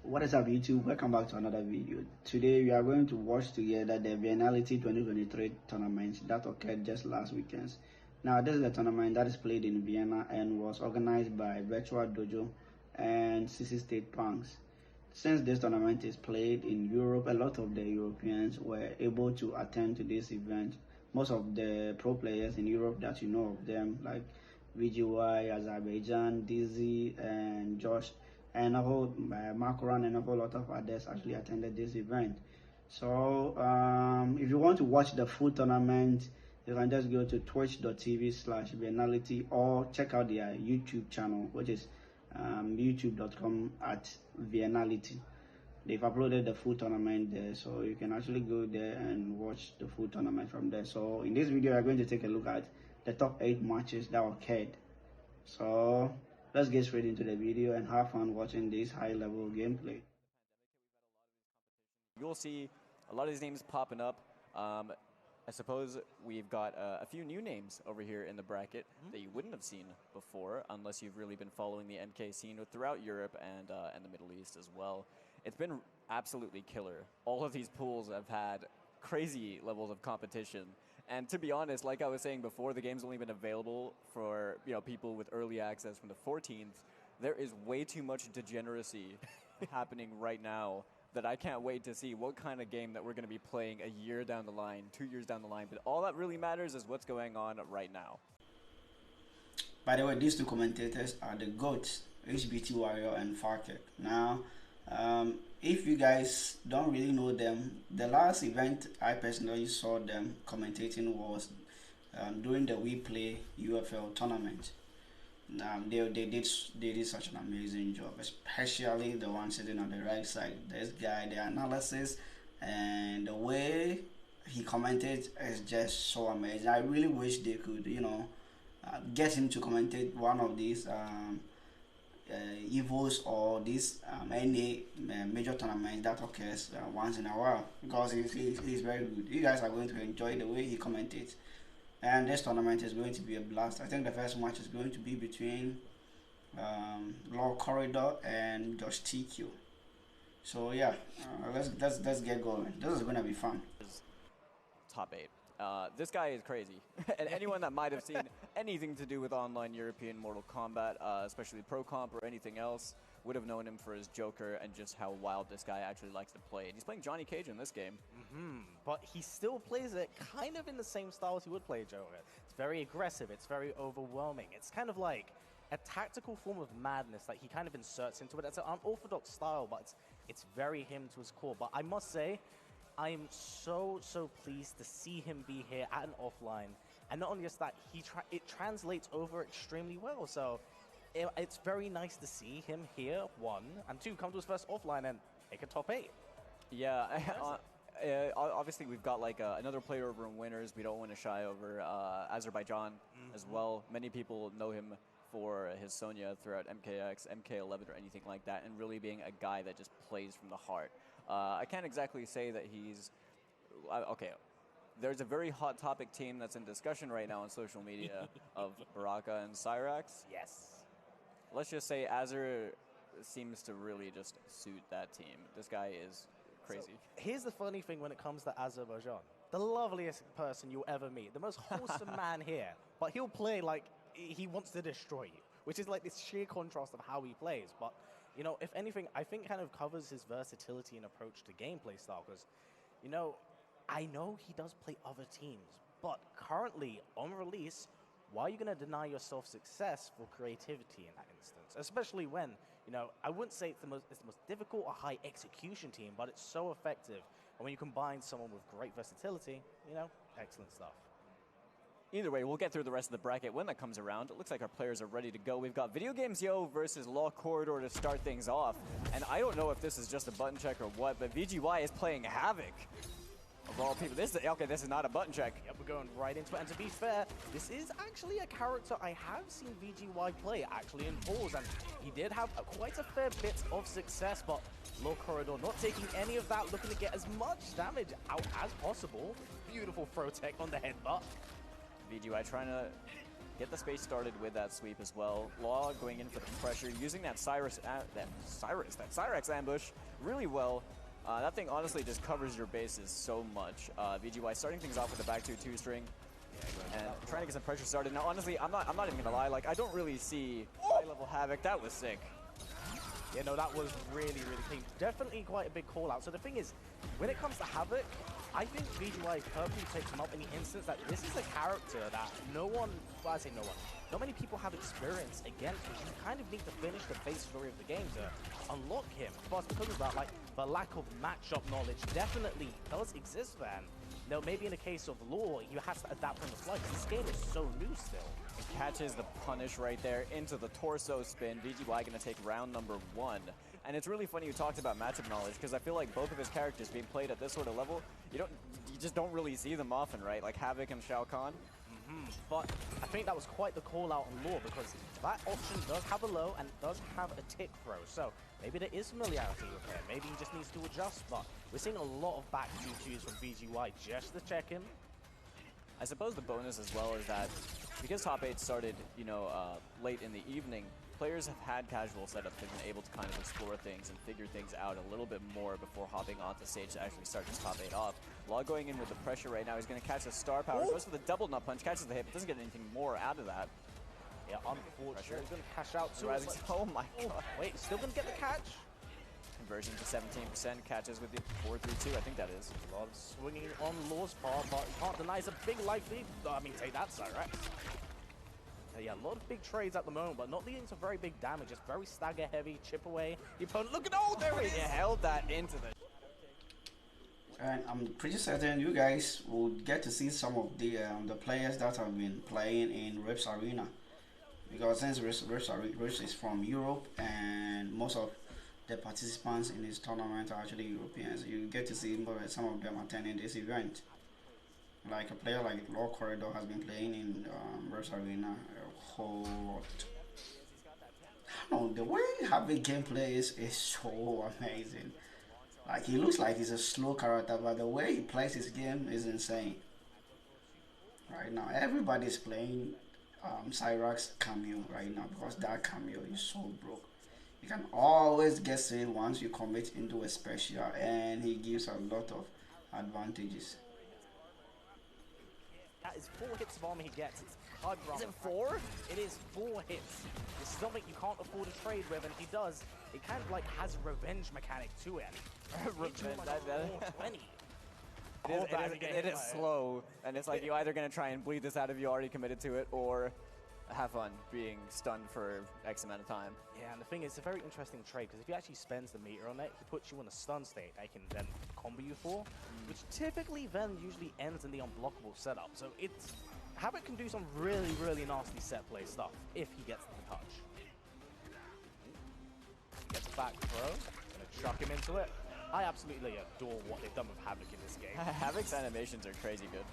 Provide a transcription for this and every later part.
What is up, YouTube? Welcome back to another video. Today we are going to watch together the VIENNALITY 2023 tournament that occurred just last weekend. Now this is a tournament that is played in Vienna and was organized by Virtual Dojo and CC State Punks. Since this tournament is played in Europe, a lot of the Europeans were able to attend to this event. Most of the pro players in Europe that you know of them, like VGY, Azerbaijan, Dizzy, and Josh, and a whole Makoran and a whole lot of others actually attended this event. So if you want to watch the full tournament, you can just go to twitch.tv/ViENNALITY or check out their YouTube channel, which is youtube.com/ViENNALITY. They've uploaded the full tournament there, so you can actually go there and watch the full tournament from there. So in this video, we're going to take a look at the top 8 matches that occurred. So let's get straight into the video and have fun watching this high-level gameplay. You'll see a lot of these names popping up. I suppose we've got a few new names over here in the bracket that you wouldn't have seen before unless you've really been following the MK scene throughout Europe and the Middle East as well. It's been absolutely killer. All of these pools have had crazy levels of competition. And to be honest, like I was saying before, the game's only been available for people with early access from the 14th. There is way too much degeneracy happening right now that I can't wait to see what kind of game that we're going to be playing a year down the line, 2 years down the line. But all that really matters is what's going on right now. By the way, these two commentators are the GOATs, HBT Warrior and Farkek. Now, if you guys don't really know them, the last event I personally saw them commentating was during the We Play UFL tournament. They did such an amazing job, especially the one sitting on the right side. This guy, the analysis and the way he commented is just so amazing. I really wish they could, get him to commentate one of these Evos or these any major tournament that occurs once in a while, because he's very good. You guys are going to enjoy the way he commentates. And this tournament is going to be a blast. I think the first match is going to be between LawKorridor and JoshTQ. So yeah, let's get going. This is going to be fun. Top 8. This guy is crazy. And anyone that might have seen anything to do with online European Mortal Kombat, especially Pro Comp or anything else, would have known him for his Joker and just how wild this guy actually likes to play. And he's playing Johnny Cage in this game. But he still plays it kind of in the same style as he would play Joker. It's very aggressive. It's very overwhelming. It's kind of like a tactical form of madness that he kind of inserts into it. It's an unorthodox style, but it's very him to his core. But I must say, I'm so pleased to see him be here at an offline. And not only just that, it translates over extremely well. So it's very nice to see him here, 1, and 2, come to his first offline and make a top 8. Yeah, obviously we've got like another player over in winners. We don't want to shy over Azerbaijan as well. Many people know him for his Sonya throughout MKX, MK11 or anything like that, and really being a guy that just plays from the heart. I can't exactly say that he's... okay, there's a very hot topic team that's in discussion right now on social media of Baraka and Cyrax. Yes. Let's just say Azer seems to really just suit that team. This guy is crazy. So, here's the funny thing when it comes to Azerbaijan. The loveliest person you'll ever meet. The most wholesome man here. But he'll play like he wants to destroy you, which is like this sheer contrast of how he plays. But, if anything, I think kind of covers his versatility and approach to gameplay style. Because, I know he does play other teams. But currently, on release, why are you going to deny yourself success for creativity in that instance? Especially when, I wouldn't say it's the most difficult or high execution team, but it's so effective. And when you combine someone with great versatility, excellent stuff. Either way, we'll get through the rest of the bracket when that comes around. It looks like our players are ready to go. We've got VideoGamesYo versus LawKorridor to start things off. And I don't know if this is just a button check or what, but VGY is playing Havoc. Of all people, this is not a button check. Yep, we're going right into it. And to be fair, this is actually a character I have seen VGY play actually in pools, and he did have quite a fair bit of success, but LawKorridor not taking any of that, looking to get as much damage out as possible. Beautiful throw tech on the headbutt. VGY trying to get the space started with that sweep as well. Law going in for the pressure, using that Cyrex ambush really well. That thing honestly just covers your bases so much. VGY starting things off with the back 2 string and trying to get some pressure started. Now honestly, I'm not even gonna lie, like I don't really see high level Havoc. That was sick. Yeah, no, that was really, really clean. Definitely quite a big call out. So the thing is, when it comes to Havoc, I think VGY purposely takes him up in the instance that this is a character that no one, well, I say no one, not many people have experience against, because you kind of need to finish the base story of the game to unlock him. But because of that, like, the lack of matchup knowledge definitely does exist then. Now, maybe in the case of Law, you have to adapt from the fly, because this game is so new still. Catches the punish right there into the torso spin. VGY gonna take round number 1. And it's really funny you talked about matchup knowledge, because I feel like both of his characters being played at this sort of level, you just don't really see them often, right? Like Havoc and Shao Kahn. But I think that was quite the call out on Law, because that option does have a low and does have a tick throw. So maybe there is familiarity with him. Maybe he just needs to adjust. But we're seeing a lot of back 2-2s from VGY just to check him. I suppose the bonus as well is that because top 8 started, you know, late in the evening, players have had casual setups. They've been able to kind of explore things and figure things out a little bit more before hopping onto stage to actually start this top 8 off. Law going in with the pressure right now. He's going to catch a star power. Goes for the double nut punch, catches the hit, but doesn't get anything more out of that. Yeah, unfortunately. He's going to cash out too. Like, oh my god. Wait, still going to get the catch? Conversion to 17%, catches with the 4-3-2, I think that is. A lot of swinging on Law's part, but you can't deny it's a big life lead. I mean, take that, Cyrex. Yeah, a lot of big trades at the moment, but not leading to very big damage. Just very stagger heavy, chip away. The opponent, look at, oh, there it is! He held that into the... And I'm pretty certain you guys will get to see some of the players that have been playing in Rips Arena, because since Rips is from Europe and most of the participants in this tournament are actually Europeans, you get to see some of them attending this event. Like a player like LawKorridor has been playing in Rips Arena a whole lot. I don't know, the way Havoc gameplay is so amazing. Like, he looks like he's a slow character, but the way he plays his game is insane. Right now, everybody's playing Cyrex cameo right now, because that cameo is so broke. You can always guess it once you commit into a special, and he gives a lot of advantages. That is 4 hits of armor he gets. It's hard. Is it 4? It is 4 hits. It's something you can't afford to trade with, and if he does, it kind of like has a revenge mechanic to it. Revenge, like it is slow, and it's like you're either going to try and bleed this out if you already committed to it, or have fun being stunned for X amount of time. Yeah, and the thing is, it's a very interesting trade, because if he actually spends the meter on it, he puts you in a stun state that he can then combo you for, which typically then usually ends in the unblockable setup. So it's... Havoc can do some really, really nasty set play stuff if he gets the touch. Gets a back throw, gonna chuck him into it. I absolutely adore what they've done with Havoc in this game. Havoc's animations are crazy good.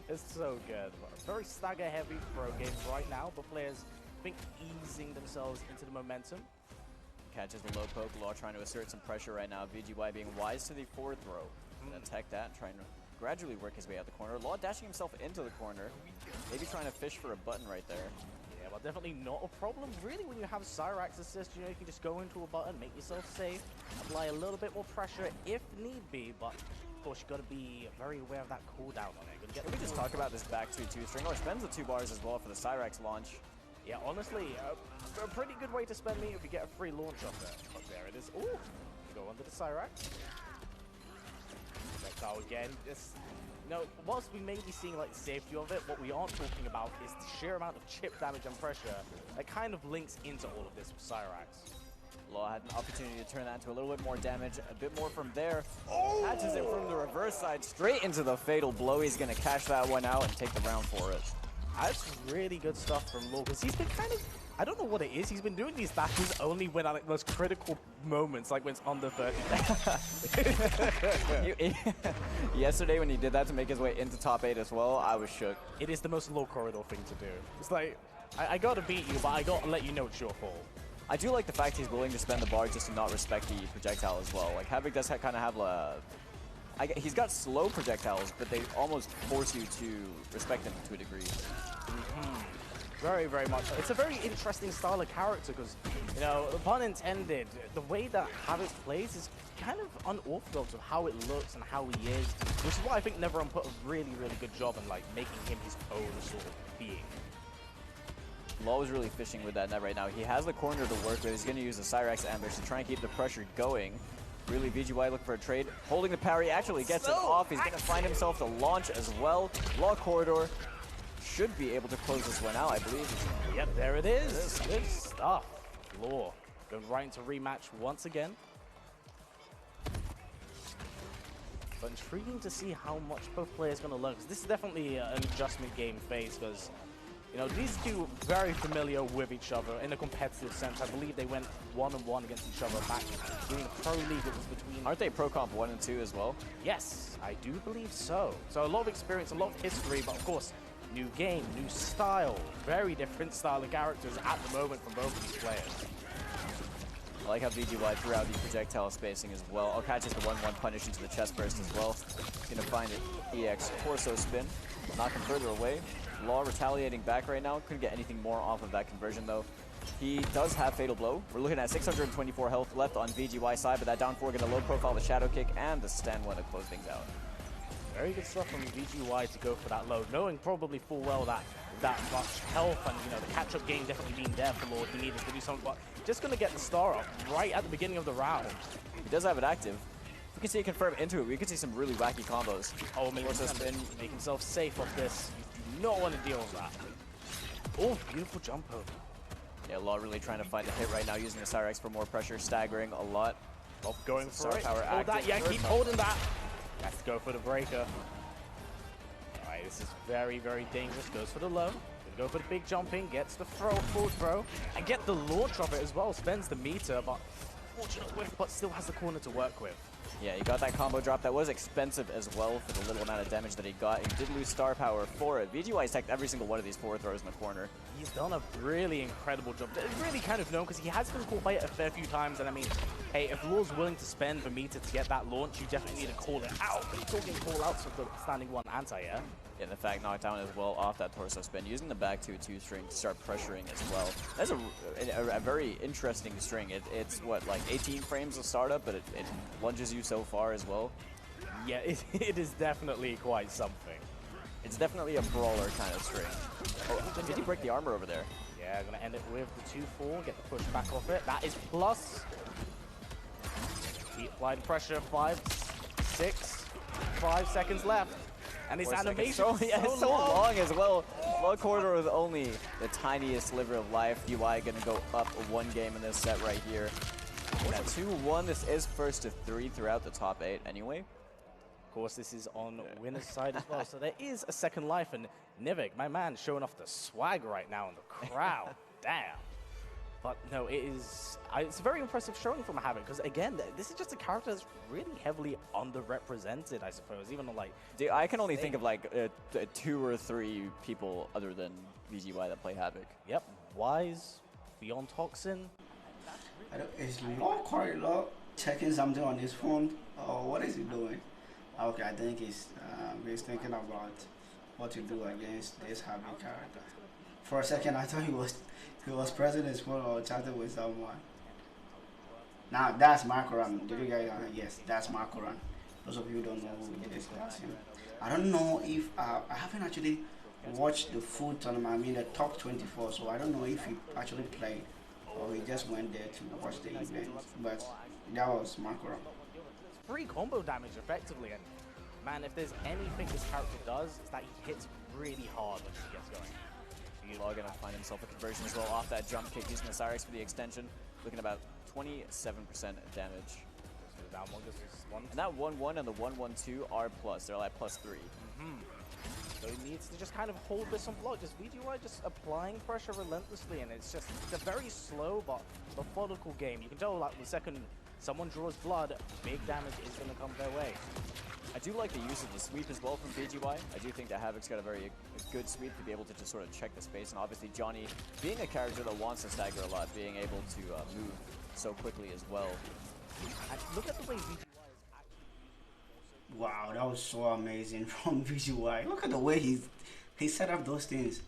It's so good. Very stagger heavy throw game right now, but players think easing themselves into the momentum. Catches the low poke. Law trying to assert some pressure right now. VGY being wise to the forward throw. Gonna tech that, trying to gradually work his way out the corner. Law dashing himself into the corner. Maybe trying to fish for a button right there. Yeah, well, definitely not a problem. Really, when you have Cyrex assist, you know, you can just go into a button, make yourself safe, apply a little bit more pressure if need be, but of course, you've got to be very aware of that cooldown on it. Can we just talk about this back 2-2 string? Oh, it spends the 2 bars as well for the Cyrex launch. Yeah, honestly, a pretty good way to spend me if you get a free launch off there. But there it is. Ooh, go under the Cyrex. Projectile again. Just, you know, whilst we may be seeing like the safety of it, what we aren't talking about is the sheer amount of chip damage and pressure that kind of links into all of this with Cyrex. Law had an opportunity to turn that into a little bit more damage, a bit more from there. Catches it from the reverse side, straight into the fatal blow. He's going to cash that one out and take the round for it. That's really good stuff from Law, because he's been kind of, I don't know what it is, he's been doing these dashes only when at like, those critical moments, like when it's under 30. Yesterday when he did that to make his way into top 8 as well, I was shook. It is the most LawKorridor thing to do. It's like, I got to beat you, but I got to let you know it's your fault. I do like the fact he's willing to spend the bar just to not respect the projectile as well. Like, Havoc does kind of have he's got slow projectiles, but they almost force you to respect them to a degree. Very, very much. It's a very interesting style of character because, you know, pun intended, the way that Havoc plays is kind of unorthodox of how it looks and how he is, which is why I think Neveron put a really, really good job in like making him his own sort of being. Law is really fishing with that net right now. He has the corner to work with. He's going to use the Cyrax Ambush to try and keep the pressure going. Really, VGY looking for a trade. Holding the parry, actually gets it off. He's going to find himself the launch as well. LawKorridor should be able to close this one out, I believe. Yep, there it is. Good stuff. Law going right into rematch once again. But intriguing to see how much both players are going to learn, because this is definitely an adjustment game phase, because, you know, these two very familiar with each other in a competitive sense. I believe they went 1-on-1 against each other back during the Pro League. It was between... Aren't they Pro Comp 1 and 2 as well? Yes, I do believe so. So a lot of experience, a lot of history, but of course, new game, new style, very different style of characters at the moment from both of these players. I like how VGY threw out the projectile spacing as well. Oh, catches the 1-1 punish into the chest burst as well. Gonna find it. EX torso spin. Knock him further away. Law retaliating back right now. Couldn't get anything more off of that conversion though. He does have Fatal Blow. We're looking at 624 health left on VGY side, but that down 4 gonna low profile the Shadow Kick and the Stand 1 to close things out. Very good stuff from VGY to go for that low, knowing probably full well that much health and, you know, the catch-up game definitely being there for Law. He needed to do something, but just going to get the star up right at the beginning of the round. He does have it active. We can see it confirm into it. We could see some really wacky combos. Oh, make himself safe off this. You do not want to deal with that. Oh, beautiful jump over. Yeah, Law really trying to find a hit right now, using the Cyrax for more pressure, staggering a lot. Both going for it. Power Hold that, yeah, keep holding that. Has to go for the breaker. Alright, this is very, very dangerous. Goes for the low. Gonna go for the big jumping. Gets the throw, full throw. And get the launch of it as well. Spends the meter, but fortunate whiff, but still has the corner to work with. Yeah, he got that combo drop. That was expensive as well for the little amount of damage that he got. He did lose star power for it. VGY's teched every single one of these forward throws in the corner. He's done a really incredible job. It's really kind of known because he has been caught by it a fair few times. And I mean, hey, if Law's willing to spend the meter to get that launch, you definitely need to call it out. But you're talking call outs of the standing 1 anti, yeah? Yeah, the fact knocked down as well off that torso spin, using the back 2-2 string to start pressuring as well. That's a very interesting string. It's what, like 18 frames of startup, but it lunges you so far as well. Yeah, it is definitely quite something. It's definitely a brawler kind of string. Oh, did he break the armor over there? Yeah, gonna end it with the 2-4, get the push back off it. That is plus. He applied pressure, 5, 6, 5 seconds left. And his animation is so long as well. LawKorridor with only the tiniest sliver of life. UI gonna go up 1 game in this set right here. At 2-1, this is first to 3 throughout the top 8 anyway. Of course, this is on winner's side as well. So there is a second life, and Nivik, my man, showing off the swag right now in the crowd. Damn. But no, it's a very impressive showing from Havoc, because again, this is just a character that's really heavily underrepresented, I suppose, even on like... Dude, I can only think of like 2 or 3 people other than VGY that play Havoc. Yep, Wise, Beyond Toxin. Is LawKorridor checking something on his phone, or what is he doing? Okay, I think he's thinking about what to do against this Havoc character. For a second, I thought he was pressing his phone or chatting with someone. Now that's Makoran. Did you guys? Yes, that's Makoran. Those of you who don't know who it is, that's him. I don't know if I haven't actually watched the full tournament. I mean the top 24, so I don't know if he actually played or he just went there to watch the event. But that was Makoran. Free combo damage effectively, and man, if there's anything this character does, is that he hits really hard when he gets going. Law gonna find himself a conversion as well off that jump kick, using the Cyrax for the extension, looking about 27% damage. So the down 1 goes to 1. And that 1-1 and the 1-1-2 are plus. They're like +3. So he needs to just kind of hold this on block. Just VGY just applying pressure relentlessly, and it's a very slow but methodical game. You can tell like the second someone draws blood, big damage is going to come their way. I do like the use of the sweep as well from VGY. I do think that Havoc's got a very good sweep to be able to just sort of check the space, and obviously Johnny, being a character that wants to stagger a lot, being able to move so quickly as well. And look at the way VGY is actually... Wow, that was so amazing from VGY. Look at the way he set up those things.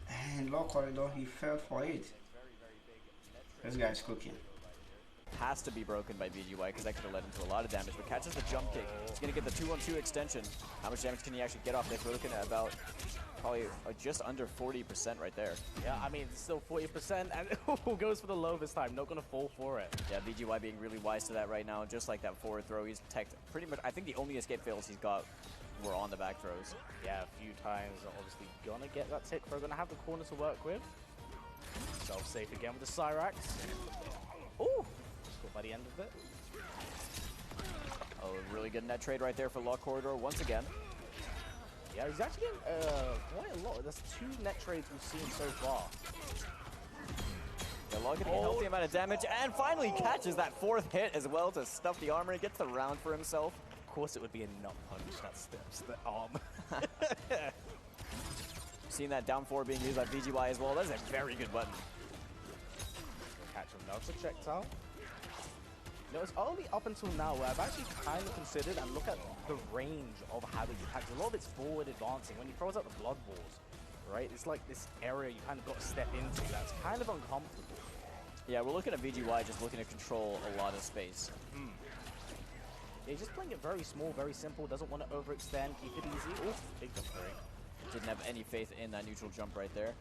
And LawKorridor, he fell for it. This guy's cooking. Has to be broken by VGY because that could have led into a lot of damage, but catches the jump kick. He's going to get the 2-on-2 extension. How much damage can he actually get off this? We're looking at about probably just under 40% right there. Yeah, I mean, it's still 40%, and goes for the low this time. Not going to fall for it. Yeah, VGY being really wise to that right now. Just like that forward throw, he's teched pretty much. I think the only escape fails he's got were on the back throws. Yeah, a few times. Obviously, going to get that tick throw. Going to have the corner to work with. Self-safe again with the Cyrax. Ooh! Scored by the end of it. Oh, really good net trade right there for LawKorridor once again. Yeah, he's actually getting quite a lot. There's 2 net trades we've seen so far. Yeah, Law getting a healthy amount of damage, and finally catches that 4th hit as well to stuff the armor. He gets the round for himself. Of course it would be a nut punch that steps the arm. Seeing that down 4 being used by VGY as well. That is a very good button. Catch another projectile. You know, it's only up until now where I've actually kind of considered and look at the range of how he attacks. A lot of it's forward advancing. When he throws out the blood balls, right? It's like this area you kind of got to step into that's kind of uncomfortable. Yeah, we're looking at VGY just looking to control a lot of space. Yeah, he's just playing it very small, very simple. Doesn't want to overextend, keep it easy. Oh, big jump break. Didn't have any faith in that neutral jump right there.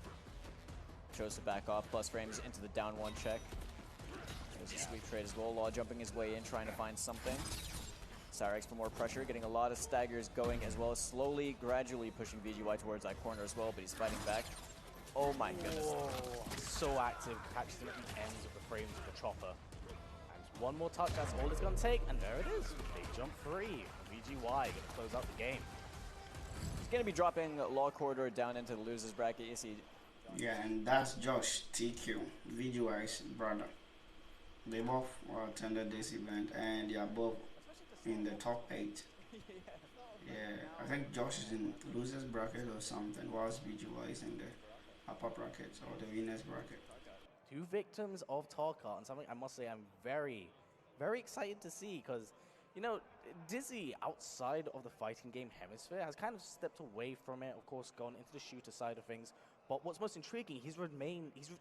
Chose to back off, plus frames into the down 1 check. There's a sweep trade as well. Law jumping his way in, trying to find something. Cyrax for more pressure, getting a lot of staggers going, as well as slowly, gradually pushing VGY towards that corner as well, but he's fighting back. Oh my goodness. Whoa, so active, catches him at the ends of the frames of the chopper. And one more touch, that's all it's going to take, and there it is. Big jump 3. VGY going to close out the game. He's going to be dropping LawKorridor down into the losers bracket. You see. Yeah, and that's JoshTQ, VGY's brother. They both attended this event, and they are both in the top 8. Yeah, I think Josh is in losers bracket or something, whilst VGY is in the upper bracket or the winners bracket. 2 victims of Tarkar, and something I must say I'm very, very excited to see, because, you know, Dizzy outside of the fighting game hemisphere has kind of stepped away from it, of course, gone into the shooter side of things. But what's most intriguing, he's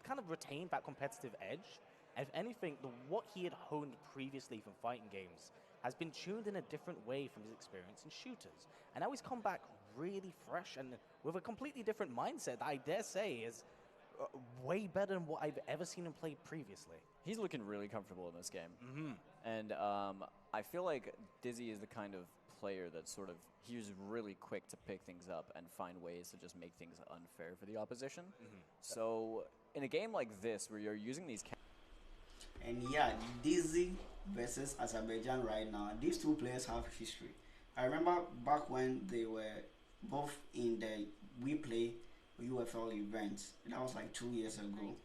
kind of retained that competitive edge. If anything, what he had honed previously from fighting games has been tuned in a different way from his experience in shooters. And now he's come back really fresh and with a completely different mindset that I dare say is way better than what I've ever seen him play previously. He's looking really comfortable in this game. And I feel like Dizzy is the kind of player that sort of, he's really quick to pick things up and find ways to just make things unfair for the opposition. So in a game like this, where you're using these and yeah, Dizzy versus Azerbaijan right now, these 2 players have history. I remember back when they were both in the We Play UFL event. That was like 2 years ago.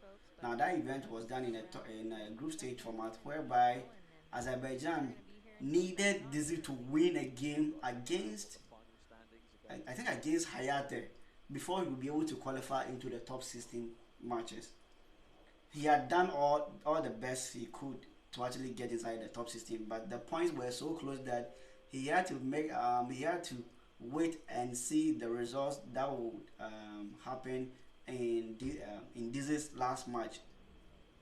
Now that event was done in a group stage format whereby Azerbaijan needed Dizzy to win a game against, I think against Hayate, before he would be able to qualify into the top 16 matches. He had done all the best he could to actually get inside the top 16, but the points were so close that he had to wait and see the results that would happen in Dizzy's last match.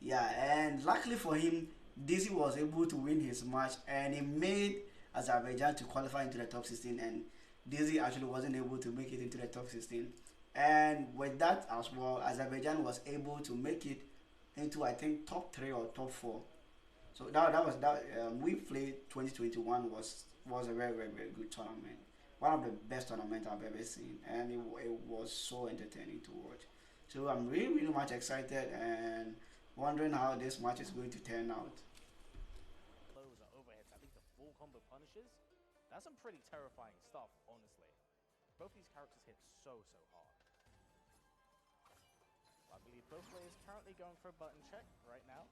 Yeah, and luckily for him, Dizzy was able to win his match, and he made Azerbaijan to qualify into the top 16, and Dizzy actually wasn't able to make it into the top 16. And with that as well, Azerbaijan was able to make it into, I think, top 3 or top 4. So we played 2021 was a very, very, very good tournament. One of the best tournaments I've ever seen, and it was so entertaining to watch. So I'm really, really much excited and wondering how this match is going to turn out. Those are overheads. I think the full combo punishes. That's some pretty terrifying stuff, honestly. Both these characters hit so hard. I believe both players currently going for a button check right now.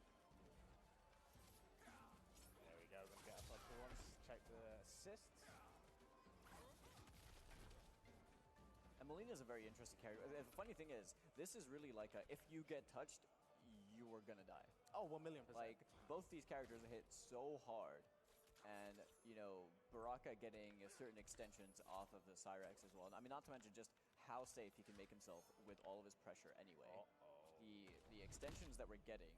There we go. We're going to get our first once. Check the assists. And Melina's a very interesting character. The funny thing is, this is really like a, if you get touched, you are gonna die. Oh, 1,000,000%. Like, both these characters hit so hard. And, you know, Baraka getting certain extensions off of the Cyrax as well. I mean, not to mention just how safe he can make himself with all of his pressure anyway. The extensions that we're getting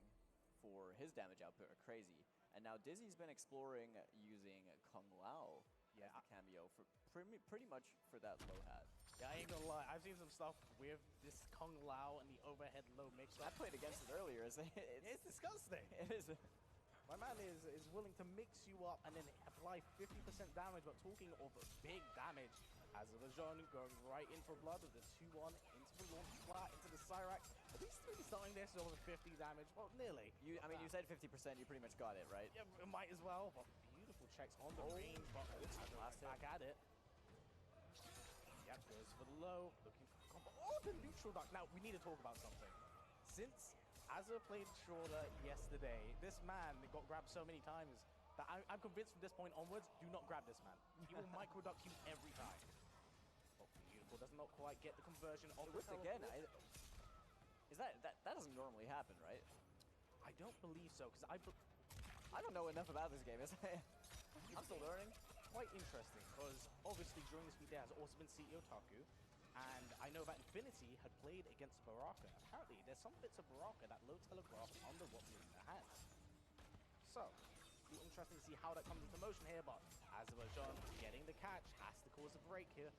for his damage output are crazy. And now Dizzy's been exploring using Kung Lao as the cameo for pretty much for that low hat. Yeah, I ain't gonna lie. I've seen some stuff with this Kung Lao and the overhead low mix-up. I played against it earlier. It's disgusting. It is. My man is willing to mix you up and then apply 50% damage, but talking of big damage, Azerbaijan going right in for blood with the 2-1 into the launch flat, into the Cyrax. Are we still starting this over 50 damage? Well, nearly. I mean, you said 50%, you pretty much got it, right? Yeah, it might as well. But beautiful checks on the range, but last back at it. Yep, goes for the low, looking for combo. Oh, the neutral duck. Now, we need to talk about something. Since Azur played shorter yesterday, this man got grabbed so many times that I'm convinced from this point onwards, do not grab this man. He will micro-duck you every time. Oh, beautiful. Does not quite get the conversion of the again, that doesn't normally happen, right? I don't believe so, because I don't know enough about this game. I'm still learning. Quite interesting, because obviously during this week there has also been JoshTQ, and I know that Infinity had played against Baraka. Apparently, there's some bits of Baraka that low telegraph under what was in their hands. So, it'll be interesting to see how that comes into motion here, but Azerbaijan getting the catch has to cause a break here.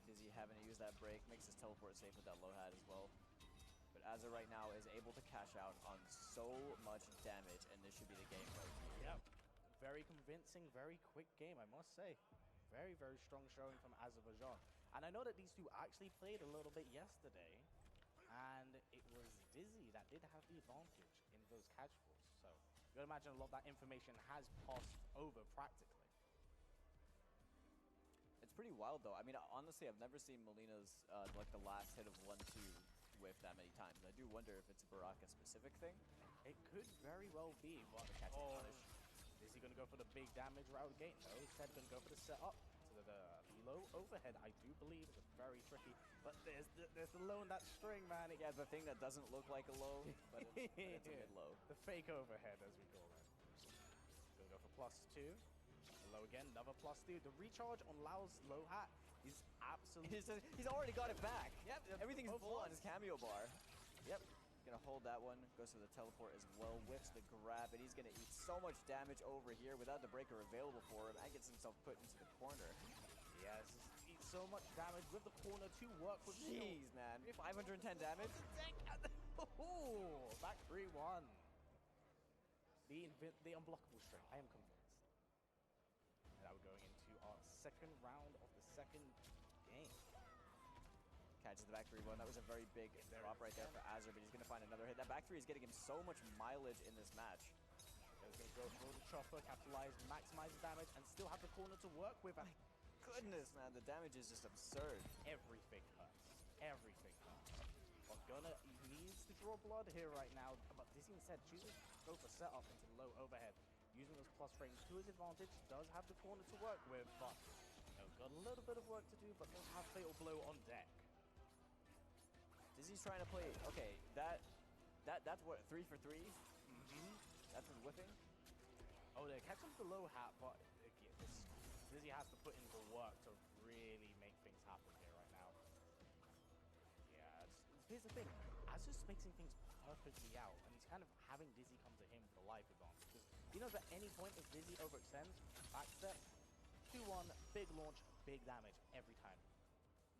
Dizzy having to use that break makes his teleport safe with that low hat as well. But Azur right now is able to cash out on so much damage, and this should be the game right here. Yep. Very convincing, very quick game, I must say. Very, very strong showing from Azerbaijan. And I know that these two actually played a little bit yesterday, and it was Dizzy that did have the advantage in those catch falls. So you can imagine a lot of that information has passed over practically. It's pretty wild though. I mean, honestly, I've never seen Molina's like the last hit of 1-2 whiff that many times. I do wonder if it's a Baraka specific thing. It could very well be, but is he going to go for the big damage right out of the gate? No, instead going to go for the setup. So the low overhead, I do believe, is very tricky. But there's the low in that string, man. Yeah, the thing that doesn't look like a low, but it's a mid-low. The fake overhead, as we call it. Going to go for +2. The low again, another +2. The recharge on Lao's low hat is absolutely... He's already got it back. Yep, everything's full on his cameo bar. Yep. Gonna hold that one, goes for the teleport as well, whips the grab, and he's gonna eat so much damage over here without the breaker available for him, and gets himself put into the corner. Yes, eats so much damage with the corner to work with. Jeez, man. 510 damage? Back 3-1. The unblockable string, I am convinced. And now we're going into our second round of the second game. Catches the back 3-1. That was a very big drop right there for Azur, but he's going to find another hit. That back 3 is getting him so much mileage in this match. He's going to go for the chopper, capitalize, maximize the damage, and still have the corner to work with. My goodness, man. The damage is just absurd. Everything hurts. Everything hurts. But Gunner needs to draw blood here right now. But Dizzy instead chooses to go for setup into low overhead. Using those plus frames to his advantage. Does have the corner to work with, but got a little bit of work to do, but does have Fatal Blow on deck. Dizzy's trying to play. Okay, that's what, 3 for 3? That's his whipping. Oh, they're catching the low hat, but again, Dizzy has to put in the work to really make things happen here right now. Yeah, here's the thing. Azur's spacing things perfectly out, and he's kind of having Dizzy come to him for the life advantage. Because he knows at any point if Dizzy overextends, backstep, 2-1, big launch, big damage every time.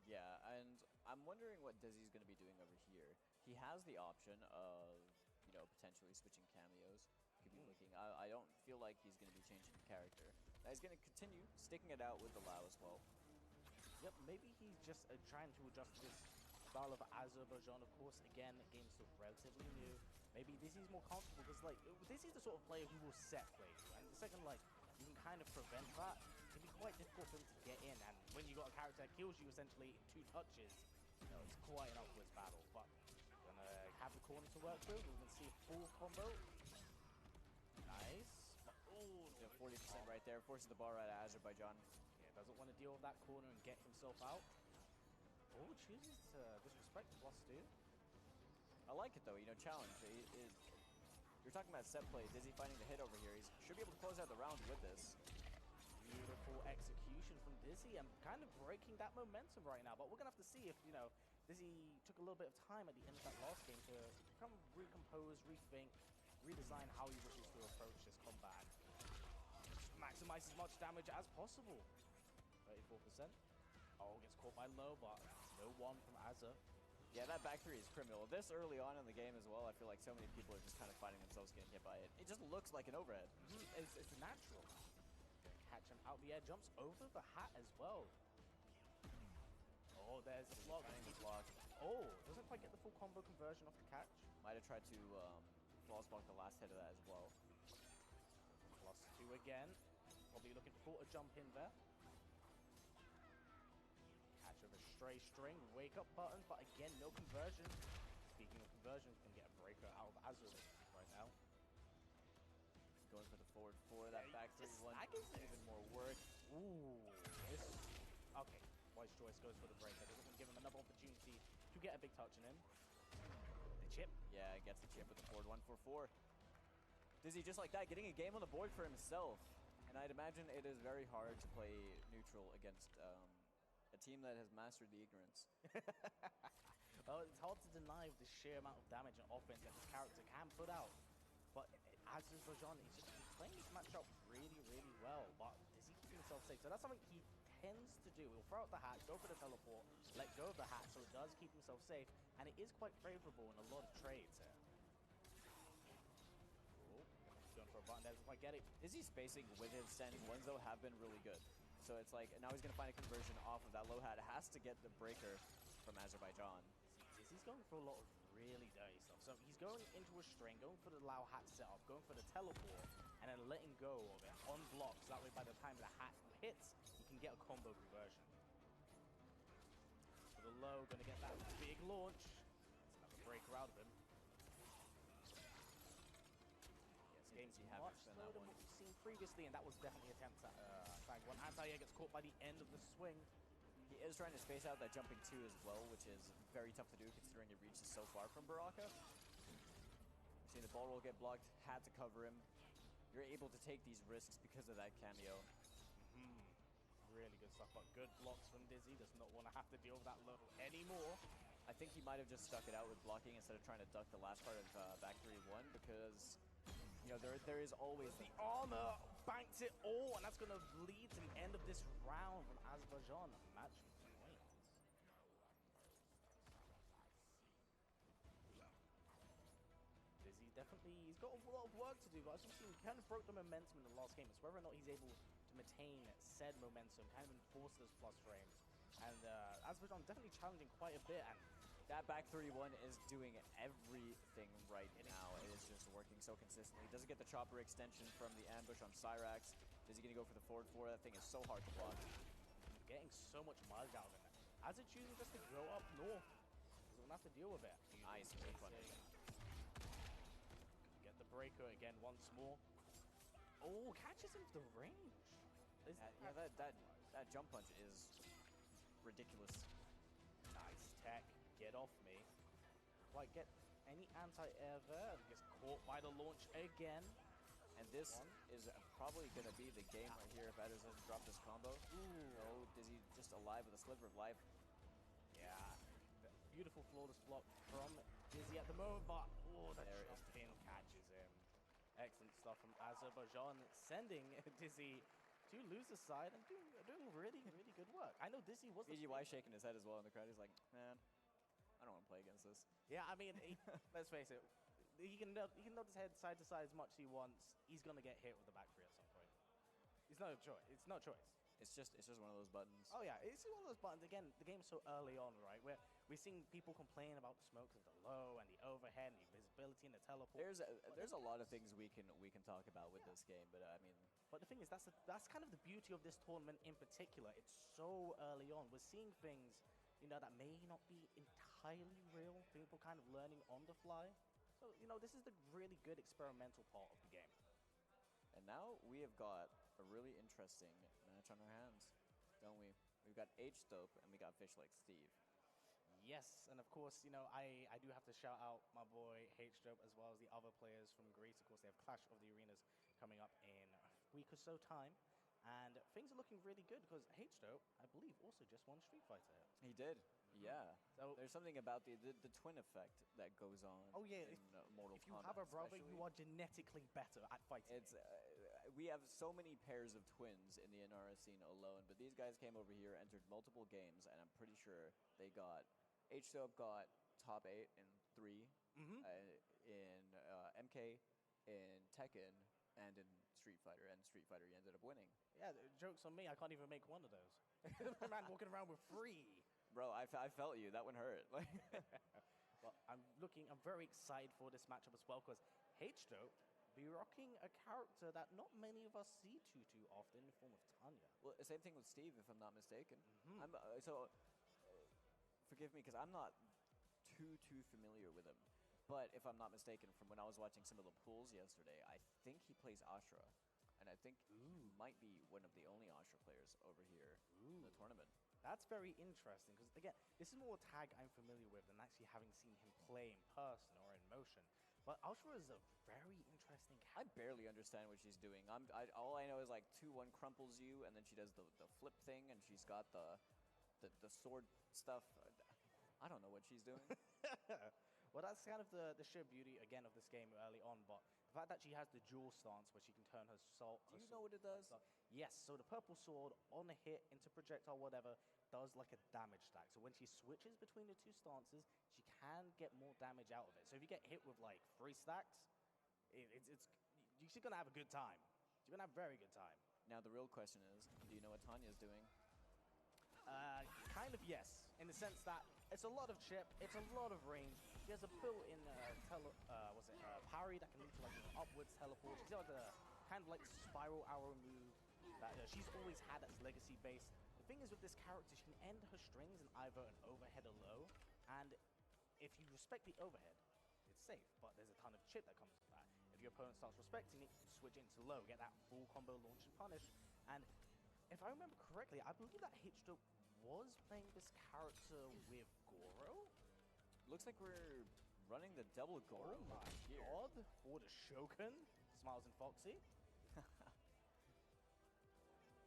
Yeah, and I'm wondering what Dizzy's going to be doing over here. He has the option of, you know, potentially switching cameos. Could be looking. I don't feel like he's going to be changing the character. Now he's going to continue sticking it out with the Lao as well. Yep, maybe he's just trying to adjust to this style of Azerbaijan. Of course, again, the game's still relatively new. Maybe Dizzy's more comfortable because, like, Dizzy's the sort of player who will set play you. And the second, like, you can kind of prevent that. It can be quite difficult for him to get in, and when you got a character that kills you essentially in 2 touches, you know, it's quite an upwards battle. But gonna have the corner to work with. We're gonna see a full combo. Nice. Oh, 40% right there, forces the bar out of Azerbaijan. Yeah, doesn't want to deal with that corner and get himself out. Oh, chooses to disrespect +2. I like it though, you know, challenge. You're talking about set play. Dizzy finding the hit over here. He should be able to close out the round with this. Beautiful execution from Dizzy and kind of breaking that momentum right now. But we're going to have to see if, you know, Dizzy took a little bit of time at the end of that last game to come recompose, rethink, redesign how he wishes to approach this combat. Just maximize as much damage as possible. 34%. Oh, gets caught by low, but no one from Azer. Yeah, that back three is criminal. This early on in the game as well, I feel like so many people are just kind of finding themselves getting hit by it. It just looks like an overhead. It's natural. Catch him out the air, jumps over the hat as well. Oh, there's the block. Oh, doesn't quite get the full combo conversion off the catch. Might have tried to flawless block the last hit of that as well. +2 again. Probably looking for a jump in there. Catch of a stray string, wake up button, but again, no conversion. Speaking of conversions, can get a breaker out of Azur right now. Going for the forward four, that back three one, even more work. Ooh, this. Okay, wise choice, goes for the breaker. Doesn't want to give him another opportunity to get a big touch in him. The chip. Yeah, gets the chip with the forward 1-4-4. Dizzy just like that, getting a game on the board for himself. And I'd imagine it is very hard to play neutral against a team that has mastered the ignorance. Well, it's hard to deny the sheer amount of damage and offense that this character can put out. But Azerbaijan, he's just playing this matchup really, really well. But does he keep himself safe? So that's something he tends to do. He'll throw out the hat, go for the teleport, let go of the hat, so it does keep himself safe. And it is quite favorable in a lot of trades here. Going for a button, doesn't quite get it. Dizzy's spacing with his send ones though have been really good. So it's like, now he's going to find a conversion off of that low hat. It has to get the breaker from Azerbaijan. He's going for a lot of really dirty stuff. So he's going into a string, going for the Lao hat setup, going for the teleport, and then letting go of it on blocks. That way by the time the hat hits, you can get a combo conversion. For the low, going to get that big launch. Let's have a breaker out of him. Game's much slower than what we've seen previously, and that was definitely attempts at tag one. Anti-air gets caught by the end of the swing. He is trying to space out that jumping 2 as well, which is very tough to do considering it reaches so far from Baraka. See the ball roll get blocked, had to cover him. You're able to take these risks because of that cameo. Really good stuff, but good blocks from Dizzy. Does not want to have to deal with that low anymore. I think he might have just stuck it out with blocking instead of trying to duck the last part of back 3-1 because you know, there is always the armor banks it all, and that's going to lead to the end of this round from Azerbaijan. Match point. Dizzy definitely, he's got a lot of work to do, but as we've seen, he kind of broke the momentum in the last game. It's whether or not he's able to maintain said momentum, kind of enforce those plus frames. And Azerbaijan definitely challenging quite a bit, and that back 3-1 is doing everything right now. It is just working so consistently. Doesn't get the chopper extension from the ambush on Cyrax. Is he going to go for the forward 4? That thing is so hard to block. Getting so much mileage out of it. As it choosing just to go up north, doesn't have to deal with it. Nice. Get the breaker again once more. Oh, catches him to the range. Yeah, that jump punch is ridiculous. Nice tech. Get off me. Quite get any anti-air there. Gets caught by the launch again. And this is probably going to be the game right here if Adders doesn't drop this combo. Ooh. Oh, Dizzy just alive with a sliver of life. Yeah. Beautiful flawless block from Dizzy at the moment, but that jump in catches him. Excellent stuff from Azerbaijan, sending Dizzy to lose the side and doing really, really good work. I know Dizzy was VGY shaking his head as well in the crowd. He's like, man, I don't want to play against this. Yeah, I mean, let's face it. He can nod his head side to side as much as he wants. He's going to get hit with the back three at some point. It's no choice. It's no choice. It's just one of those buttons. Oh, yeah. It's one of those buttons. Again, the game's so early on, right? Where we're seeing people complain about the smokes of the low and the overhead and the visibility and the teleport. There's a lot of things we can talk about with this game, but I mean... But the thing is, that's kind of the beauty of this tournament in particular. It's so early on. We're seeing things, you know, that may not be entirely real. People kind of learning on the fly. So, you know, this is the really good experimental part of the game. And now we have got a really interesting match on our hands, don't we? We've got H-Dope and we got Fishlikesteve. Yes, and of course, you know, I do have to shout out my boy H-Dope as well as the other players from Greece. Of course, they have Clash of the Arenas coming up in a week or so time. And things are looking really good because H-Dope, I believe, also just won Street Fighter. He did. Yeah. So there's something about the twin effect that goes on. Oh yeah, in Mortal if you Kombat have a brother, especially. you are genetically better at fighting. It's we have so many pairs of twins in the NRS scene alone, but these guys came over here, entered multiple games, and I'm pretty sure they got H-Dope got top 8 in 3, in MK, in Tekken, and in Street Fighter. And Street Fighter, he ended up winning. Yeah, joke's on me. I can't even make one of those. Man walking around with 3. Bro, I felt you. That one hurt. Well, I'm very excited for this matchup as well because H-Dope be rocking a character that not many of us see too often in the form of Tanya. Well, same thing with Steve, if I'm not mistaken. Forgive me because I'm not too familiar with him. But if I'm not mistaken, from when I was watching some of the pools yesterday, I think he plays Ashra. And I think he might be one of the only Ashra players over here in the tournament. That's very interesting because, again, this is more a tag I'm familiar with than actually having seen him play in person or in motion. But Ashra is a very interesting character. I barely understand what she's doing. All I know is like 2-1 crumples you, and then she does the flip thing, and she's got the sword stuff. I don't know what she's doing. Well, that's kind of the sheer beauty, again, of this game early on, but the fact that she has the dual stance where she can turn her sword... Do you know what it does? Yes, so the purple sword, on a hit, into projectile, whatever, does like a damage stack. So when she switches between the two stances, she can get more damage out of it. So if you get hit with like 3 stacks, you're going to have a good time. You're going to have a very good time. Now the real question is, do you know what Tanya's doing? Kind of yes, in the sense that it's a lot of chip, it's a lot of range. She has a built-in parry that can lead to like an upwards teleport. She's got a kind of like spiral arrow move that she's always had as legacy base. The thing is with this character, she can end her strings in either an overhead or low, and if you respect the overhead, it's safe, but there's a ton of chip that comes with that. If your opponent starts respecting it, you switch it into low, get that full combo launch and punish. And if I remember correctly, I believe that H-Dope was playing this character with Goro. Looks like we're running the double Goro. Oh my god, for the Shogun. Smiles and Foxy.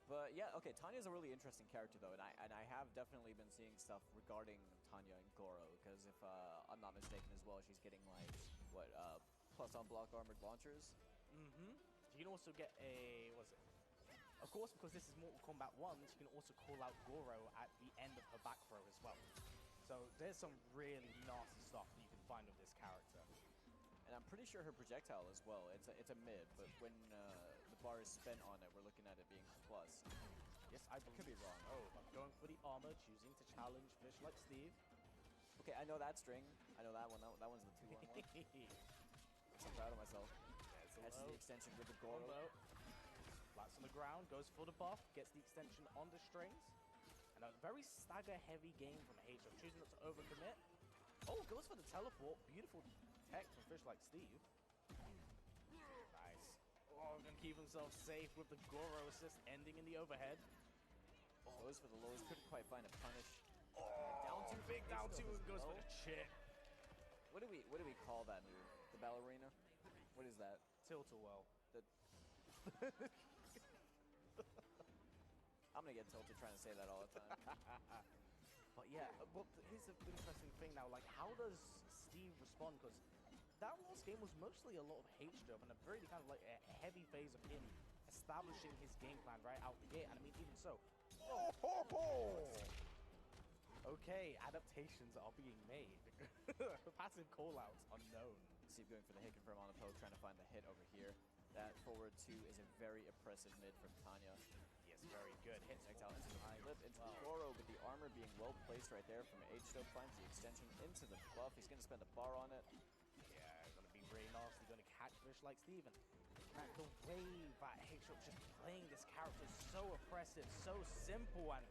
But yeah, okay, Tanya's a really interesting character though, and I have definitely been seeing stuff regarding Tanya and Goro, because if I'm not mistaken as well, she's getting like, what, plus on block armored launchers? You can also get a, of course, because this is Mortal Kombat 1, she can also call out Goro at the end of her back throw as well. So there's some really nasty stuff that you can find with this character. And I'm pretty sure her projectile as well. It's a mid, but when the bar is spent on it, we're looking at it being plus. Yes, I could be wrong. Oh, I'm going for the armor, choosing to challenge Fishlikesteve. Okay, I know that string. I know that one. That one's the 2-1 one. I'm proud of myself. That's the extension with the Goro. Flats on the ground, goes for the buff, gets the extension on the strings. And a very stagger-heavy game from H-Dope, choosing not to overcommit. Oh, goes for the teleport. Beautiful tech from Fishlikesteve. Nice. Oh, gonna keep himself safe with the Goro assist ending in the overhead. Oh, goes for the lows, couldn't quite find a punish. Oh, down 2, big down 2, and goes for the chip. What do we call that move? The ballerina? What is that? Tilt-a-well. I'm gonna get tilted trying to say that all the time. But yeah, but here's the interesting thing now, like how does Steve respond? Because that last game was mostly a lot of H-Dope and a very kind of like a heavy phase of him establishing his game plan right out the gate. And I mean, even so, okay, adaptations are being made. Passive callouts unknown. Steve going for the hit confirm on the poke, trying to find the hit over here. That forward 2 is a very oppressive mid from Tanya. Yes, very good. Hits out into the flip, into the Goro, with the armor being well placed right there from H-Dope. Finds the extension into the buff. He's going to spend a bar on it. Yeah, going to be very nasty. Going to catch Fishlikesteve. And the way that H-Dope just playing this character is so oppressive, so simple, and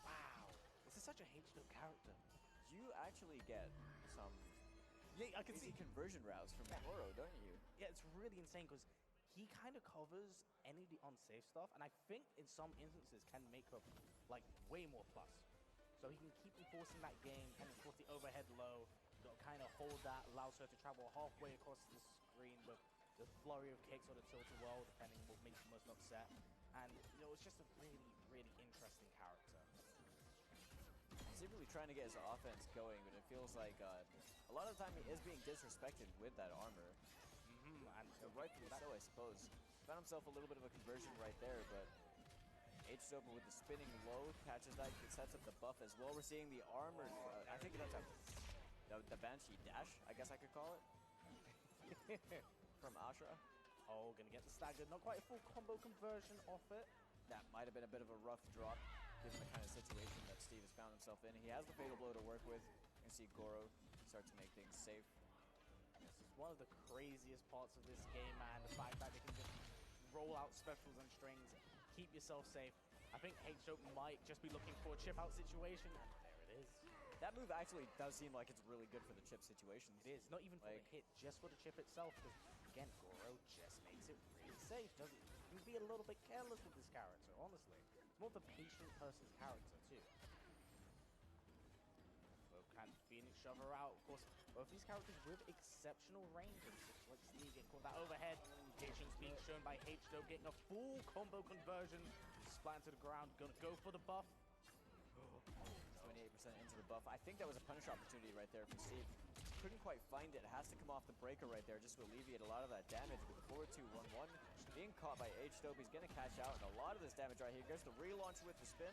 wow, this is such a H-Dope character. You actually get some I can see conversion routes from Goro, don't you? Yeah, it's really insane because he kind of covers any of the unsafe stuff, and I think in some instances can make up like way more plus. So he can keep enforcing that game, and of course the overhead low, kind of hold that, allows her to travel halfway across the screen with the flurry of kicks or the tilt-a-well, depending on what makes you most upset. And, you know, it's just a really, really interesting character. He's really trying to get his offense going, but it feels like a lot of the time he is being disrespected with that armor. And Rightfully so, I suppose. Found himself a little bit of a conversion right there, but HW with the spinning low catches that, sets up the buff as well. We're seeing the armor, I think that's the Banshee dash, I guess I could call it, from Ashra. Oh, gonna get the stagger. Not quite a full combo conversion off it. That might have been a bit of a rough drop, given the kind of situation that Steve has found himself in. He has the Fatal Blow to work with. You can see Goro start to make things safe. This is one of the craziest parts of this game, man. The fact that they can just roll out specials and strings, keep yourself safe. I think HO might just be looking for a chip out situation, and there it is. That move actually does seem like it's really good for the chip situations. It is, not even for the hit, just for the chip itself. Because again, Goro just makes it really safe, doesn't he? You can be a little bit careless with this character, honestly. It's more of a patient person's character, too. Both can Phoenix shove her out. Of course, both these characters with exceptional range. And Fishlikesteve getting caught that overhead. Patience being shown by HO, getting a full combo conversion. Splat to the ground, gonna go for the buff. 28% into the buff. I think that was a punish opportunity right there from Steve. Couldn't quite find it. Has to come off the breaker right there just to alleviate a lot of that damage with the forward 2-1-1. Being caught by HO, he's going to cash out, and a lot of this damage right here. Gets the relaunch with the spin.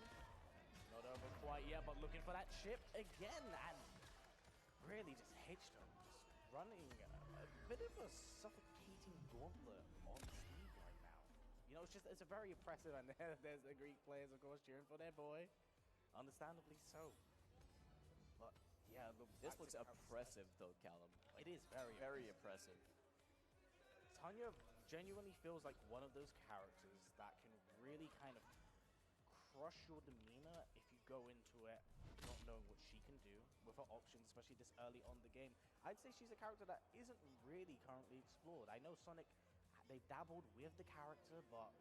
Not over quite yet, but looking for that chip again. And really just HO just running a bit of a suffocating gauntlet on Steve right now. You know, it's a very impressive, and there's the Greek players, of course, cheering for their boy. Understandably so. But yeah, look, this looks oppressive though, Callum. It is very impressive. Tanya genuinely feels like one of those characters that can really kind of crush your demeanor if you go into it not knowing what she can do with her options, especially this early on the game. I'd say she's a character that isn't really currently explored. I know Sonic, they dabbled with the character, but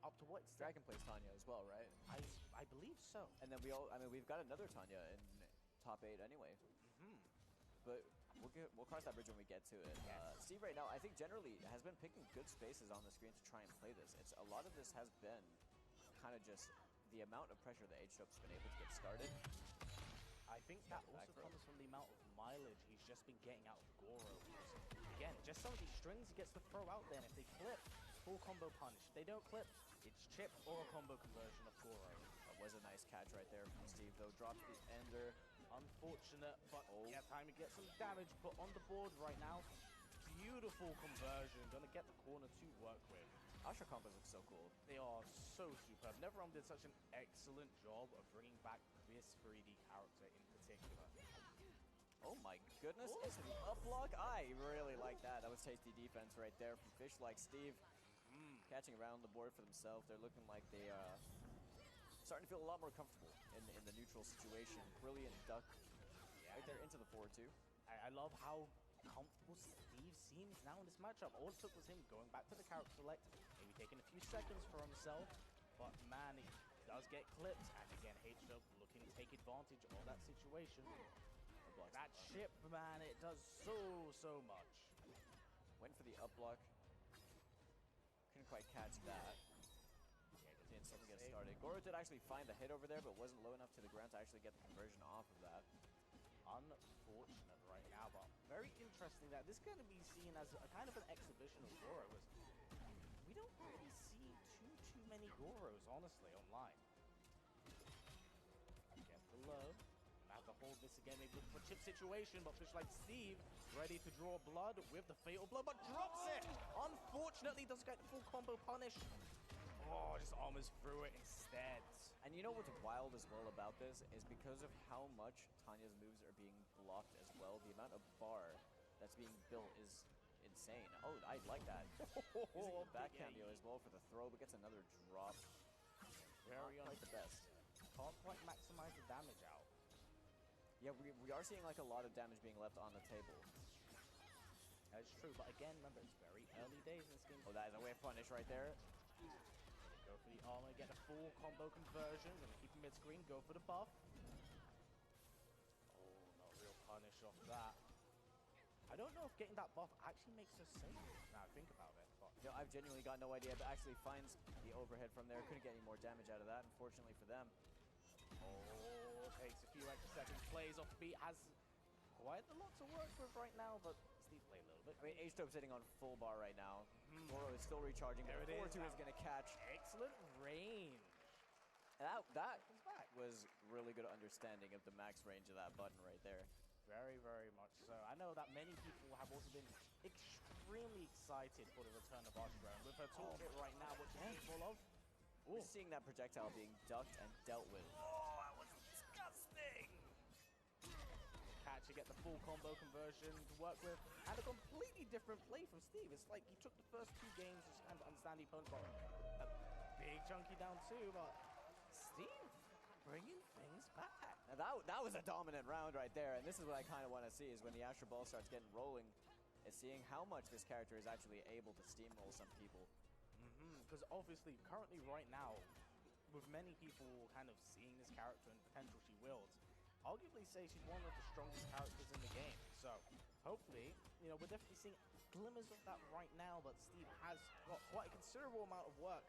up to what extent? Dragon plays Tanya as well, right? I believe so. And then we've got another Tanya in top 8 anyway. But we'll cross that bridge when we get to it. Yes. Steve right now, I think generally has been picking good spaces on the screen to try and play this. A lot of this has been kind of just the amount of pressure that HO's been able to get started. I think that also comes from the amount of mileage he's just been getting out of Goro. Again, just some of these strings he gets to throw out there, and if they clip, full combo punish. If they don't clip, it's chip or a combo conversion of Goro. That was a nice catch right there from Steve, though. Drops the ender. Unfortunate, but yeah, time to get some damage put on the board right now. Beautiful conversion. Gonna get the corner to work with. Ashra combos look so cool. They are so superb. NetherRealm did such an excellent job of bringing back this 3D character in particular. Oh my goodness, it's an up block. I really like that. That was tasty defense right there from Fishlikesteve. Catching around the board for themselves. They're looking like they are starting to feel a lot more comfortable in the neutral situation. Brilliant duck right there into the 4-2. I love how comfortable Steve seems now in this matchup. All it took was him going back to the character select, maybe taking a few seconds for himself, but man, he does get clipped, and again, HW looking to take advantage of that situation. That chip, man, it does so much. Went for the up block. Couldn't quite catch that. Didn't something get started. Goro did actually find the hit over there, but wasn't low enough to the ground to actually get the conversion off of that. Unfortunate right now, but very interesting that this is going to be seen as a kind of an exhibition of Goro. We don't really see too many Goros, honestly, online. Get the low. Have to hold this again, maybe look for chip situation, but Fishlikesteve ready to draw blood with the fatal blow, but drops it! Unfortunately, doesn't get the full combo punish. Oh, just armors through it instead. And you know what's wild as well about this is because of how much Tanya's moves are being blocked as well, the amount of bar that's being built is insane. Oh, I like that. Using the back cameo as well for the throw, but gets another drop. Very not quite the best. Can't quite maximize the damage out. Yeah, we are seeing like a lot of damage being left on the table. That's true, but again, remember, it's very early days in this game. Oh, that is a wave punish right there. Go for the armor, get a full combo conversion, gonna keep him mid-screen, go for the buff. Oh, not real punish off that. I don't know if getting that buff actually makes her safe now I think about it. But You know, I've genuinely got no idea, but actually finds the overhead from there. Couldn't get any more damage out of that, unfortunately for them. oh, takes a few extra seconds, plays off beat, has quite a lot to work with right now, but Steve play a little bit. I mean, H-Dope sitting on full bar right now. Goro is still recharging. There it is. 4-2 is going to catch. Excellent range. That Comes back. was really good understanding of the max range of that button right there. Very, very much so. I know that many people have also been extremely excited for the return of Ashra. With her toolkit right now, what she's capable of. We're seeing that projectile being ducked and dealt with. Oh, that was disgusting! Catch to get the full combo conversion to work with, and a completely different play from Steve. It's like he took the first 2 games just kind of understand the opponent, got a big chunky down too, but Steve bringing things back. Now that was a dominant round right there, and this is what I kind of want to see, is when the Astro Ball starts getting rolling, is seeing how much this character is actually able to steamroll some people. Because obviously, currently right now, with many people kind of seeing this character and potential she wields, arguably say she's one of the strongest characters in the game. So hopefully, you know, we're definitely seeing glimmers of that right now, but Steve has got quite a considerable amount of work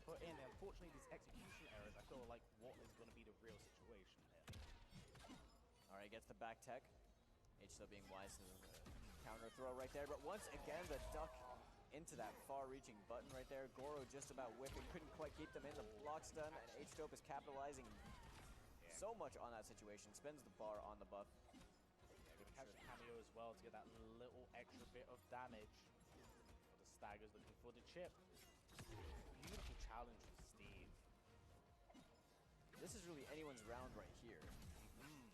put in. And unfortunately, these execution errors, I feel like what is going to be the real situation here. All right, gets the back tech. H still being wise to the counter throw right there, but once again, the duck into that far-reaching button right there. Goro just about whipping, couldn't quite keep them in. The block stun, and H-Dope is capitalizing so much on that situation. Spends the bar on the buff. Good catch the cameo as well to get that little extra bit of damage. The Stagger's looking for the chip. Beautiful challenge from Steve. This is really anyone's round right here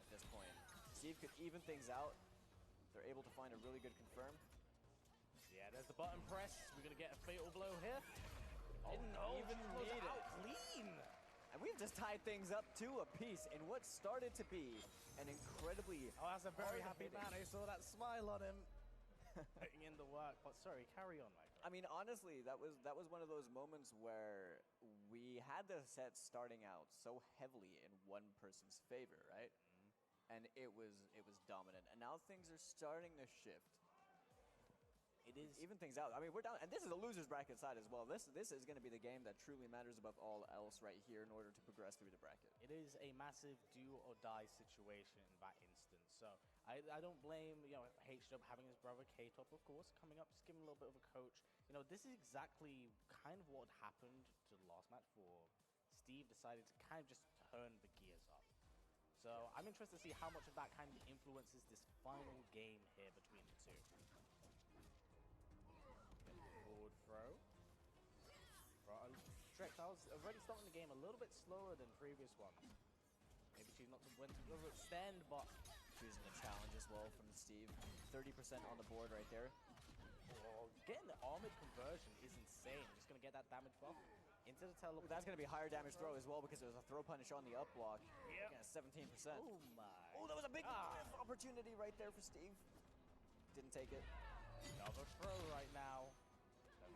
at this point. Steve could even things out. They're able to find a really good confirm. Yeah, there's the button press. We're going to get a fatal blow here. Didn't even close need it out it. clean. And we've just tied things up to a piece in what started to be an incredibly Oh, that's a very happy hard-hitting- man. I saw that smile on him. Putting in the work. But sorry, carry on, Michael. I mean, honestly, that was one of those moments where we had the set starting out so heavily in one person's favor, right? And it was dominant. And now things are starting to shift. It is Even things out. I mean, we're down, and this is a loser's bracket side as well. This is going to be the game that truly matters above all else right here in order to progress through the bracket. It is a massive do or die situation in that instance. So I don't blame, you know, H-Dub having his brother K-Top, of course, coming up, just giving him a little bit of a coach. You know, this is exactly kind of what happened to the last match for Steve decided to kind of just turn the gears up. So I'm interested to see how much of that kind of influences this final game here between the two. Forward throw. Projectiles already starting the game a little bit slower than previous ones. Maybe she's not when to overextend, but Choosing the challenge as well from Steve. 30% on the board right there. oh, getting the armored conversion is insane. Just gonna get that damage buff into the teleport. That's going to be a higher damage throw as well because there was a throw punish on the up block. Yep. Yeah, 17%. Oh my! Oh, that was a big opportunity right there for Steve. Didn't take it. Another throw right now. 7%.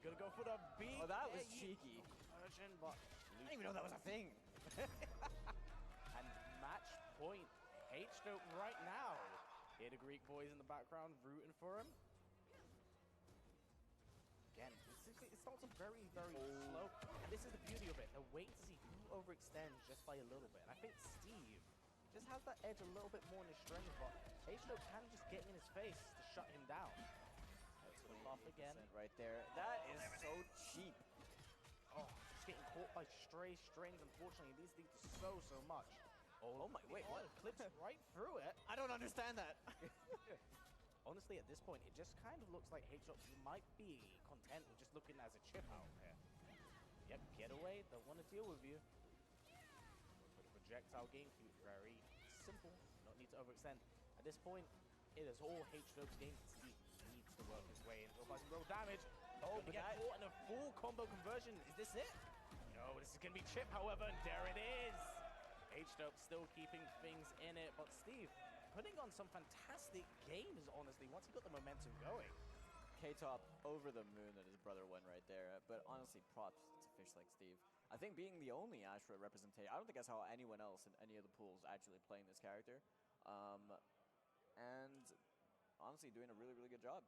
Gonna go for the beat. Oh, that was cheeky. Conversion, but I didn't even know that was a thing. and match point. H-Dope right now. Hear the Greek boys in the background rooting for him. Again, it starts off very, very slow. And this is the beauty of it. They're waiting to see who overextends just by a little bit. And I think Steve just has that edge a little bit more in his strength, but H-Dope kind of just getting in his face to shut him down. That's the buff again. Right there. That is so cheap. Oh, just getting caught by stray strings. Unfortunately, these lead to so much. Oh my, wait, what? Clips right through it. I don't understand that. Honestly, at this point, it just kind of looks like H-Drop might be content with just looking as a chip out here. Yep, get away. Don't want to deal with you. For the projectile game, very simple. Don't need to overextend. At this point, it is all H-Drop's game. He needs to work his way into a real damage. Oh, but get caught in a full combo conversion. Is this it? No, this is going to be chip, however, and there it is. H-Dope still keeping things in it, but Steve putting on some fantastic games, honestly, once he got the momentum going. K-Top over the moon that his brother won right there, but honestly, props to Fishlikesteve. I think being the only Ashra representation, I don't think I saw anyone else in any of the pools actually playing this character. And honestly doing a really, really good job.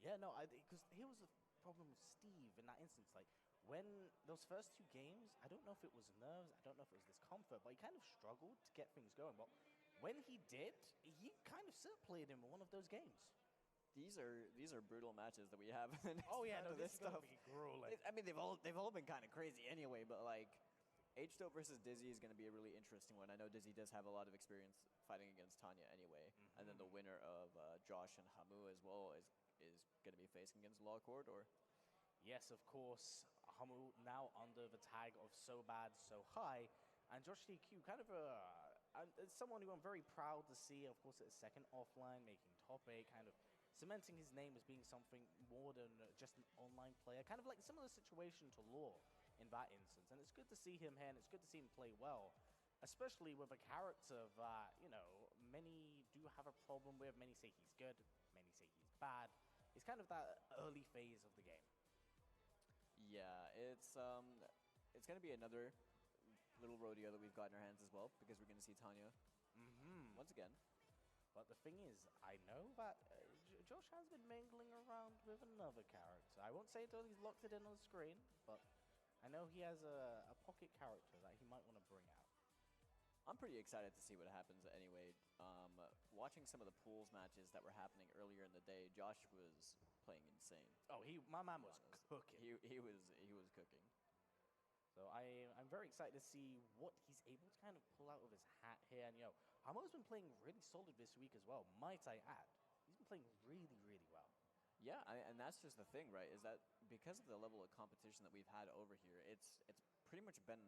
Yeah, no, because here was the problem with Steve in that instance. Like, when those first 2 games, I don't know if it was nerves, I don't know if it was discomfort, but he kind of struggled to get things going. But when he did, he kind of played him in one of those games. These are brutal matches that we have. Oh yeah, no, this this stuff. is gonna be grueling. I mean, they've all been kind of crazy anyway, but like, H-Dope versus Dizzy is going to be a really interesting one. I know Dizzy does have a lot of experience fighting against Tanya anyway, and then the winner of Josh and Hamu as well is going to be facing against LawKorridor. Yes, of course. Hamu now under the tag of Sobadsohi, and JoshTQ, kind of someone who I'm very proud to see. Of course, at his second offline, making top 8, kind of cementing his name as being something more than just an online player. Kind of like a similar situation to Law in that instance. And it's good to see him here, and it's good to see him play well, especially with a character that, you know, many do have a problem with. Many say he's good, many say he's bad. It's kind of that early phase of the game. Yeah, it's going to be another little rodeo that we've got in our hands as well, because we're going to see Tanya once again. But the thing is, I know that Josh has been mingling around with another character. I won't say until he's locked it in on the screen, but I know he has a pocket character that he might want to bring out. I'm pretty excited to see what happens anyway. Watching some of the pools matches that were happening earlier in the day, Josh was playing insane. Oh, my man was cooking. He was cooking. So I'm very excited to see what he's able to kind of pull out of his hat here. And, you know, Hamo's been playing really solid this week as well, might I add. He's been playing really, really well. Yeah, and that's just the thing, right, is that because of the level of competition that we've had over here, it's pretty much been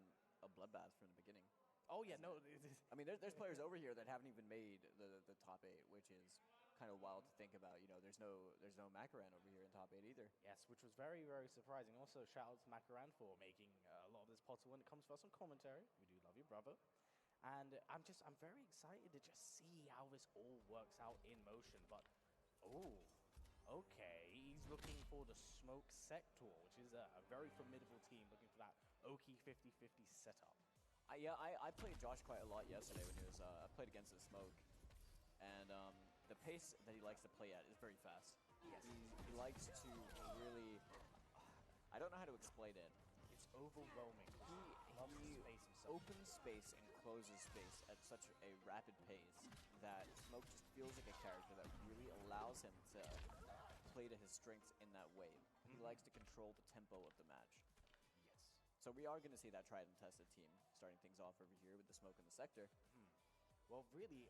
a bloodbath from the beginning. Oh, yeah, no. I mean, there's players over here that haven't even made the top 8, which is kind of wild to think about. You know, there's no Makoran over here in top 8 either. Yes, which was very, very surprising. Also, shout out to Makoran for making a lot of this potter when it comes to us on commentary. We do love you, brother. And I'm very excited to just see how this all works out in motion. But, oh, okay, he's looking for the Smoke Sector, which is a very formidable team, looking for that Oki 50-50 setup. Yeah, I played Josh quite a lot yesterday when he was I played against the Smoke, and the pace that he likes to play at is very fast. Yes. He likes to really, I don't know how to explain it. It's overwhelming. He opens space and closes space at such a rapid pace that Smoke just feels like a character that really allows him to play to his strengths in that way. He likes to control the tempo of the match. So we are going to see that tried and tested team starting things off over here with the Smoke in the sector. Well, really,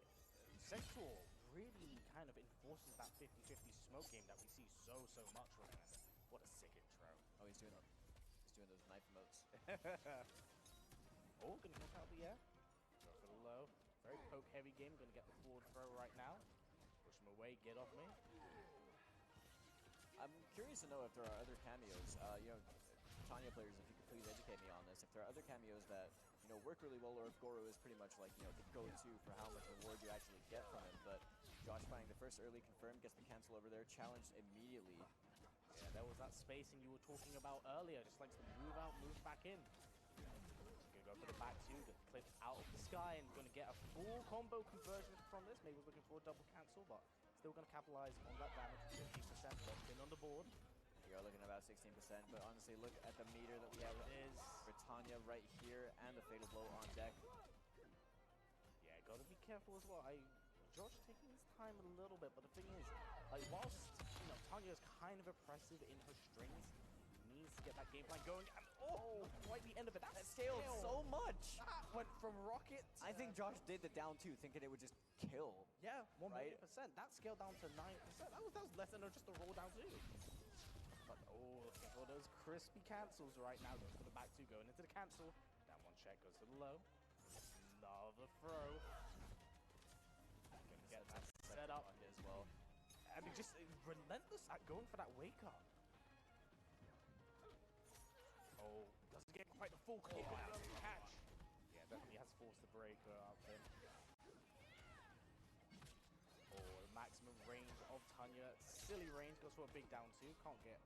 Sector really kind of enforces that 50-50 smoke game that we see so much from him. What a sick intro. Oh, he's doing those knife emotes. Oh, gonna come out the air. Go for the low. Very poke heavy game. Gonna get the forward throw right now. Push him away. Get off me. I'm curious to know if there are other cameos. You know, Tanya players, if you could please educate me on this. If there are other cameos that, you know, work really well, or if Goro is pretty much like, you know, the go-to for how much reward you actually get from him. But Josh finding the first early confirm, gets the cancel over there, challenged immediately. Yeah, there was that spacing you were talking about earlier. Just likes to move out, move back in. Gonna go for the back two, get the clip out of the sky, and gonna get a full combo conversion from this. Maybe was looking for a double cancel, but still gonna capitalize on that damage. 50% locked in on the board. We are looking at about 16%, but honestly, look at the meter that we have for Tanya right here, and the fatal blow on deck. Yeah, gotta be careful as well. Josh taking his time a little bit, but the thing is, like, whilst, you know, Tanya is kind of oppressive in her strings, he needs to get that game plan going, and oh, right the end of it, that scaled so much! That went from rocket to... I think Josh did the down two, thinking it would just kill. Yeah, 100%. Right? That scaled down to 9%. That was less than just a roll down two. But, oh, looking for those crispy cancels right now. Goes for the back two, going into the cancel. Down one check, goes to the low. Another throw. Gonna get that set up on as well. I mean, just relentless at going for that wake up. Oh, doesn't get quite the full clip catch. Yeah, definitely has forced the break out there. Oh, the maximum range of Tanya. Silly range, goes for a big down two. Can't get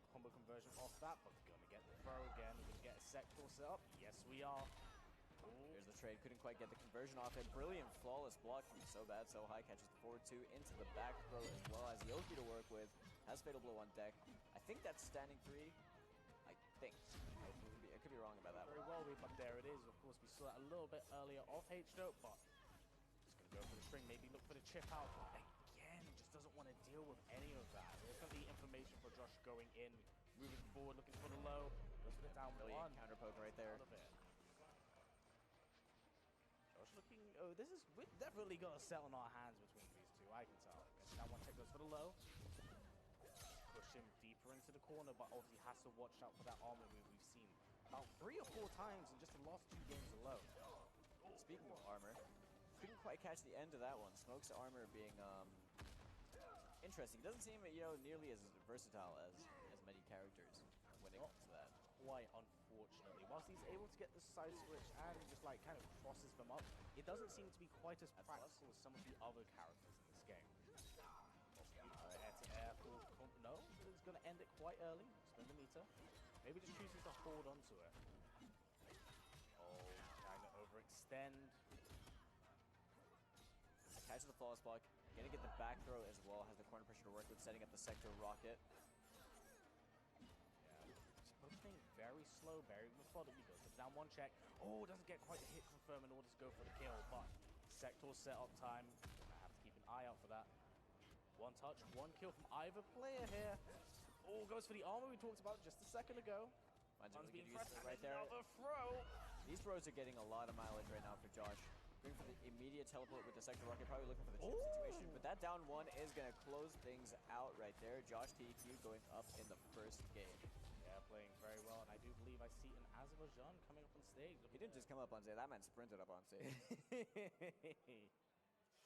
combo conversion off that, but we're gonna get the throw again. We're gonna get a sector set up. Yes, we are. Here's the trade, couldn't quite get the conversion off it. Brilliant, flawless block from Sobadsohi, catches the forward 2 into the back throw as well as Yoki to work with. Has Fatal Blow on deck. I think that's standing 3. I think. I could be wrong about that Very well, but there it is. Of course, we saw that a little bit earlier off H-Dope, but just going to go for the string, maybe look for the chip out. But again, just doesn't want to deal with any of that. There's going to be information for Josh going in, moving forward, looking for the low. Goes for the down one. Counter poke right there. Out of it. Josh looking, oh, we're definitely going to settle on our hands between these two, I can tell. Down one check goes for the low. Push him deeper into the corner, but obviously has to watch out for that armor move we've seen about 3 or 4 times in just the last 2 games alone. Speaking of armor, couldn't quite catch the end of that one. Smoke's armor being interesting. Doesn't seem, you know, nearly as versatile as many characters when it comes to that. Quite unfortunately. Whilst he's able to get the side switch and just like kind of crosses them up, it doesn't seem to be quite as practical as some of the other characters in this game. Head-to-air full no, it's going to end it quite early. Spin the meter. Maybe just choosing to hold onto it. Oh, trying to overextend. Catches the flawless block. Gonna get the back throw as well. Has the corner pressure to work with, setting up the sector rocket. Yeah, both playing very slow, very methodically. Goes for the down one check. Oh, doesn't get quite the hit confirm in order to go for the kill, but sector setup time. I have to keep an eye out for that. One touch, one kill from either player here. Oh, goes for the armor we talked about just a second ago. One's being pressed right there. Another throw. These throws are getting a lot of mileage right now for Josh. Going for the immediate teleport with the sector rocket, probably looking for the chip situation, but that down 1 is going to close things out right there. JoshTQ going up in the first game. Yeah, playing very well, and I do believe I see an Azerbaijan coming up on stage. He didn't just come up on stage, that man sprinted up on stage.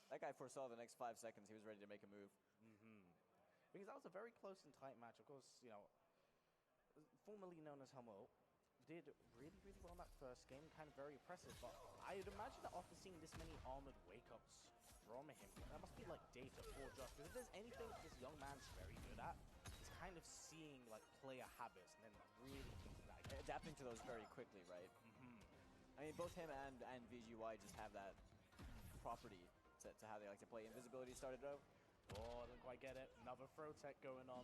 That guy foresaw the next 5 seconds, he was ready to make a move. Because that was a very close and tight match. Of course, you know, formerly known as Hummel, did really, really well in that first game, kind of very impressive, but I'd imagine that after seeing this many armored wake-ups from him, that must be like data for Josh, because if there's anything this young man's very good at, is kind of seeing like player habits and then really thinking that. Adapting to those very quickly, right? I mean, both him and VGY just have that property to how they like to play. Invisibility started out. Oh, didn't quite get it. Another throw tech going on.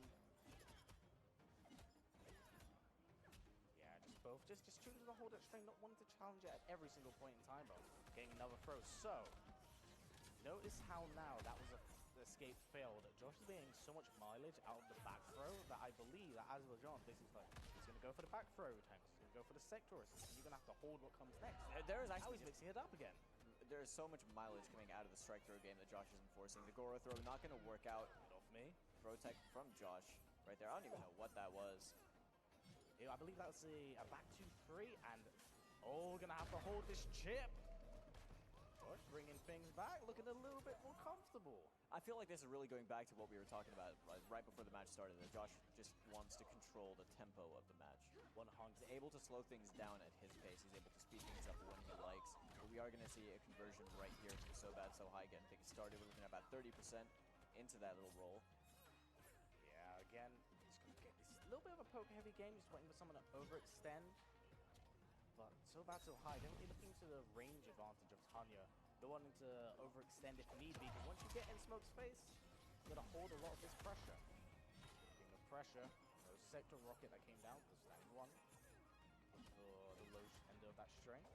Both just choosing to hold that string, not wanting to challenge it at every single point in time, but getting another throw. So, notice how now that was the escape failed. Josh is getting so much mileage out of the back throw that I believe that Azerbaijan, this is like, he's going to go for the back throw time. He's going to go for the sector assist. You're going to have to hold what comes next. There is actually he's mixing it up again. There is so much mileage coming out of the strike throw game that Josh is enforcing. The Goro throw not going to work out. Get off me. Throw tech from Josh right there. I don't even know what that was. I believe that was a back 2-3, and oh, we're gonna have to hold this chip. Josh bringing things back, looking a little bit more comfortable. I feel like this is really going back to what we were talking about right before the match started. That Josh just wants to control the tempo of the match. He's able to slow things down at his pace. He's able to speed things up when he likes. But we are going to see a conversion right here from Sobadsohi again. I think it started. We're looking at about 30% into that little roll. Yeah, again. It's a little bit of a poke-heavy game, just waiting for someone to overextend. But Sobadsohi, definitely looking to the range advantage of Tanya. They're wanting to overextend if need be, because once you get in Smoke's face, you're going to hold a lot of this pressure. Getting the pressure, no sector rocket that came down, was that one. For the low end of that string.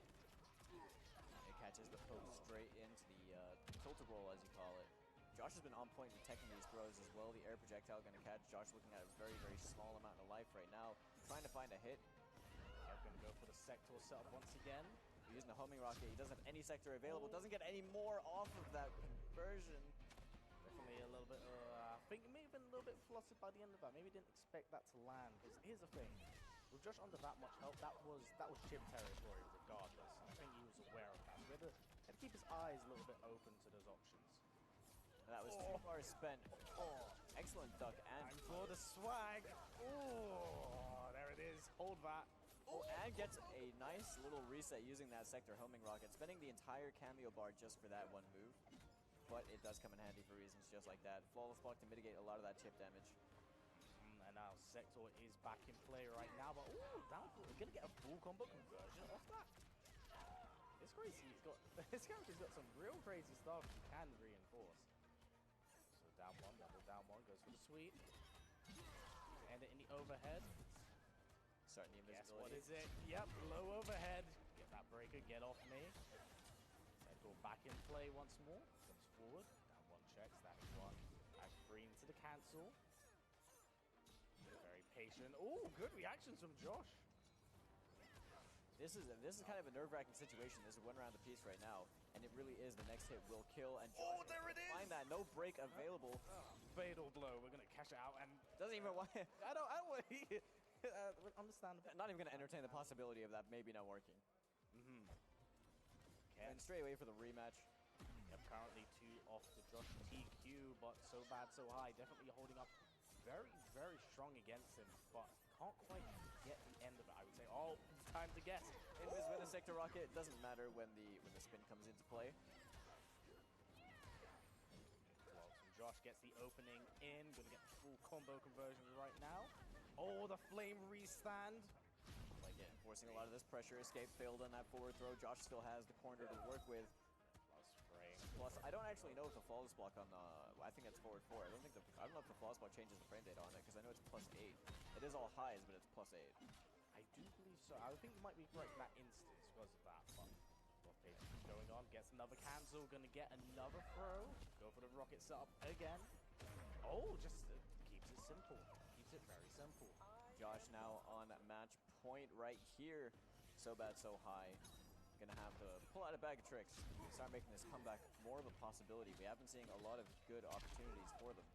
It catches the poke straight into the tilted roll, as you call it. Josh has been on point detecting these throws as well. The air projectile going to catch. Josh looking at a very, very small amount of life right now. Trying to find a hit. Yeah, going to go for the sector setup once again. Using the homing rocket. He doesn't have any sector available. Doesn't get any more off of that conversion. Definitely a little bit, I think he may have been a little bit flustered by the end of that. Maybe didn't expect that to land. Because here's the thing. With Josh under that much help, that was chip territory regardless. And I think he was aware of that. So he had to keep his eyes a little bit open to those options. That was too far spent. Oh, excellent duck. And time for the swag. Oh, there it is. Hold that. Oh, and gets a nice little reset using that sector homing rocket, spending the entire cameo bar just for that one move. But it does come in handy for reasons just like that. Flawless block to mitigate a lot of that chip damage. And now Sector is back in play right now, but ooh, down for, we're going to get a full combo conversion off that. It's crazy. This character's got some real crazy stuff you can reinforce. So down one, double down one, goes for the sweep. End it in the overhead. Starting the Guess invisibility. what is it? Yep, low overhead. Get that breaker, get off me. Then go back in play once more. Comes forward. Down one checks, that is one. Back three into the cancel. Very patient. Oh, good reactions from Josh. This is kind of a nerve-wracking situation. This is one round apiece right now, and it really is. The next hit will kill, and Josh there it is! find that no break available. Fatal blow. We're gonna cash it out and Doesn't even want. I don't want understandable. Not even going to entertain the possibility of that maybe not working. And straight away for the rematch. Yep, currently 2 off the JoshTQ, but so bad, so high. Definitely holding up very, very strong against him, but can't quite get the end of it, I would say. Oh, time to guess. Invis with a sector rocket. It doesn't matter when the spin comes into play. Well, so Josh gets the opening in. Gonna get the full combo conversion right now. Oh, the flame restand. Like it, enforcing a lot of this pressure. Escape failed on that forward throw. Josh still has the corner to work with. Plus, I don't actually know if the flawless block on the. I think it's forward 4. I don't know if the flawless block changes the frame data on it because I know it's +8. It is all highs, but it's +8. I do believe so. I think you might be correct in that instance because of that. But what patience is going on? Gets another cancel. Gonna get another throw. Go for the rocket setup again. Oh, just keeps it simple. Keeps it very simple. Josh now on match point right here. So bad, so high. Gonna have to pull out a bag of tricks. Start making this comeback more of a possibility. We have been seeing a lot of good opportunities for them.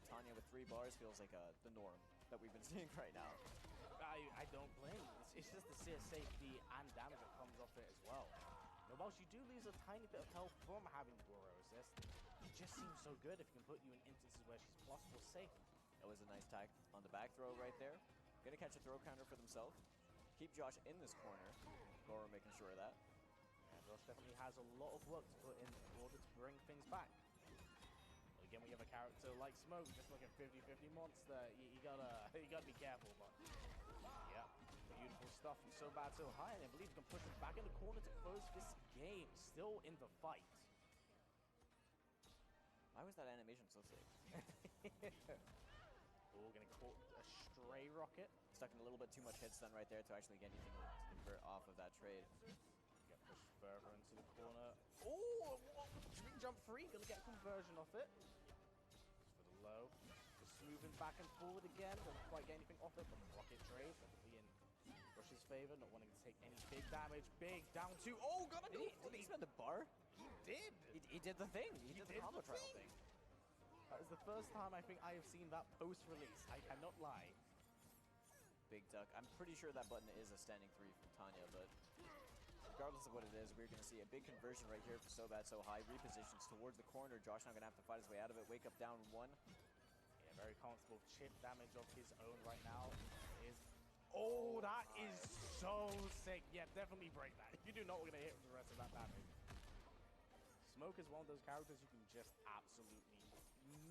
Tanya with 3 bars feels like the norm that we've been seeing right now. I don't blame you. It's just the sheer safety and damage that comes off it as well. Now, whilst you do lose a tiny bit of health from having Goro assist, it just seems so good if you can put you in instances where she's +4 safe. That was a nice tag on the back throw right there. Gonna catch a throw counter for themselves. Keep Josh in this corner. Goro making sure of that. Yeah, Josh definitely has a lot of work to put in order to bring things back. But again, we have a character like Smoke, just like a 50-50 monster. You gotta be careful, but yeah, beautiful stuff from So Bad, So High, and I believe you can push him back in the corner to close this game. Still in the fight. Why was that animation so sick? Oh, gonna caught a stray rocket. Stuck in a little bit too much hit stun right there to actually get anything to convert off of that trade. Get pushed further into the corner. Oh, jump free, gonna get a conversion off it. Just for the low. Just moving back and forward again. Doesn't quite get anything off it, but the rocket trade definitely in Rush's favor, not wanting to take any big damage. Big down 2. Oh, gonna go. Did he spend the bar? He did. He did the thing. He did the combo trial thing. That is the first time I think I have seen that post-release. I cannot lie. Big duck. I'm pretty sure that button is a standing 3 from Tanya, but regardless of what it is, we're going to see a big conversion right here for So Bad, So High. Repositions towards the corner. Josh now going to have to fight his way out of it. Wake up down 1. Yeah, very comfortable chip damage of his own right now. Oh, that is so sick. Yeah, definitely break that. You do not want to hit with the rest of that damage. Smoke is one of those characters you can just absolutely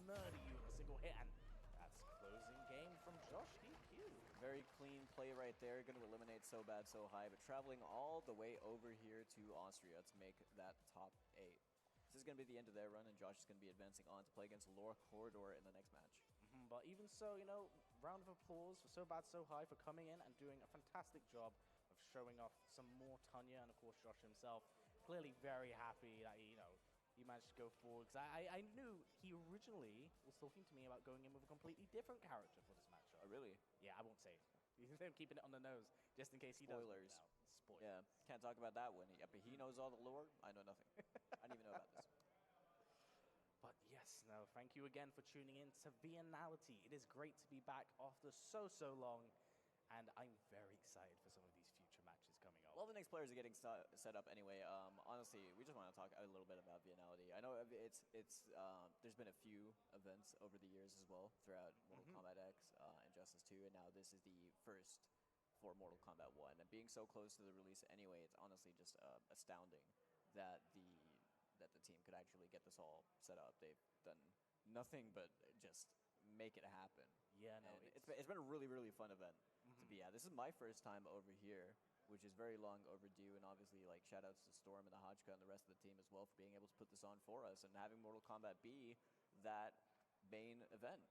murder you in a single hit, and that's closing game from JoshTQ. Very clean play right there. Going to eliminate So Bad, So High, but traveling all the way over here to Austria to make that top 8. This is going to be the end of their run, and Josh is going to be advancing on to play against LawKorridor in the next match. But even so, you know, round of applause for So Bad, So High for coming in and doing a fantastic job of showing off some more Tanya, and of course Josh himself. Clearly very happy that he managed to go forward, because I knew he originally was talking to me about going in with a completely different character for this matchup. Oh, really? Yeah, I won't say. I'm keeping it on the nose, just in case he Spoilers. does. Spoilers. Yeah, can't talk about that one. But he knows all the lore. I know nothing. I didn't even know about this. But yes, no, thank you again for tuning in to VIENNALITY. It is great to be back after so long. And I'm very excited for some of these future matches coming up. Well, the next players are getting set up anyway. Honestly, we just want to talk a little bit about VIENNALITY. I know there's been a few events over the years as well throughout Mortal Kombat X and Justice 2, and now this is the first for Mortal Kombat 1. And being so close to the release anyway, it's honestly just astounding that the team could actually get this all set up. They've done nothing but just make it happen. Yeah, no, it's been a really fun event to be at. This is my first time over here which is very long overdue. And obviously, like, shout outs to Storm and the Hodgka and the rest of the team as well for being able to put this on for us and having Mortal Kombat be that main event.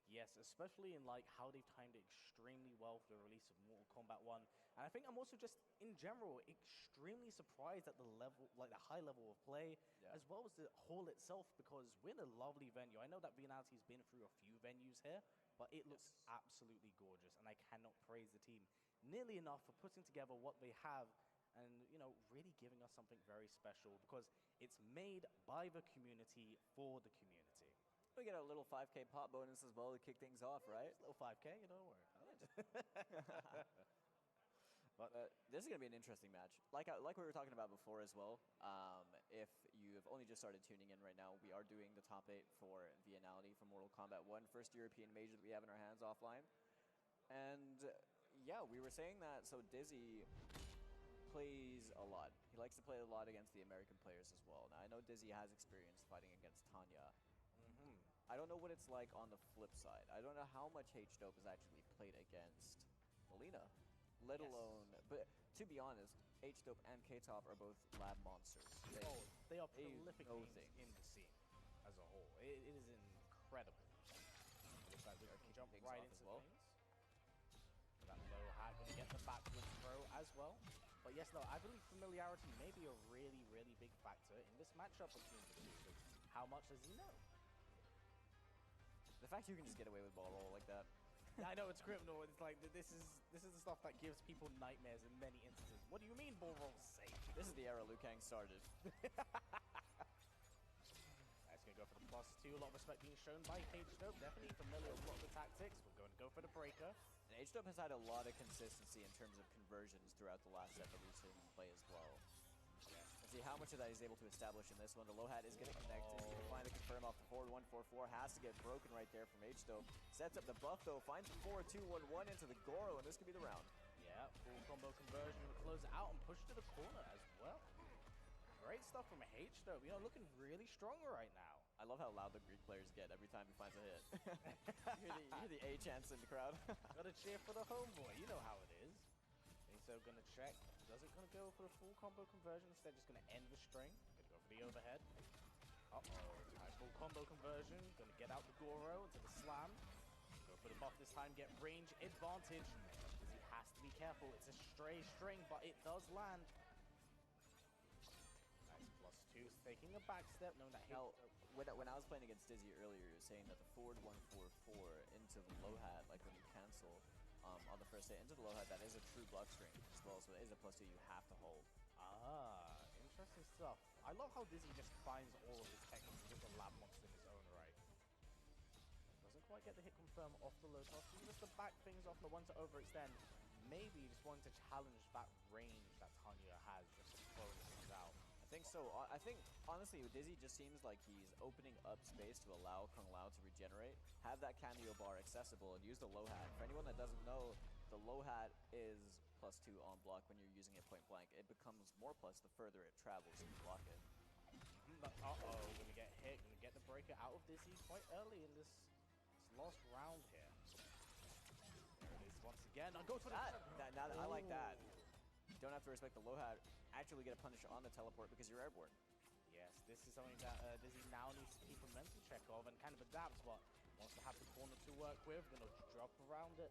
Yes, especially in like how they've timed it extremely well for the release of Mortal Kombat 1. And I think I'm also just, in general, extremely surprised at the level, like the high level of play, as well as the hall itself, because we're in a lovely venue. I know that VIENNALITY's been through a few venues here, but it looks absolutely gorgeous, and I cannot praise the team nearly enough for putting together what they have and, you know, really giving us something very special, because it's made by the community for the community. We get a little 5K pop bonus as well to kick things off, right? Just a little 5K, you know, But this is going to be an interesting match. Like we were talking about before as well, if you've only just started tuning in right now, we are doing the top 8 for VIENNALITY for Mortal Kombat 1, first European major that we have in our hands offline. And yeah, we were saying that, so Dizzy plays a lot. He likes to play a lot against the American players as well. Now, I know Dizzy has experience fighting against Tanya. I don't know what it's like on the flip side. I don't know how much H-Dope has actually played against Melina, let alone... But to be honest, H-Dope and K-Top are both lab monsters. They are prolific in the scene as a whole. It is incredible. Looks like we can jump right into things. That low hat, going to get the backwards throw as well. But yes, no, I believe familiarity may be a really, really big factor in this matchup between the two. How much does he know? The fact you can just get away with ball roll like that. I know, it's criminal. It's like, this is the stuff that gives people nightmares in many instances. What do you mean ball roll safe? This is the era Liu Kang started. That's going to go for the +2. A lot of respect being shown by H-Dope. Definitely familiar with a lot of the tactics. We're going to go for the breaker. And H-Dope has had a lot of consistency in terms of conversions throughout the last set that we've seen him play as well. Let's see how much of that he's able to establish in this one. The low hat is going to connect. He's going to find the confirm off the forward 144. Has to get broken right there from H-Dope. Sets up the buff though. Finds the 4-2-1-1 into the Goro, and this could be the round. Yeah, full combo conversion. Going to close it out and push to the corner as well. Great stuff from H-Dope. You know, looking really strong right now. I love how loud the Greek players get every time he finds a hit. you hear the A chants in the crowd. Gotta cheer for the homeboy. You know how it is. So gonna check. Doesn't gonna go for the full combo conversion. Instead, just gonna end the string. Gonna go for the overhead. Nice full combo conversion. Gonna get out the Goro into the slam. Go for the buff this time. Get range advantage. Because he has to be careful. It's a stray string, but it does land. Nice +2. Taking a back step. Knowing that now, when I was playing against Dizzy earlier, you were saying that the forward 144 into the low hat, like when you cancel. On the first hit into the low hat, that is a true block string as well, so it is a +2 you have to hold. Interesting stuff. I love how Dizzy just finds all of his techniques just a lab monster in his own right. Doesn't quite get the hit confirm off the low toss. Just to back things off, the one to overextend. Maybe just wanting to challenge that range that Tanya has, just to throw things out. I think so. I think, honestly, Dizzy just seems like he's opening up space to allow Kung Lao to regenerate, have that cameo bar accessible, and use the low hat. For anyone that doesn't know, the low hat is +2 on block when you're using it point blank. It becomes more plus the further it travels and you block it. Gonna get hit, gonna get the breaker out of Dizzy quite early in this last round here. There it is once again. I'll go for that. I like that. You don't have to respect the low hat, actually get a punish on the teleport because you're airborne. Yes, this is something that Dizzy now needs to keep a mental check of and kind of adapt, but wants to have the corner to work with, gonna drop around it.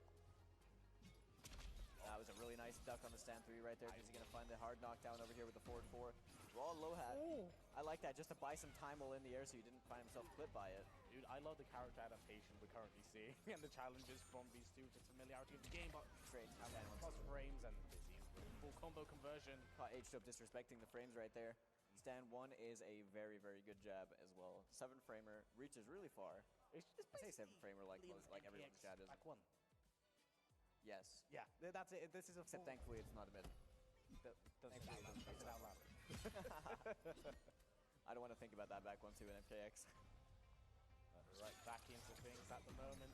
That was a really nice duck on the stand 3 right there. Dizzy gonna find the hard knockdown over here with the forward 4. Raw low hat. Ooh. I like that, just to buy some time while in the air so you didn't find himself clipped by it. Dude, I love the character adaptation we're currently seeing and the challenges from these two, just familiarity of the game, but straight plus frames and Dizzy full combo conversion. Caught H-Dope disrespecting the frames right there. Stand 1 is a very, very good jab as well. 7-framer, reaches really far. It's just I say 7-framer like everyone's jab is. Back 1. Yes. Yeah, that's it. This is a except thankfully it's not a mid. I don't want to think about that back 1-2 in MKX. Right back into things at the moment.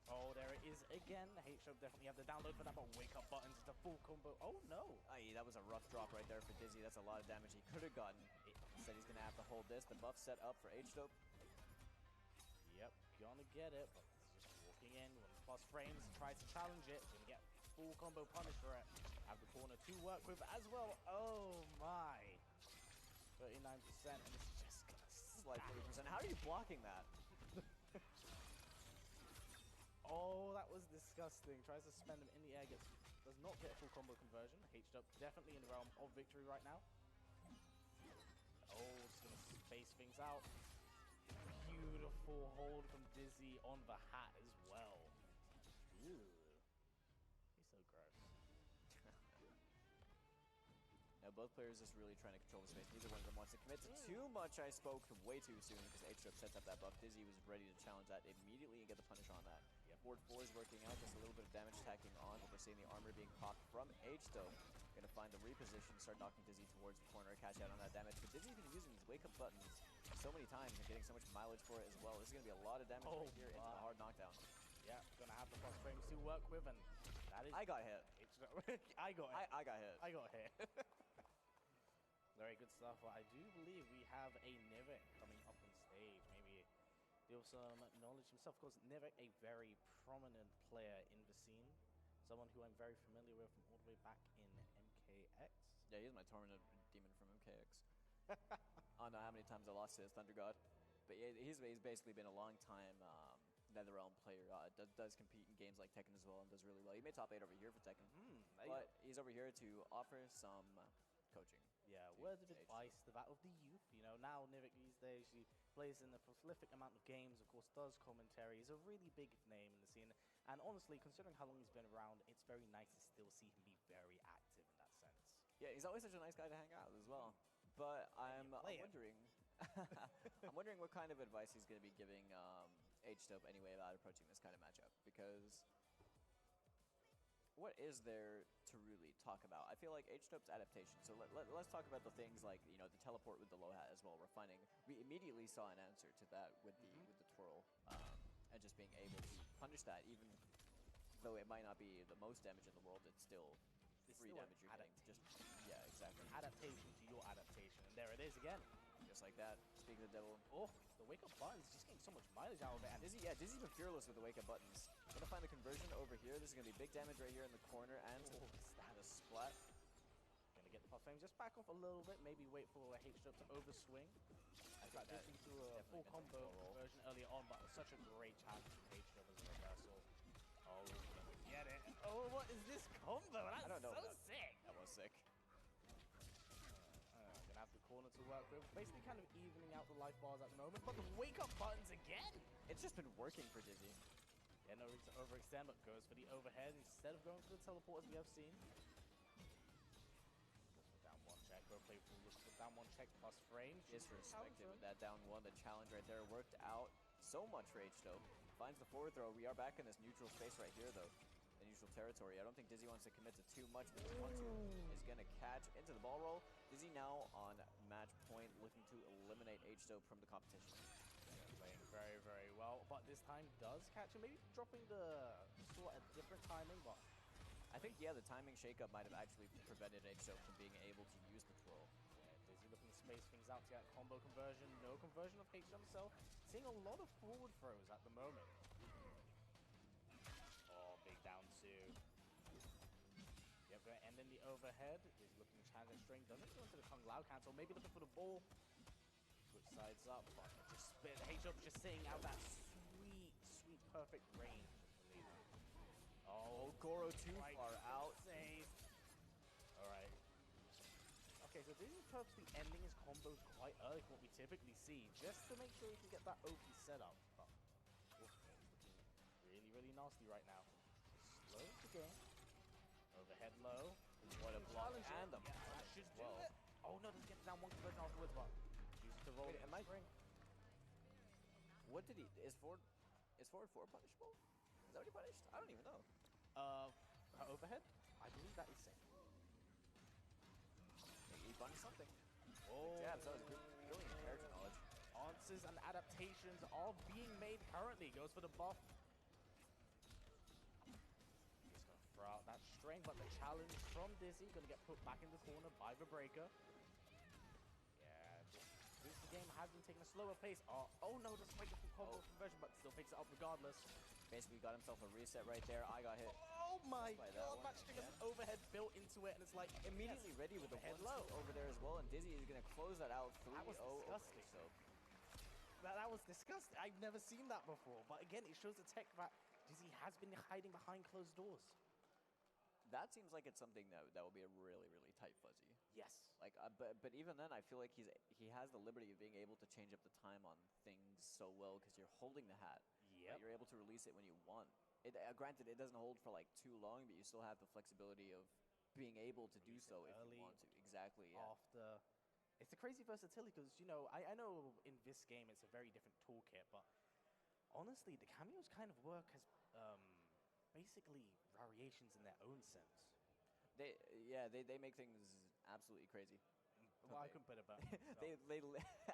Oh, there it is again. H-Dope definitely have the download for that, but wake up buttons, the full combo. Oh no! Aye, that was a rough drop right there for Dizzy. That's a lot of damage he could have gotten. Instead, he's gonna have to hold this. The buff set up for H-Dope. Yep, gonna get it, but just walking in with plus frames, tries to challenge it. Gonna get full combo punish for it. Have the corner to work with as well. Oh my. 39%, and it's just gonna Slight 40%. How are you blocking that? Oh, that was disgusting. Tries to spend him in the air, does not get a full combo conversion. H-Dub definitely in the realm of victory right now. Oh, just gonna space things out. Beautiful hold from Dizzy on the hat as well. Ew. He's so gross. Now both players just really trying to control the space. Neither one of them wants to commit to too much. I spoke way too soon because H-Dub sets up that buff. Dizzy was ready to challenge that immediately and get the punish on that. Yep. Forward 4 is working out, just a little bit of damage tacking on, but we're seeing the armor being popped from H-Dub. Gonna find the reposition, start knocking Dizzy towards the corner, catch out on that damage. But Dizzy's been using these wake-up buttons so many times and getting so much mileage for it as well. This is gonna be a lot of damage right here into the hard knockdown. Yeah, gonna have the cross frames to work with, and that is... I got hit. I got hit. I got hit. I got hit. Very good stuff. Well, I do believe we have a Nivek coming up on stage. Maybe deal some knowledge himself. Of course, Nivek, a very prominent player in the scene. Someone who I'm very familiar with from all the way back in MKX. Yeah, he's my tournament demon from MKX. I don't know how many times I lost to his Thunder God. But yeah, he's basically been a long time NetherRealm player. Does compete in games like Tekken as well and does really well. He made top 8 over here for Tekken. But he's over here to offer some coaching. Yeah, words of advice, the battle of the youth. You know, now Nivek these days, he plays in a prolific amount of games, of course, does commentary. He's a really big name in the scene. And honestly, considering how long he's been around, it's very nice to still see him be very active in that sense. Yeah, he's always such a nice guy to hang out with as well. But I'm wondering, I'm wondering what kind of advice he's going to be giving H-Dub anyway about approaching this kind of matchup. Because what is there to really talk about? I feel like H-Dub's adaptation. So let's talk about the things like, you know, the teleport with the low hat as well. We immediately saw an answer to that with the twirl, and just being able to punish that, even though it might not be the most damage in the world, it's still free damage you're getting. Just yeah, exactly. Adaptation to your adaptation, and there it is again. Just like that. Speaking of the devil. Oh, the wake-up buttons just getting so much mileage out of it. And Dizzy's been fearless with the wake-up buttons. Gonna find the conversion over here. This is gonna be big damage right here in the corner, and the splat. Gonna get the puff frame. Just back off a little bit. Maybe wait for H-Dub to overswing. I got this into a full combo version earlier on, but it was such a great challenge from H-Dub as a reversal. Oh, get it. Oh, what is this combo? That's I don't know so sick. That was sick. Gonna have the corner to work with. Basically kind of evening out the life bars at the moment, but the wake-up buttons again. It's just been working for Dizzy. Yeah, no reason to overextend, but goes for the overhead instead of going for the teleport as we have seen. Goes for down one check. Go play for down one check plus frame. Disrespected with that down one. The challenge right there worked out so much for H-Dub. Finds the forward throw. We are back in this neutral space right here, though. The neutral territory. I don't think Dizzy wants to commit to too much, but the 1-2 is going to catch into the ball roll. Dizzy now on match point, looking to eliminate H-Dub from the competition. Yeah, playing very, very well, but this time does catch him. Maybe dropping the sword at different timing, but I think, yeah, the timing shakeup might have actually prevented H-Dub from being able to use the twirl. Dizzy looking to space things out to get combo conversion. No conversion of H-Dub himself. Seeing a lot of forward throws at the moment. Oh, big down two. Yep, going to end in the overhead. Is looking to challenge string. Doesn't go into the Kung Lao cancel. Maybe looking for the ball. Switch sides up. But just spit. H-Dub just seeing out that sweet, sweet, perfect range. Oh, Goro too far out. Save. All right. Okay, so this is purposely ending his combos quite early from what we typically see, just to make sure he can get that OP setup. But really, really nasty right now. Slow the game. Overhead low. What a block and the punish as well. Oh no, doesn't get down one conversion afterwards, but uses the roll. What did he? Is forward 4 punishable? Is that what he punished? I don't even know. Overhead? I believe that is safe. He punished something. Oh, yeah, so it's really character knowledge. Answers and adaptations are being made currently. Goes for the buff. He's going to throw out that string, but the challenge from Dizzy going to get put back in the corner by the breaker. Yeah, this game has been taking a slower pace. Oh no, doesn't make the full combo conversion, but still picks it up regardless. Basically got himself a reset right there. I got hit. Oh my by that god, one, Matchstick has an overhead built into it, and it's like immediately yes, ready with the overhead one low over there as well, and Dizzy is going to close that out 3-0. That was disgusting. So that was disgusting. I've never seen that before. But again, it shows the tech that Dizzy has been hiding behind closed doors. that seems like it's something that will be a really, really tight fuzzy. Yes. Like, but even then, I feel like he has the liberty of being able to change up the time on things so well because you're holding the hat. Yep. Right? You're able to release it when you want. Granted, it doesn't hold for like too long, but you still have the flexibility of being able to do so if you want to. Exactly. Yeah. After. It's a crazy versatility because, you know, I know in this game it's a very different toolkit, but honestly, the cameos kind of work as basically variations in their own sense. They make things absolutely crazy. Well, I couldn't put it better. They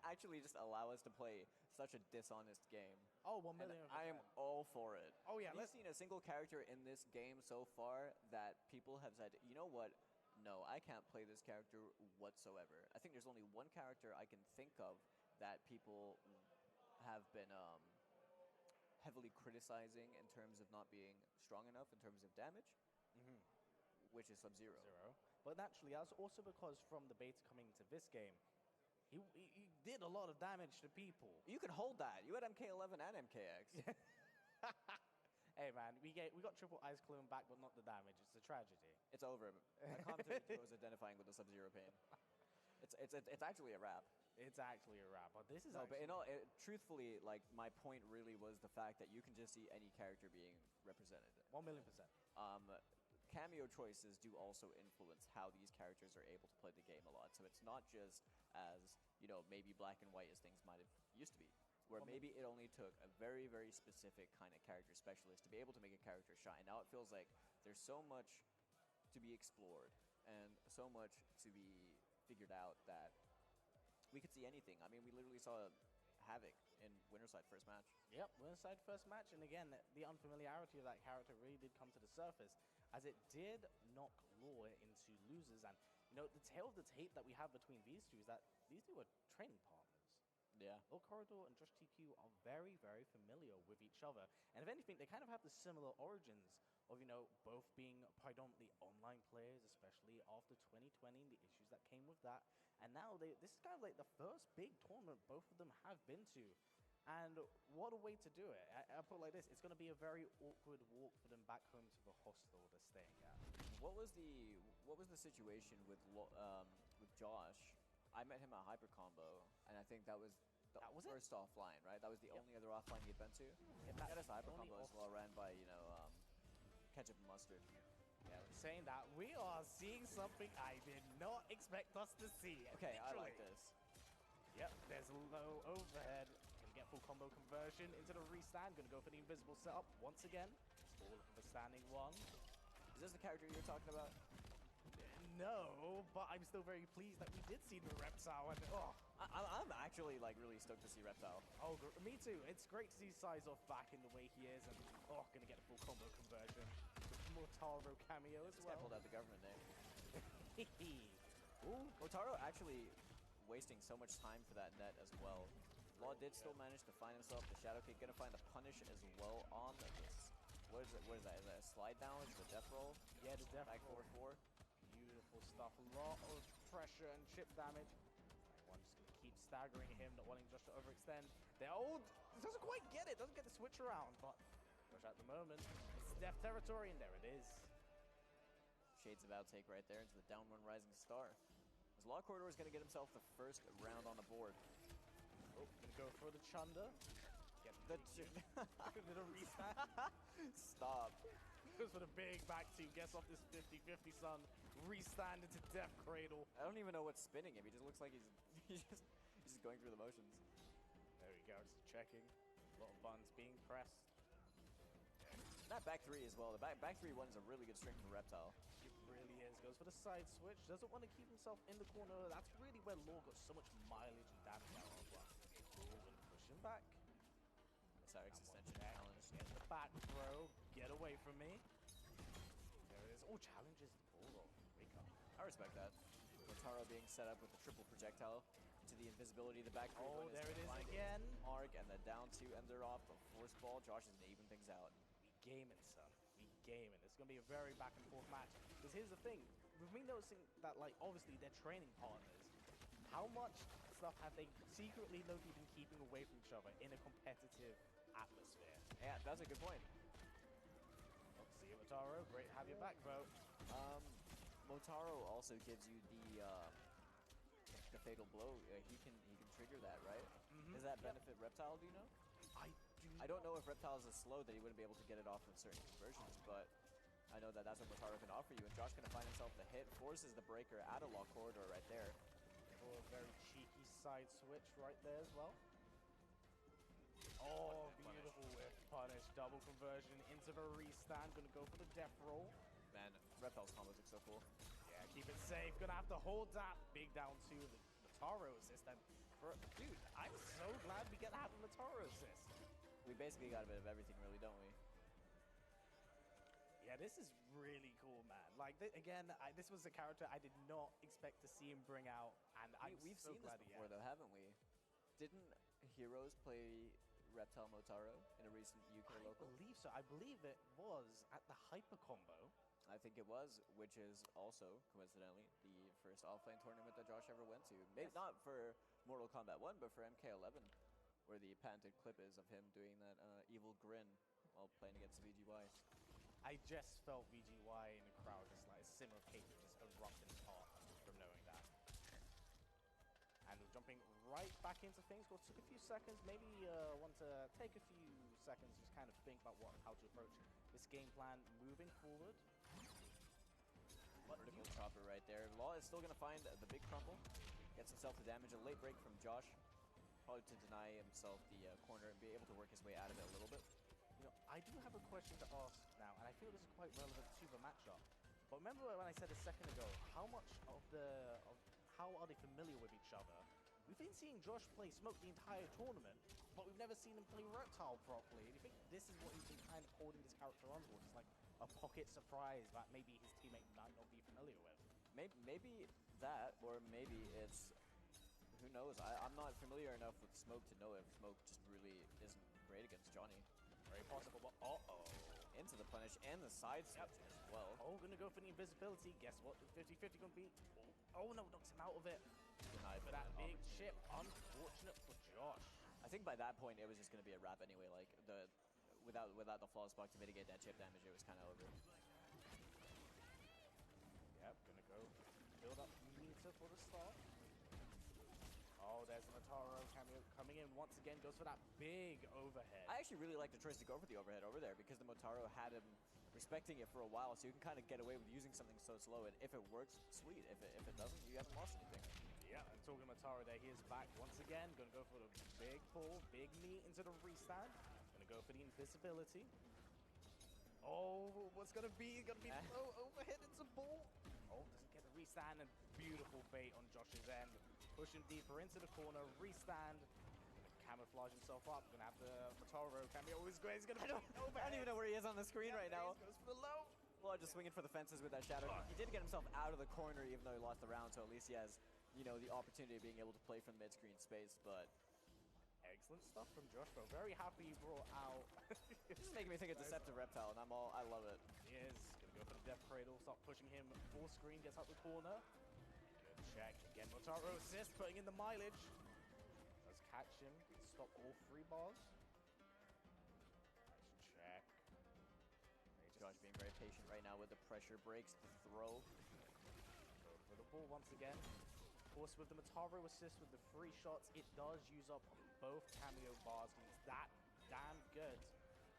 actually just allow us to play such a dishonest game. Oh, 1 million. I am all for it. Oh, yeah. Have you seen a single character in this game so far that people have said, you know what? No, I can't play this character whatsoever. I think there's only one character I can think of that people have been heavily criticizing in terms of not being strong enough in terms of damage, which is Sub-Zero. But naturally, that's also because from the beta coming into this game, he did a lot of damage to people. You can hold that. You had MK11 and MKX. Hey man, we got triple ice clone back, but not the damage. It's a tragedy. It's over. My commentary throw is identifying with the Sub-Zero pain. It's actually a wrap. It's actually a wrap. But this is no, but in all, truthfully, like my point really was the fact that you can just see any character being represented. 1,000,000%. Cameo choices do also influence how these characters are able to play the game a lot. So it's not just as, you know, maybe black and white as things might have used to be, where maybe it only took a very, very specific kind of character specialist to be able to make a character shine. Now it feels like there's so much to be explored and so much to be figured out that we could see anything. I mean, we literally saw Havoc in Winterside first match. Yep, Winterside first match, and again, the unfamiliarity of that character really did come to the surface, as it did knock Law into losers. And, you know, the tale of the tape that we have between these two is that these two are training partners. Yeah. LawKorridor and JoshTQ are very, very familiar with each other. And if anything, they kind of have the similar origins of, you know, both being predominantly online players, especially after 2020 and the issues that came with that. And now this is kind of like the first big tournament both of them have been to. And what a way to do it. I put it like this, it's going to be a very awkward walk for them back home to the hostel they're staying at. What was the situation with Josh? I met him at Hyper Combo, and I think that was the first offline, right? That was the only other offline he had been to. Yeah, that is Hyper Combo as well, ran by, you know, Ketchup and Mustard. Yeah, saying that, we are seeing something I did not expect us to see. Okay, literally. I like this. Yep, there's a low overhead. Gonna get full combo conversion into the restand. Gonna go for the invisible setup once again. All for the standing one. Is this the character you're talking about? No, but I'm still very pleased that we did see the Reptile. And I'm actually like really stoked to see Reptile. Oh, me too. It's great to see Sizoff back in the way he is, and gonna get a full combo conversion. Motaro cameo as well. This guy pulled out the government name. Ooh, Motaro actually wasting so much time for that net as well. Law did still manage to find himself the Shadow Kick, gonna find the punish as well on this. What is it? What is that? Is that a slide down? Is it a death roll? Yeah, the death back roll. 4-4. Beautiful stuff. A lot of pressure and chip damage. One just gonna keep staggering him, not wanting Josh to overextend. Doesn't quite get it. Doesn't get the switch around, but Josh at the moment, it's death territory, and there it is. Shades of outtake right there into the down one rising star. As LawKorridor is gonna get himself the first round on the board. Oh, gonna go for the Chunder. Get the little reset. Stop. Goes for the big back two. Gets off this 50-50 son. Restand into Death Cradle. I don't even know what's spinning him. He just looks like he's just going through the motions. There we go. Just checking. A lot of buttons being pressed. That back three as well. The back 3-1 is a really good string for Reptile. It really is. Goes for the side switch. Doesn't want to keep himself in the corner. That's really where Law got so much mileage and damage out of. Law going to push him back. Our extension challenge. Get the back throw. Get away from me. There it is. Oh, challenges the ball off. Wake up. I respect that. Motaro being set up with the triple projectile into the invisibility. The back three. Oh, there it is again. Mark and the down two ender off the force ball. Josh is even things out. We gaming, son. We game, and it's going to be a very back and forth match. Because here's the thing, we've been noticing that, like, obviously they're training partners. How much stuff have they secretly low-key been keeping away from each other in a competitive atmosphere? Yeah, that's a good point. Oh, see you, Motaro. Great to have you back, bro. Motaro also gives you the fatal blow. He can trigger that, right? Does that benefit Reptile? Do you know? I don't know if Reptile is slow that he wouldn't be able to get it off with certain conversions, but I know that that's what Motaro can offer you. And Josh going to find himself the hit, forces the breaker out of LawKorridor right there. Oh, a very cheeky side switch right there as well. Oh, beautiful whiff punish. Double conversion into the restand. Gonna go for the death roll. Man, Reptile's combos look so cool. Yeah, keep it safe. Gonna have to hold that. Big down two. The Taro assist. And dude, I'm so glad we get to have a Taro assist. We basically got a bit of everything, really, don't we? Yeah, this is really cool, man. Like, again, this was a character I did not expect to see him bring out, and we've so seen this before, though, haven't we? Didn't Heroes play Reptile Motaro in a recent UK local? I believe so. I believe it was at the Hyper Combo. I think it was, which is also, coincidentally, the first offline tournament that Josh ever went to. Maybe not for Mortal Kombat 1, but for MK11, where the patented clip is of him doing that evil grin while playing against VGY. I just felt VGY in the crowd, just like a simmer of hate just erupt in his heart from knowing that. And we're jumping right back into things. Well, it took a few seconds. Maybe want to take a few seconds, just kind of think about how to approach this game plan moving forward. Vertical chopper right there. Law is still going to find the big crumble. Gets himself the damage. A late break from Josh. Probably to deny himself the corner and be able to work his way out of it a little bit. You know, I do have a question to ask now, and I feel this is quite relevant to the matchup. But remember when I said a second ago, how much of how are they familiar with each other? We've been seeing Josh play Smoke the entire tournament, but we've never seen him play Reptile properly. And you think this is what he's been kind of holding this character on towards? It's like a pocket surprise that maybe his teammate might not be familiar with. Maybe that, or maybe it's, who knows? I'm not familiar enough with Smoke to know if Smoke just really isn't great against Johnny. Very possible, but uh-oh. Into the punish and the side switch as well. Oh, gonna go for the invisibility. Guess what? The 50-50 gonna be. Oh no, knocks him out of it. Denied for that big chip. Unfortunate for Josh. I think by that point it was just gonna be a wrap anyway. Like without the flawless block to mitigate that chip damage, it was kind of over. Yep, gonna go build up meter for the start. Oh, there's an Motaro cameo coming in once again, goes for that big overhead. I actually really like the choice to go for the overhead over there because the Motaro had him respecting it for a while, so you can kind of get away with using something so slow, and if it works, sweet. If it doesn't, you haven't lost anything. Yeah, and talking Motaro there, he is back once again, gonna go for the big pull, big knee into the restand. Gonna go for the invisibility. Oh, what's gonna be? Gonna be low overhead into ball. Oh, doesn't get the restand, and beautiful bait on Josh's end. Push him deeper into the corner, restand. Gonna camouflage himself up. Gonna have the Motaro cameo. Oh, he's great. He's gonna. I don't even know where he is on the screen right now. Goes for the low. Well, just swinging for the fences with that shadow. He did get himself out of the corner, even though he lost the round. So at least he has, you know, the opportunity of being able to play from mid-screen space. But excellent stuff from Josh, bro. Very happy he brought out. This is making me think of Deceptive Reptile, and I love it. He is gonna go for the Death Cradle. Start pushing him full screen. Gets out the corner. Good check. Again, Motaro assist, putting in the mileage. Does catch him. Stop all 3 bars. Nice check. Josh being very patient right now with the pressure breaks, the throw. Go for the ball once again. Of course, with the Motaro assist, with the free shots, it does use up both cameo bars. He's that damn good.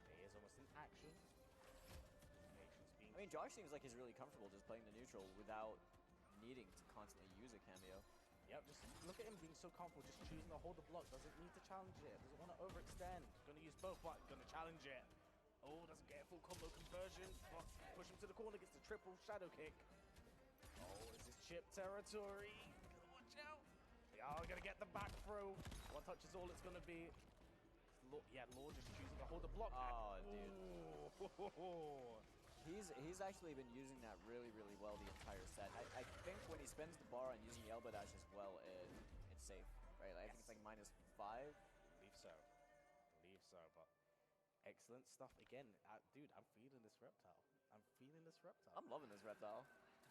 He is almost in action. I mean, Josh seems like he's really comfortable just playing the neutral without needing to constantly use a cameo. Yep, just look at him being so comfortable, just choosing to hold the block. Doesn't need to challenge it. Doesn't want to overextend. Going to use both, but going to challenge it. Oh, doesn't get a full combo conversion. But push him to the corner, gets the triple shadow kick. Oh, this is chip territory. Watch out. They are going to get the back throw. One touch is all it's going to be. Yeah, Law just choosing to hold the block. Oh, dude. He's actually been using that really, really well the entire set. I think when he spends the bar on using the elbow dash as well, it's safe, right? Like, I think it's like -5. Believe so, but Excellent stuff again. Dude, I'm feeling this reptile. I'm feeling this reptile. I'm loving this reptile.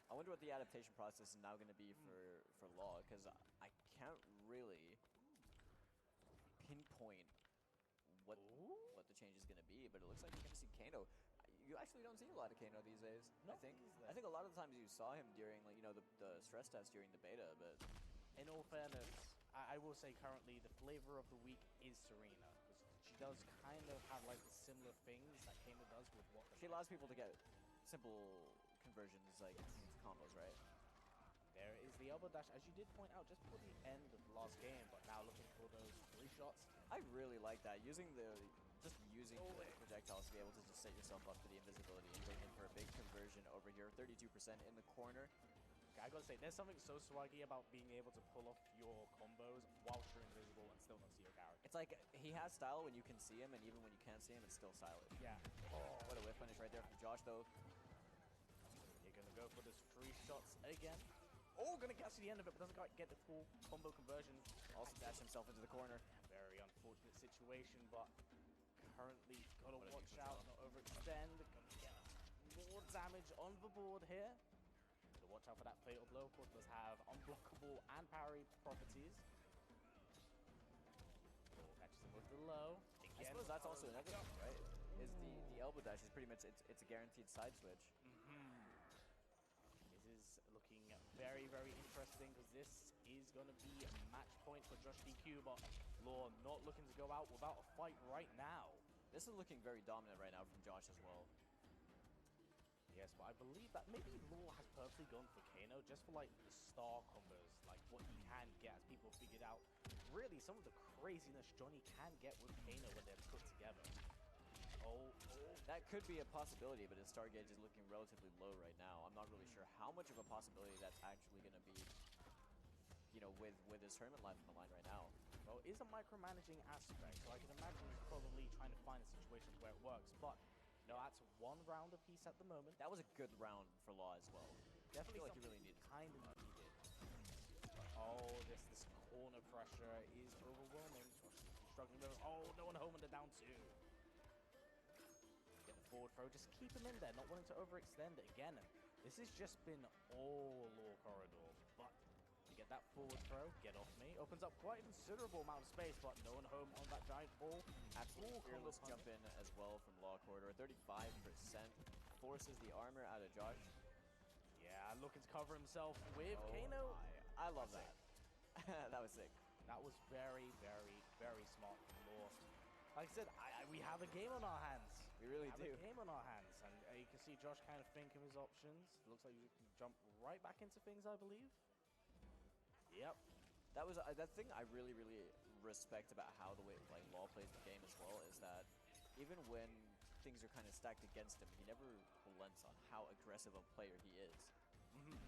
I wonder what the adaptation process is now going to be for Law, because I can't really pinpoint what the change is going to be, but it looks like you're going to see Kano. You actually don't see a lot of Kano these days. Not I think a lot of the times you saw him during, like, you know, the stress test during the beta, but in all fairness, I will say currently the flavor of the week is Serena, because she does kind of have like similar things that Kano does with what she allows people to get simple conversions, like combos, right? There is the elbow dash, as you did point out, just for the end of the last game, but now looking for those 3 shots. I really like that, using the projectiles to be able to just set yourself up for the invisibility and going in for a big conversion over here. 32% in the corner. I gotta say, there's something so swaggy about being able to pull off your combos whilst you're invisible and still not see your character. It's like he has style when you can see him, and even when you can't see him, it's still stylish. Yeah. Oh, what a whiff finish right there from Josh, though. You're gonna go for this 3 shots again. Oh, gonna catch the end of it, but doesn't quite get the full combo conversion. Also dash himself into the corner. Very unfortunate situation, but currently gotta watch out, not overextend. Gonna get more damage on the board here. Gotta watch out for that fatal blow. Of course, does have unblockable and parry properties. Oh, catches him with the low. Again, I suppose that's also another thing, right? Is the elbow dash is pretty much, it's a guaranteed side switch. This is looking very, very interesting, because this is going to be a match point for JoshTQ, but Law not looking to go out without a fight right now. This is looking very dominant right now from Josh as well. Yes, but I believe that maybe Law has purposely gone for Kano just for like the star combos, like what he can get, as people figured out really some of the craziness Johnny can get with Kano when they're put together. Oh, that could be a possibility, but his star gauge is looking relatively low right now. I'm not really sure how much of a possibility that's actually going to be, you know, with his tournament life on the line right now. Well, it is a micromanaging aspect, so I can imagine he's probably trying to find a situation where it works, but no, that's 1 round apiece at the moment. That was a good round for Law as well. Definitely, I feel like he really needed kind of needed. Oh, this corner pressure is overwhelming. Struggling with. Oh, no one home and they're down 2. Get the forward throw, just keep him in there, not wanting to overextend it again. And this has just been all LawKorridor, but you get that forward throw, get off me, opens up quite a considerable amount of space, but no one home on that giant ball. Absolutely fearless jump in as well from LawKorridor. 35% forces the armor out of Josh. Yeah, looking to cover himself with Kano. I love that. That was sick. That was very, very, very smart from Law. Like I said, we have a game on our hands. We really do. We have a game on our hands, and you can see Josh kind of thinking his options. Looks like you can jump right back into things, I believe. Yep. That was that thing I really, really respect about how the way like Law plays the game as well, is that even when things are kind of stacked against him, he never relents on how aggressive a player he is.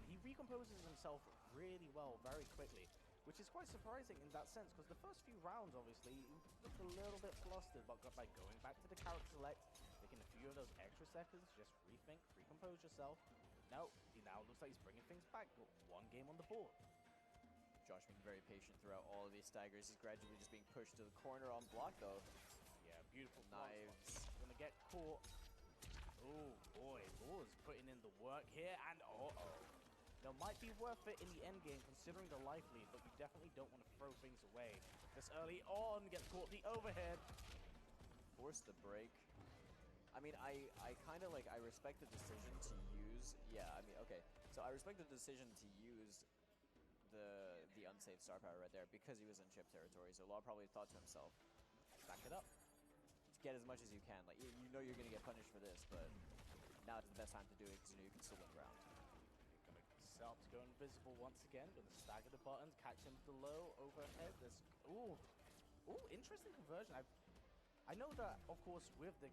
He recomposes himself really well, very quickly, which is quite surprising in that sense, because the first few rounds, obviously, he looked a little bit flustered, but by going back to the character select, taking a few of those extra seconds, just rethink, recompose yourself. Now, he now looks like he's bringing things back. Got 1 game on the board. Josh being very patient throughout all of these staggers. He's gradually just being pushed to the corner on block, though. Yeah, beautiful knives. Gonna get caught. Oh boy, Law's putting in the work here, and now might be worth it in the end game considering the life lead, but you definitely don't want to throw things away this early on. Gets caught the overhead. Force the break. I mean, I kind of like, I respect the decision to use, yeah, I mean, okay. So I respect the decision to use the unsafe star power right there because he was in chip territory. So Law probably thought to himself, back it up. Get as much as you can. Like, you know you're going to get punished for this, but now is the best time to do it because you know you can still win the round. Gonna set up to go invisible once again. Gonna stagger the buttons, catch him below, overhead. There's ooh, interesting conversion. I know that, of course, with the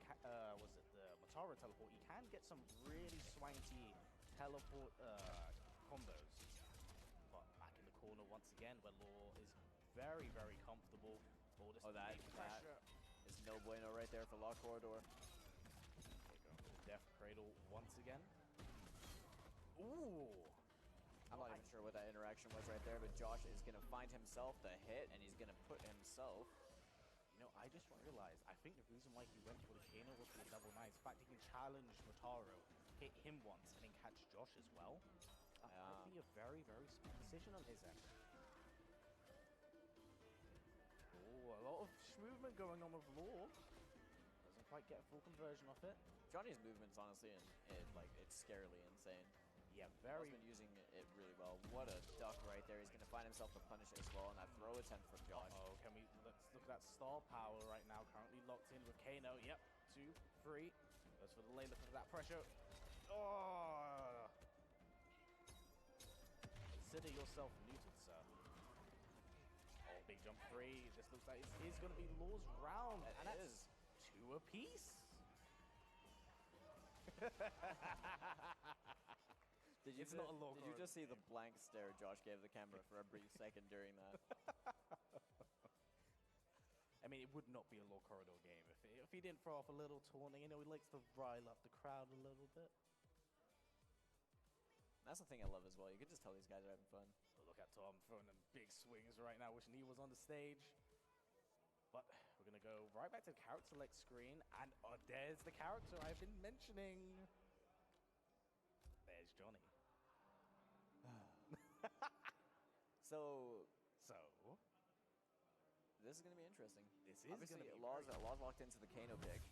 was it the Makoran teleport, you can get some really swanky teleport combos. But back in the corner once again, where Law is very, very comfortable. All this that is no bueno right there for LawKorridor. There you go. Death Cradle once again. Ooh. I'm not even sure what that interaction was right there, but Josh is going to find himself the hit, and he's going to put himself You know, I just realized, I think the reason why he went for the Kano was for the double knights. In fact, he can challenge Motaro, hit him once, and then catch Josh as well. That might be a very, very smart decision on his end. Oh, a lot of movement going on with Law. Doesn't quite get a full conversion off it. Johnny's movement's honestly, it's scarily insane. Yeah, very. He's been using it really well. What a duck right there. He's going to find himself the punish as well, and that throw attempt from Josh. Oh, let's look at that star power right now. Currently locked in with Kano. Yep, 2, 3. Goes for the lane, looking for that pressure. Oh! Consider yourself muted, sir. Oh, big jump 3. This looks like it is going to be Law's round. And that is 2 apiece. Did you just see the blank stare Josh gave the camera for a brief second during that? I mean, it would not be a LawKorridor game if he didn't throw off a little Tourney. You know, he likes to rile up the crowd a little bit. That's the thing I love as well. You can just tell these guys are having fun. Oh, look at Tom throwing them big swings right now, wishing he was on the stage. But we're going to go right back to the character select screen. And there's the character I've been mentioning. There's Johnny. So this is going to be interesting. This is going to be Law's locked into the Kano pick.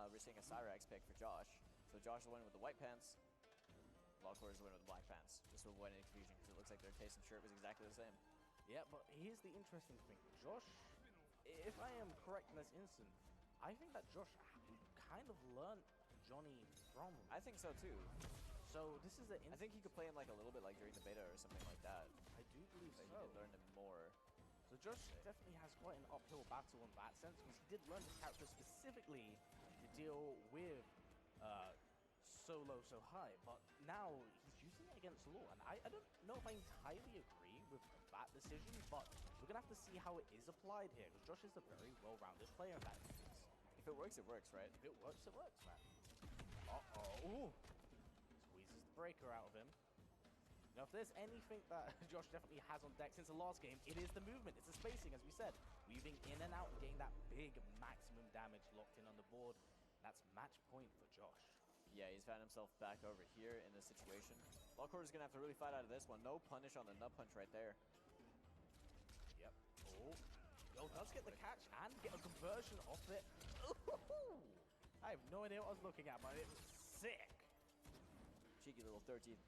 We're seeing a Cyrax pick for Josh. So Josh is the winner with the white pants. LawKorridor is the winner with the black pants. Just to avoid any confusion, because it looks like their taste and shirt was exactly the same. Yeah, but here's the interesting thing. Josh, if I am correct in this instant, I think that Josh kind of learned Johnny from. I think so too. So this is the. I think he could play him like a little bit like during the beta or something like that. I do believe so. He did learn him more. So Josh definitely has quite an uphill battle in that sense, because he did learn this character specifically to deal with solo so high, but now he's using it against Law, and I don't know if I entirely agree with that decision, but we're gonna have to see how it is applied here, because Josh is a very well-rounded player in that instance. If it works, it works, right? If it works, man. Uh-oh. Squeezes the breaker out of him. Now, if there's anything that Josh definitely has on deck since the last game, it is the movement. It's the spacing, as we said. Weaving in and out and getting that big maximum damage locked in on the board. That's match point for Josh. Yeah, he's found himself back over here in this situation. LawKorridor's going to have to really fight out of this one. No punish on the nut punch right there. Yep. Oh. Yo, does get the catch and get a conversion off it. Ooh. I have no idea what I was looking at, but it was sick. Cheeky little 33%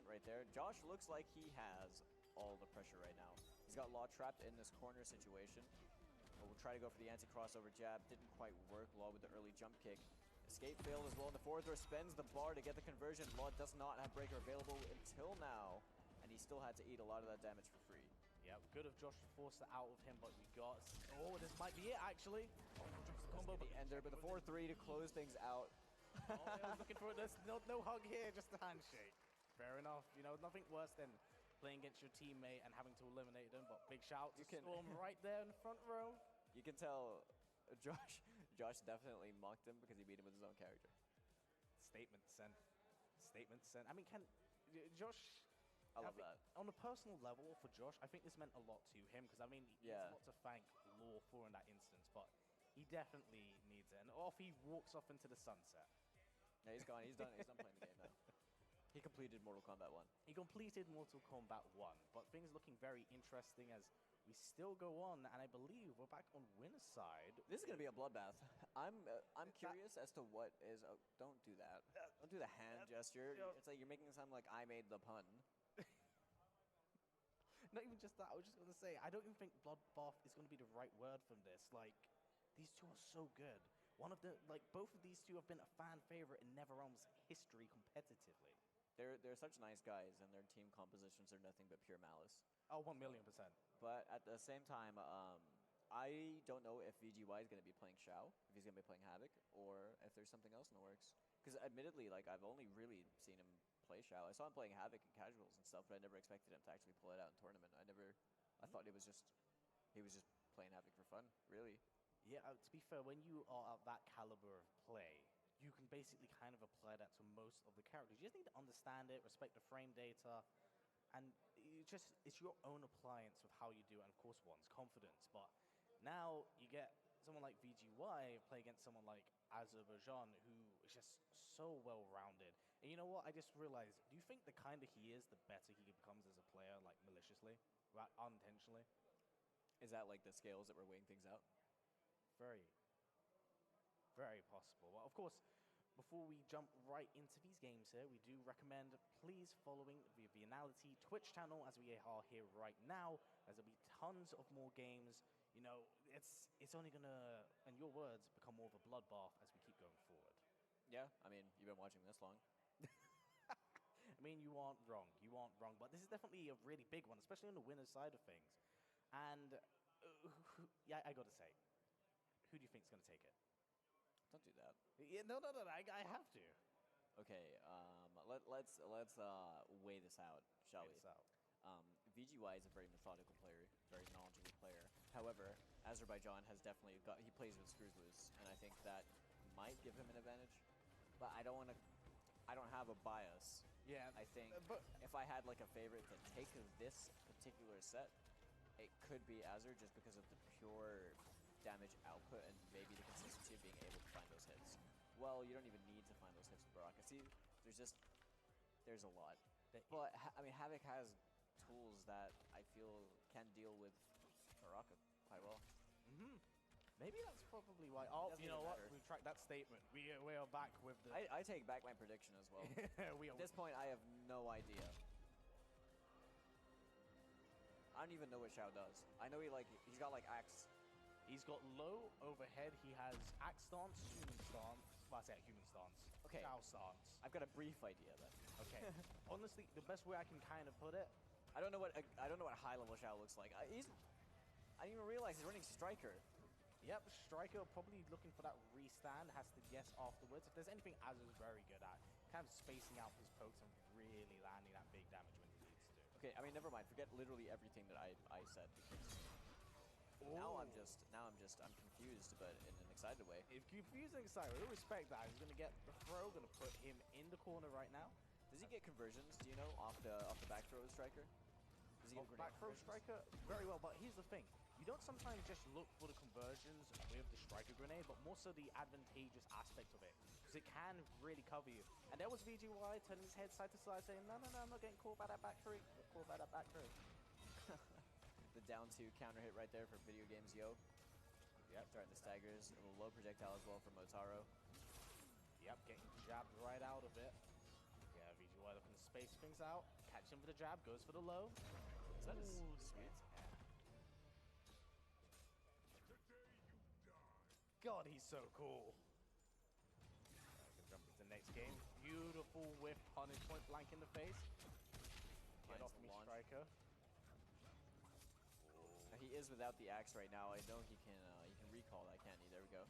right there. Josh looks like he has all the pressure right now. He's got Law trapped in this corner situation. But we'll try to go for the anti-crossover jab. Didn't quite work. Law with the early jump kick. Escape failed as well. And the forward throw spends the bar to get the conversion. Law does not have breaker available until now. And he still had to eat a lot of that damage for free. Yeah, good of Josh to force it out of him, but we got... Oh, this might be it, actually. Oh, the combo, but the ender, but the 4-3 to close things out. Oh, I was looking for it. There's no hug here, just a handshake. Fair enough. You know, nothing worse than playing against your teammate and having to eliminate them, but big shout to Storm right there in the front row. You can tell Josh definitely mocked him because he beat him with his own character. Statement sent. Statement sent. I mean, Josh... I love that. On a personal level, for Josh, I think this meant a lot to him, because, I mean, he has a lot to thank Law for in that instance, but he definitely needs it. And off he walks off into the sunset. Yeah, he's gone. He's done playing the game now. He completed Mortal Kombat 1. He completed Mortal Kombat 1, but things looking very interesting as we still go on, and I believe we're back on winner's side. This is going to be a bloodbath. I'm curious as to what is... Oh, don't do that. Don't do the hand gesture. It's like you're making it sound like I made the pun. Not even just that, I was just going to say, I don't even think bloodbath is going to be the right word from this. Like, these two are so good. Both of these two have been a fan favorite in NetherRealm's history competitively. They're such nice guys, and their team compositions are nothing but pure malice. Oh, 1,000,000%. But at the same time, I don't know if VGY is going to be playing Shao, if he's going to be playing Havoc, or if there's something else in the works. Because admittedly, like, I've only really seen him play Shao. I saw him playing Havoc in casuals and stuff, but I never expected him to actually pull it out in tournament. I thought he was just playing Havoc for fun, really. Yeah, to be fair, when you are at that caliber of play, you can basically kind of apply that to most of the characters. You just need to understand it, respect the frame data, and it's your own appliance of how you do it, and of course one's confidence. But now you get someone like VGY play against someone like Azerbaijan, who is just so well-rounded. And you know what? I just realized, do you think the kinder he is, the better he becomes as a player, like maliciously, right, unintentionally? Is that like the scales that we're weighing things out? Very, very possible. Well, of course, before we jump right into these games here, we do recommend please following the VIENNALITY Twitch channel as we are here right now, as there'll be tons of more games. You know, it's only gonna, in your words, become more of a bloodbath as we keep going forward. Yeah, I mean, you've been watching this long. I mean, you aren't wrong. You aren't wrong. But this is definitely a really big one, especially on the winner's side of things. And, yeah, I gotta say, who do you think's gonna take it? Don't do that. Yeah, no, I have to. Okay, let's weigh this out, shall we? VGY is a very methodical player, very knowledgeable player. However, Azerbaijan has definitely he plays with screws loose, and I think that might give him an advantage. But I don't have a bias. Yeah, I think but if I had like a favorite to take this particular set, it could be Azer just because of the pure damage output and maybe the consistency of being able to find those hits. Well, you don't even need to find those hits with Baraka. See, there's a lot. But, I mean, Havoc has tools that I feel can deal with Baraka quite well. maybe that's probably why. Oh, you know what? We've tracked that statement. We are back with the... I take back my prediction as well. At this point, I have no idea. I don't even know what Xiao does. I know he's got like axe. He's got low overhead. He has axe stance, human stance. Well, I say human stance. Okay. Xiao stance. I've got a brief idea then. Okay. Honestly, the best way I can kind of put it. I don't know what high level Xiao looks like. I didn't even realize he's running Striker. Yep, Striker probably looking for that restand. Has to guess afterwards. If there's anything Azer's very good at, kind of spacing out his pokes and really landing that big damage when he needs to. Okay, I mean, never mind. Forget literally everything that I said because now I'm confused, but in an excited way. If confused and excited, we'll respect that. He's gonna get the throw, gonna put him in the corner right now. Does he get conversions? Do you know off the back throw of Striker? Does he get back throw Striker very well, but here's the thing: you don't sometimes just look for the conversions with the Striker grenade, but more so the advantageous aspect of it, because it can really cover you. And there was VGY turning his head side to side, saying, "No, I'm not getting caught by that back three. Caught by that back three." The down two counter hit right there for VideoGamesYo. Yep, starting the staggers. A little low projectile as well from Motaro. Yep, getting jabbed right out of it. Yeah, VGY looking to space things out. Catch him for the jab, goes for the low. Is that his sweet? Yeah. God, he's so cool. Can jump into the next game. Beautiful whiff punish point blank in the face. Get off me, Striker. He is without the axe right now. I know he can recall that, can't he? There we go.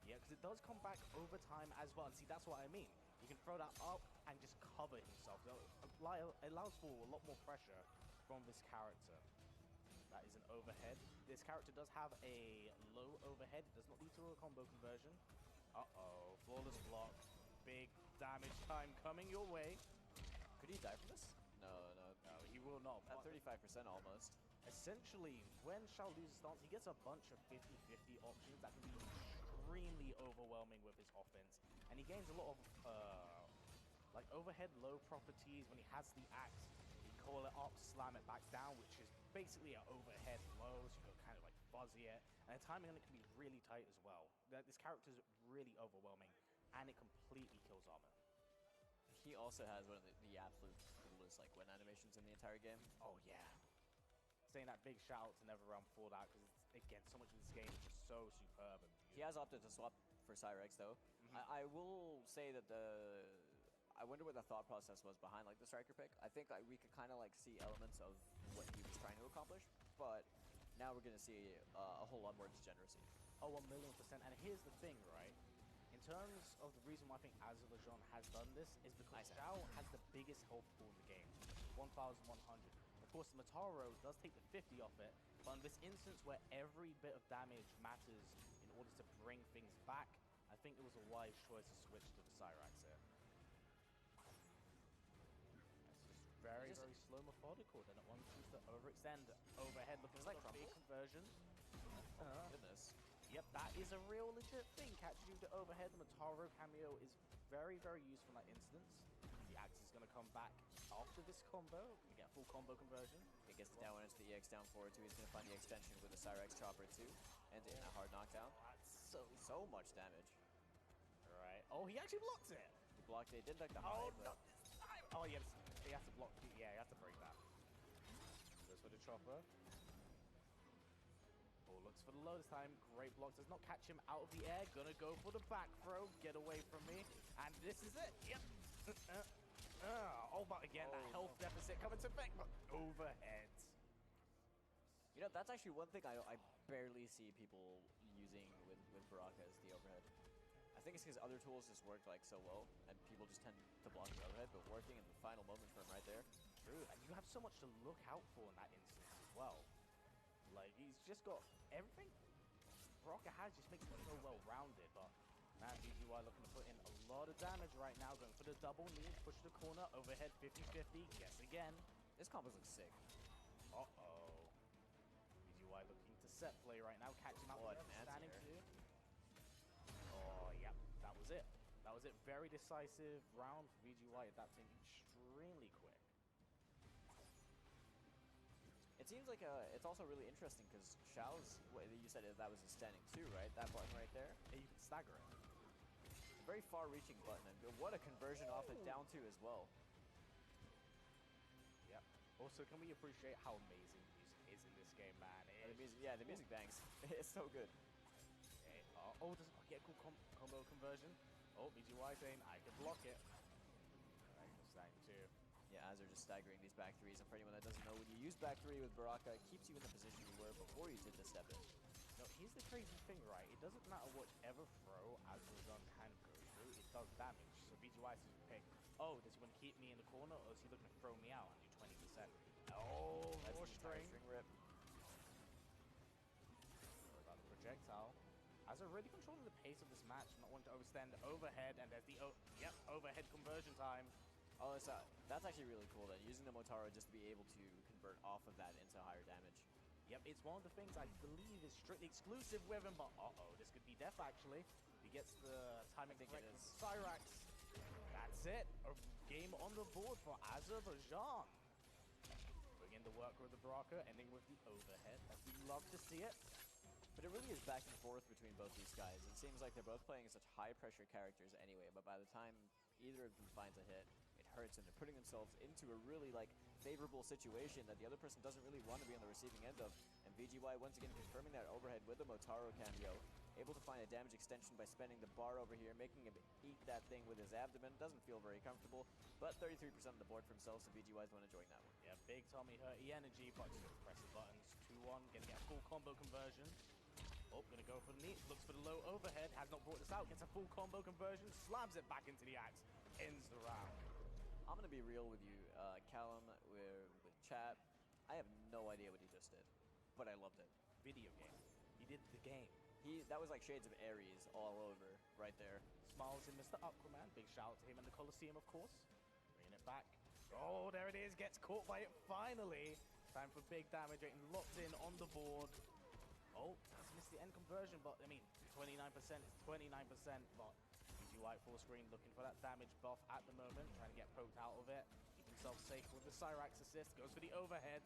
Yeah, because it does come back over time as well. And see, that's what I mean. You can throw that up and just cover himself. So it allows for a lot more pressure from this character. That is an overhead. This character does have a low overhead. It does not lead to a combo conversion. Uh-oh, flawless block. Big damage time coming your way. Could he die from this? No, he will not. At 35% almost. Essentially, when Xiao loses stance, he gets a bunch of 50-50 options that can be extremely overwhelming with his offense. And he gains a lot of like overhead low properties when he has the axe. You call it up, slam it back down, which is basically an overhead low, so you can kind of like fuzzy it. And the timing on it can be really tight as well. This character is really overwhelming, and it completely kills armor. He also has one of the absolute coolest like win animations in the entire game. Oh yeah. Saying that big shout out to never run for that, because again, so much of this game is just so superb and beautiful. He has opted to swap for Cyrex though. I will say that I wonder what the thought process was behind like the Striker pick. I think we could kind of like see elements of what he was trying to accomplish, but now we're gonna see a whole lot more degeneracy. Oh, 1,000,000%. And here's the thing, right? In terms of the reason why I think Azerbaijan has done this is because Xiao has the biggest health pool in the game, 1,100. Of course, the Motaro does take the 50 off it, but in this instance where every bit of damage matters in order to bring things back, I think it was a wise choice to switch to the Cyrax here. That's just very slow, methodical. Then it wants to overextend overhead, looking like a big conversion. Oh my goodness. Yep, that is a real legit thing. Catches you to overhead. The Motaro cameo is very, very useful in that instance. The Axe is going to come back after this combo. Going to get full combo conversion. He gets the down one into the EX down forward too. He's going to find the extension with the Cyrax chopper too. And in a hard knockdown. That's So much damage. All right. Oh, he actually blocks it. He blocked it. Didn't like the high, but... not this time. Oh, yes. He has to block. Yeah, he has to break that. Goes for the chopper. Oh, looks for the low this time. Great block. Does not catch him out of the air. Gonna go for the back throw. Get away from me. And this is it. Yep. Oh, but again, that health deficit coming to effect. But overhead. You know, that's actually one thing I barely see people using with Baraka is the overhead. I think it's because other tools just work like so well, and people just tend to block the overhead, but working in the final moment for him right there. True, and you have so much to look out for in that instance as well. Like, he's just got everything Baraka has, just makes him so well-rounded, but man, VGY looking to put in a lot of damage right now, going for the double knee, push to the corner, overhead 50-50, guess again. This combos looks sick. Uh-oh. VGY looking to set play right now, catch him out What there, an standing anti-air. too. Oh, yep, that was it. That was it. Very decisive round for VGY, adapting extremely quick. It seems like it's also really interesting because Xiao's, you said that was a standing too, right? That button right there. Yeah, you can stagger it. It's a very far-reaching button, and what a conversion off it down two as well. Yep. Also, can we appreciate how amazing music is in this game, man? The music, yeah, the music bangs. It's so good. Okay. Oh, does it get a cool combo conversion? Oh, VGY saying, I can block it. Alright, standing too. Yeah, Azur just staggering these back threes, and for anyone that doesn't know, when you use back three with Baraka, it keeps you in the position you were before you did the step in. No, here's the crazy thing, right? It doesn't matter whatever throw Azerbaijan can go through, it does damage. So VGY is pick, oh, does he want to keep me in the corner, or is he looking to throw me out and do 20%? Oh, That's more the entire string. string rip. About the projectile. Azur really controlling the pace of this match, not wanting to overstand the overhead, and there's the, overhead conversion time. Oh, that's actually really cool then, using the Motaro just to be able to convert off of that into higher damage. Yep, it's one of the things I believe is strictly exclusive with him, but uh-oh, this could be death actually. He gets the timing correct with Cyrax. That's it, a game on the board for Azerbaijan. Bring in the work with the Baraka, ending with the overhead, as we love to see it. But it really is back and forth between both these guys. It seems like they're both playing such high-pressure characters anyway, but by the time either of them finds a hit, it hurts, and they're putting themselves into a really, favorable situation that the other person doesn't really want to be on the receiving end of. And VGY once again confirming that overhead with the Motaro cameo, able to find a damage extension by spending the bar over here, making him eat that thing with his abdomen. Doesn't feel very comfortable, but 33% of the board for himself, so VGY is the one enjoying that one. Yeah, big Tommy Hurty energy, but just press the buttons. 2-1, gonna get a full combo conversion. Oh, gonna go for the knee, looks for the low overhead, has not brought this out, gets a full combo conversion, slams it back into the Axe, ends the round. I'm gonna be real with you, Callum, with chat. I have no idea what he just did, but I loved it. Video game. He did the game. That was like Shades of Ares all over, right there. Smiles in Mr. Aquaman. Big shout out to him in the Coliseum, of course. Bringing it back. Oh, there it is. Gets caught by it finally. Time for big damage. Getting locked in on the board. Oh, has missed the end conversion, but I mean, 29% is 29%, but VGY full screen looking for that damage buff at the moment, trying to get poked out of it. Keep himself safe with the Cyrax assist, goes for the overhead.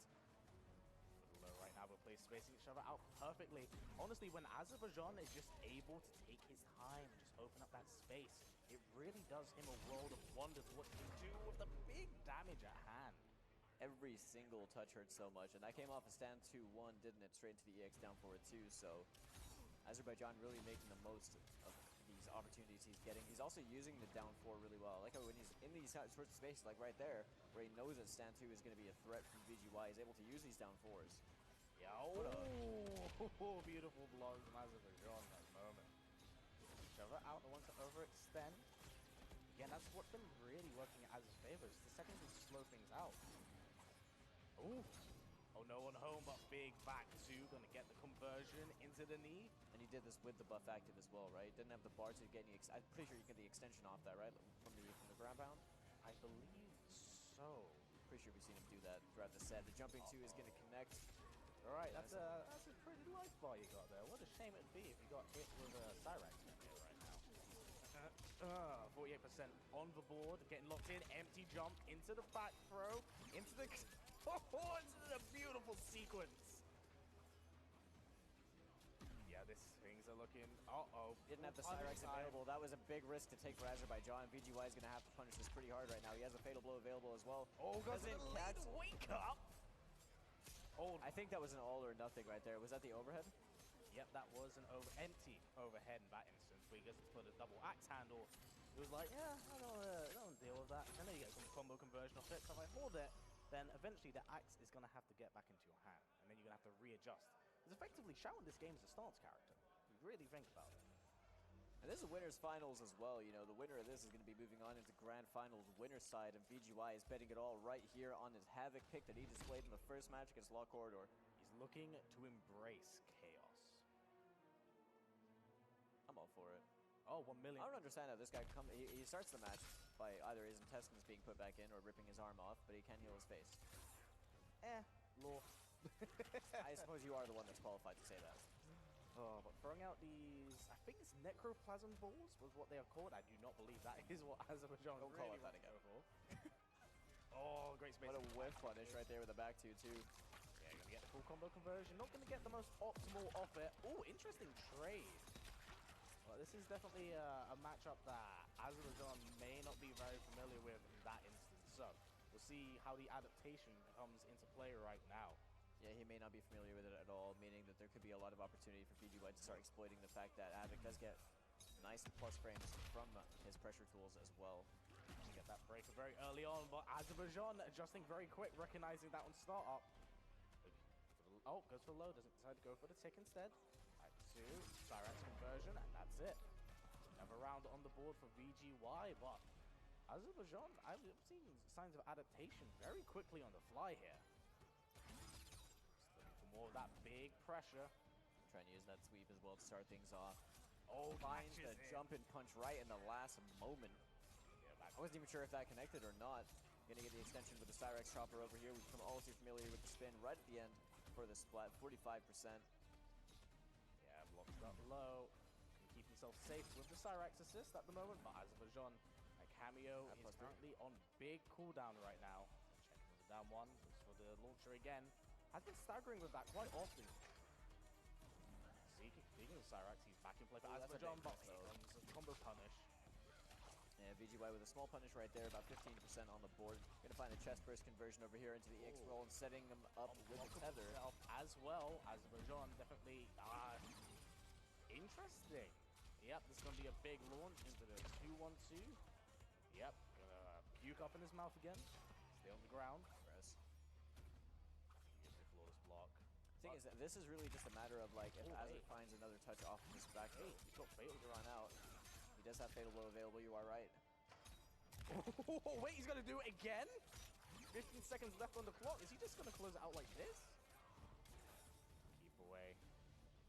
Low right now, but plays spacing each other out perfectly. Honestly, when Azerbaijan is just able to take his time and just open up that space, it really does him a world of wonders what he can do with the big damage at hand. Every single touch hurt so much, and that came off a stand 2-1, didn't it? Straight into the EX down forward too, so Azerbaijan really making the most of these opportunities he's getting. He's also using the down 4 really well. I like how when he's in these sorts of spaces, like right there, where he knows that stand 2 is going to be a threat from VGY, he's able to use these down 4s. Yeah, oh, beautiful blocks from Azerbaijan in that moment. Each other out, they want to overextend. Again, that's what's been really working in Az's favor. The second can slow things out. Ooh. Oh, no one home, but big back two. Gonna get the conversion into the knee. And he did this with the buff active as well, right? Didn't have the bar to get any. I'm pretty sure you get the extension off that, right? From the ground pound. I believe so. Pretty sure we've seen him do that throughout the set. The jumping two is gonna connect. All right, that's a pretty life bar you got there. What a shame it'd be if you got hit with a Cyrax right now. 48% on the board, getting locked in. Empty jump into the back throw, into the into the beautiful sequence. Yeah, things are looking. Didn't have the Cyrax available. That was a big risk to take for Azerbaijan. VGY is going to have to punish this pretty hard right now. He has a fatal blow available as well. Oh, doesn't catch. Wake up! Oh, I think that was an all or nothing right there. Was that the overhead? Yep, that was an empty overhead in that instance. We just put a double axe handle. It was like, yeah, I don't deal with that. And then you get some combo conversion of it. So if I hold it, then eventually the axe is going to have to get back into your hand. And then you're going to have to readjust. It's effectively showing this game as a stance character. If you really think about it. And this is winners finals as well. You know, the winner of this is going to be moving on into grand finals winner side, and VGY is betting it all right here on his Havoc pick that he displayed in the first match against LawKorridor. He's looking to embrace chaos. I'm all for it. Oh, 1 million. I don't understand how this guy he starts the match by either his intestines being put back in or ripping his arm off, but he can't heal his face. Law. I suppose you are the one that's qualified to say that. Oh, but throwing out these, I think it's necroplasm balls was what they are called. I do not believe that is what Azerbaijan Don't really call it that again. Oh, great space. What a whiff punish right there with the back two, too. Yeah, you're going to get the full combo conversion. Not going to get the most optimal off it. Oh, interesting trade. Well, this is definitely a matchup that Azerbaijan may not be very familiar with in that instance. So we'll see how the adaptation comes into play right now. Yeah, he may not be familiar with it at all, meaning that there could be a lot of opportunity for VGY to start exploiting the fact that Havoc does get nice plus frames from his pressure tools as well. You get that breaker very early on, but Azerbaijan adjusting very quick, recognizing that on startup. Oh, goes for low, doesn't decide to go for the tick instead. Back to Cyrax conversion, and that's it. Another round on the board for VGY, but Azerbaijan, I've seen signs of adaptation very quickly on the fly here. More of that big pressure. Trying to use that sweep as well to start things off. Oh, finds the jump and punch right in the last moment. Yeah, I wasn't even sure if that connected or not. Gonna get the extension with the Cyrax chopper over here. We've become all too familiar with the spin right at the end for the splat, 45%. Yeah, blocked up low. Can keep himself safe with the Cyrax assist at the moment, but Azerbaijan, a cameo is currently on big cooldown right now. Checking with the down one, looks for the launcher again. Has been staggering with that quite often. Speaking of Cyrax, he's back in play for Azerbaijan, but here comes a combo punish. Yeah, VGY with a small punish right there, about 15% on the board. Gonna find a chest burst conversion over here into the EX roll and setting him up with a tether. As well, Azerbaijan definitely interesting. Yep, this is gonna be a big launch into the 2-1-2. Yep, gonna puke up in his mouth again. Stay on the ground. Press. Block. The thing is that this is really just a matter of like if Azir finds another touch off of his back heel, he's got fatal to run out. He does have fatal blow available, you are right. Oh, wait, he's gonna do it again? 15 seconds left on the clock. Is he just gonna close it out like this? Keep away.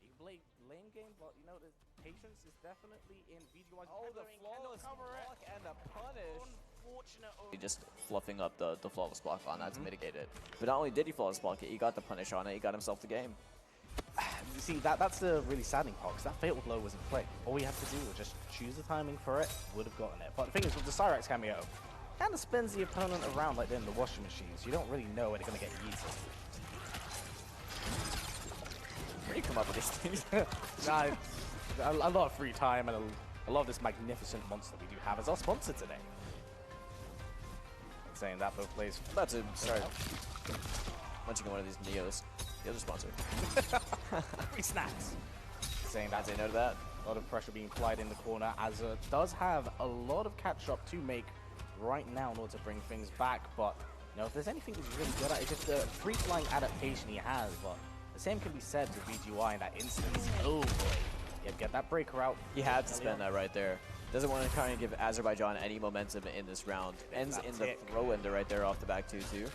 He can play lane game, but you know, the patience is definitely in VGY's. Oh, the flawless block and the punish. Unfortunate. He just fluffing up the flawless block on that to mitigate it. But not only did he flawless block it, he got the punish on it, he got himself the game. You see, that's the really saddening part, because that fatal blow was in play. All we had to do was just choose the timing for it, would have gotten it. But the thing is, with the Cyrax cameo, kind of spins the opponent around like they're in the washing machines. You don't really know when they're going to get yeeted. Where do you come up with these things? A lot of free time and a lot of this magnificent monster we do have as our sponsor today. Saying that both plays. I'm about to start munching on one of these Neos. The other sponsor. Free snacks. Saying that. Say no to that. A lot of pressure being applied in the corner. Azur does have a lot of catch up to make right now in order to bring things back. But you know, if there's anything he's really good at, it's just the free flying adaptation he has. But the same can be said with VGY in that instance. Oh boy. Yeah, get that breaker out. He had to spend that right there. Doesn't want to kind of give Azerbaijan any momentum in this round. Ends in the throw ender right there off the back 2-2.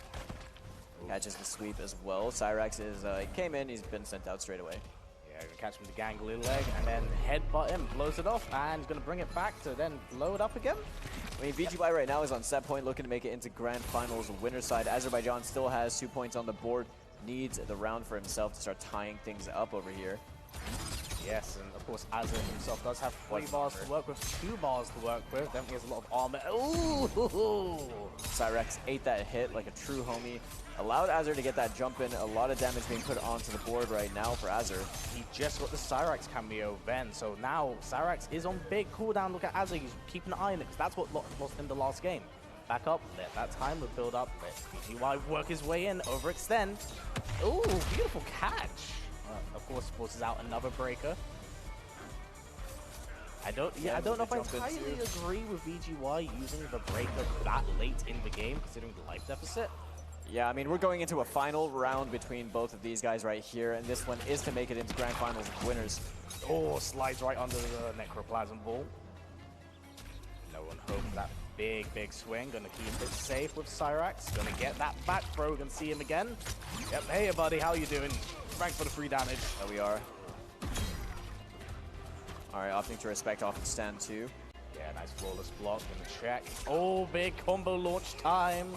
Catches the sweep as well. Cyrax is came in, he's been sent out straight away. Yeah, gonna catch him with the gangly leg and then headbutt him, blows it off, and he's gonna bring it back to then blow it up again. I mean, VGY right now is on set point, looking to make it into grand finals winner side. Azerbaijan still has 2 points on the board. needs the round for himself to start tying things up over here. Yes, and of course, Azir himself does have 3 bars to work with, 2 bars to work with. Definitely has a lot of armor. Ooh! Cyrex ate that hit like a true homie. Allowed Azir to get that jump in. A lot of damage being put onto the board right now for Azir. He just got the Cyrex cameo then, so now Cyrex is on big cooldown. Look at Azir, he's keeping an eye on it, because that's what lost him the last game. Back up, let that timer build up, let VGY work his way in, overextend. Ooh, beautiful catch. Of course, forces out another breaker. I don't know if I entirely agree with VGY using the breaker that late in the game, considering the life deficit. Yeah, I mean, we're going into a final round between both of these guys right here, and this one is to make it into Grand Finals winners. Oh, slides right under the Necroplasm ball. No one hopes for that big swing. Gonna keep it safe with Cyrax. Gonna get that back throw. Gonna see him again. Yep, hey buddy, how you doing? Thanks for the free damage. There we are. Alright, opting to respect off the stand too. Yeah, nice flawless block. Gonna check. Oh, big combo launch time.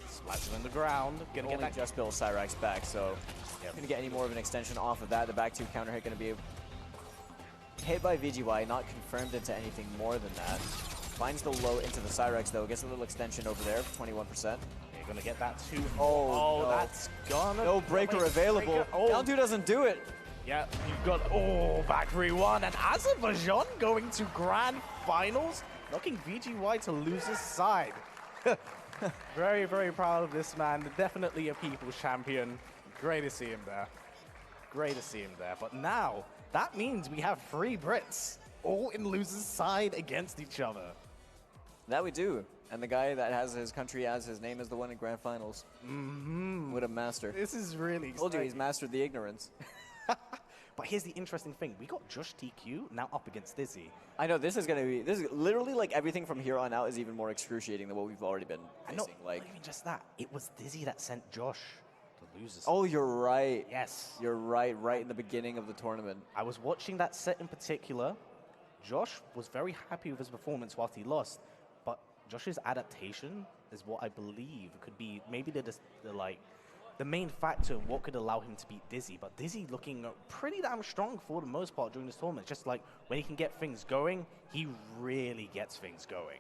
Splats him in the ground. Gonna get that. Just build Cyrax back, so gonna get any more of an extension off of that. The back 2 counter hit gonna be hit by VGY, not confirmed into anything more than that. Finds the low into the Cyrex though, gets a little extension over there for 21%. You're gonna get that too. Oh, no. That's gonna. No breaker available. Breaker. Oh. Down 2 doesn't do it. Yeah, you've got, back 3-1, and Azerbaijan going to Grand Finals, knocking VGY to loser's side. Very, very proud of this man. Definitely a people's champion. Great to see him there. Great to see him there. But now, that means we have 3 Brits, all in loser's side against each other. That we do. And the guy that has his country as his name is the one in Grand Finals. What a master. This is really exciting. Told you he's mastered the ignorance. But here's the interesting thing. We got JoshTQ now up against Dizzy. I know, this is literally like everything from here on out is even more excruciating than what we've already been facing. Not even just that. It was Dizzy that sent Josh to losers. Oh, you're right. Yes. You're right in the beginning of the tournament. I was watching that set in particular. Josh was very happy with his performance whilst he lost, but Josh's adaptation is what I believe could be maybe the main factor of what could allow him to beat Dizzy. But Dizzy looking pretty damn strong for the most part during this tournament. Just like when he can get things going, he really gets things going.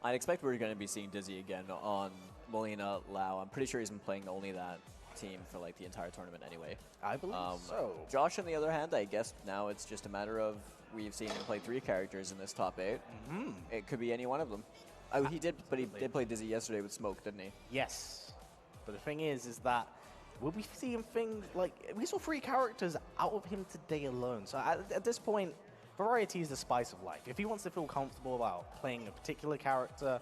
I'd expect we're going to be seeing Dizzy again on Molina Lau. I'm pretty sure he's been playing only that team for like the entire tournament anyway. I believe so. Josh, on the other hand, I guess now it's just a matter of we've seen him play 3 characters in this top 8. It could be any one of them. Oh, he did play Dizzy yesterday with Smoke, didn't he? Yes. But the thing is that will we see him things like we saw 3 characters out of him today alone. So at this point, variety is the spice of life. If he wants to feel comfortable about playing a particular character,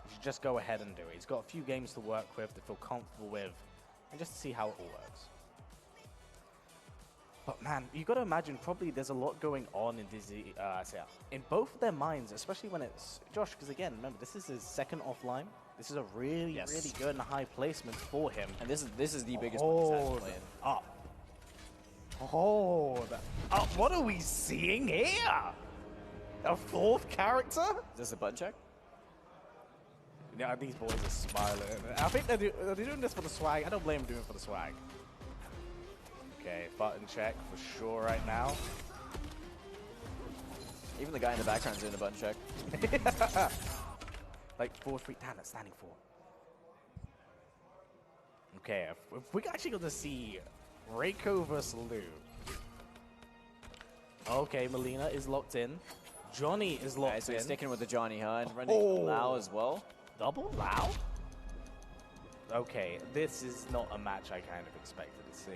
he should just go ahead and do it. He's got a few games to work with, to feel comfortable with, and just to see how it all works. But man, you got to imagine probably there's a lot going on in Dizzy, in both of their minds, especially when it's Josh. Because again, remember this is his 2nd offline. This is a really good and high placement for him. And this is the biggest one he's had to play in. Up. What are we seeing here? A 4th character? Is this a button check? Yeah, these boys are smiling. I think they're doing this for the swag. I don't blame them doing it for the swag. Okay, button check for sure right now. Even the guy in the background's doing a button check. Like 4-3, damn, that's standing 4. Okay, if we're actually going to see Reiko versus Lou. Okay, Melina is locked in. Johnny is locked in. So he's sticking with the Johnny, huh? And running Lau as well. Double Lau? Okay, this is not a match I kind of expected to see.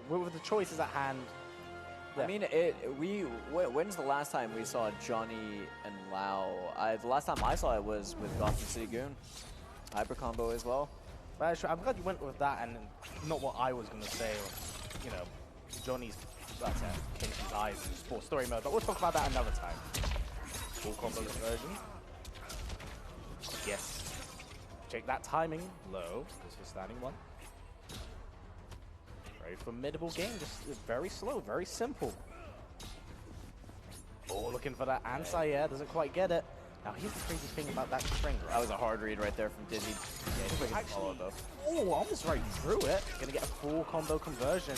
With the choices at hand. I mean, when's the last time we saw Johnny and Lau? The last time I saw it was with Gotham City Goon. Hyper combo as well. But I'm glad you went with that and not what I was going to say. You know, Johnny's, that's it, Kenshi's eyes in sports story mode. But we'll talk about that another time. Full combo version. Yes. Check that timing low. This was standing 1. Very formidable game. Just very slow, very simple. Oh, looking for that anti-air. Doesn't quite get it. Now here's the crazy thing about that string. Right? That was a hard read right there from Dizzy. Yeah, he Actually, though. Oh, almost right through it. Gonna get a full combo conversion.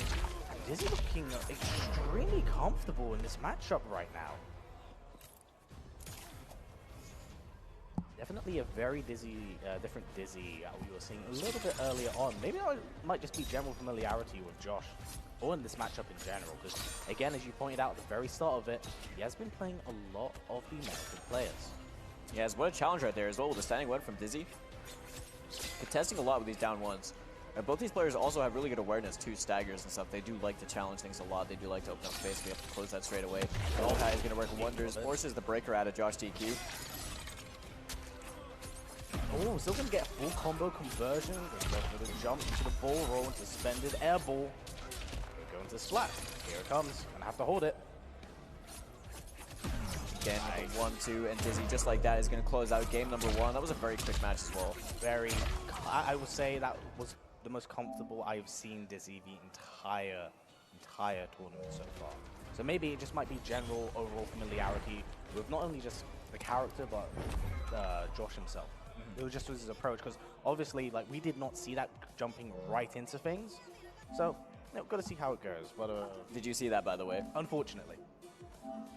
And Dizzy looking extremely comfortable in this matchup right now. Definitely a very different Dizzy we were seeing a little bit earlier on. Maybe it might just be general familiarity with Josh, or in this matchup in general, because again, as you pointed out at the very start of it, he has been playing a lot of the American players. Yes, what a challenge right there as well with the standing one from Dizzy. Contesting a lot with these down ones. And both these players also have really good awareness to staggers and stuff. They do like to challenge things a lot. They do like to open up space. We have to close that straight away. LawKorridor is going to work wonders. Forces the breaker out of JoshTQ. Oh, still going to get a full combo conversion. With a jump into the ball roll and suspended air ball. We're going to splat. Here it comes. Gonna have to hold it. Again, with the 1-2, and Dizzy, just like that, is going to close out game number 1. That was a very quick match as well. Very, I would say that was the most comfortable I've seen Dizzy the entire tournament so far. So maybe it just might be general overall familiarity with not only just the character, but Josh himself. It was just his approach, because obviously, like, we did not see that jumping right into things. So, we've got to see how it goes. But did you see that, by the way? Unfortunately.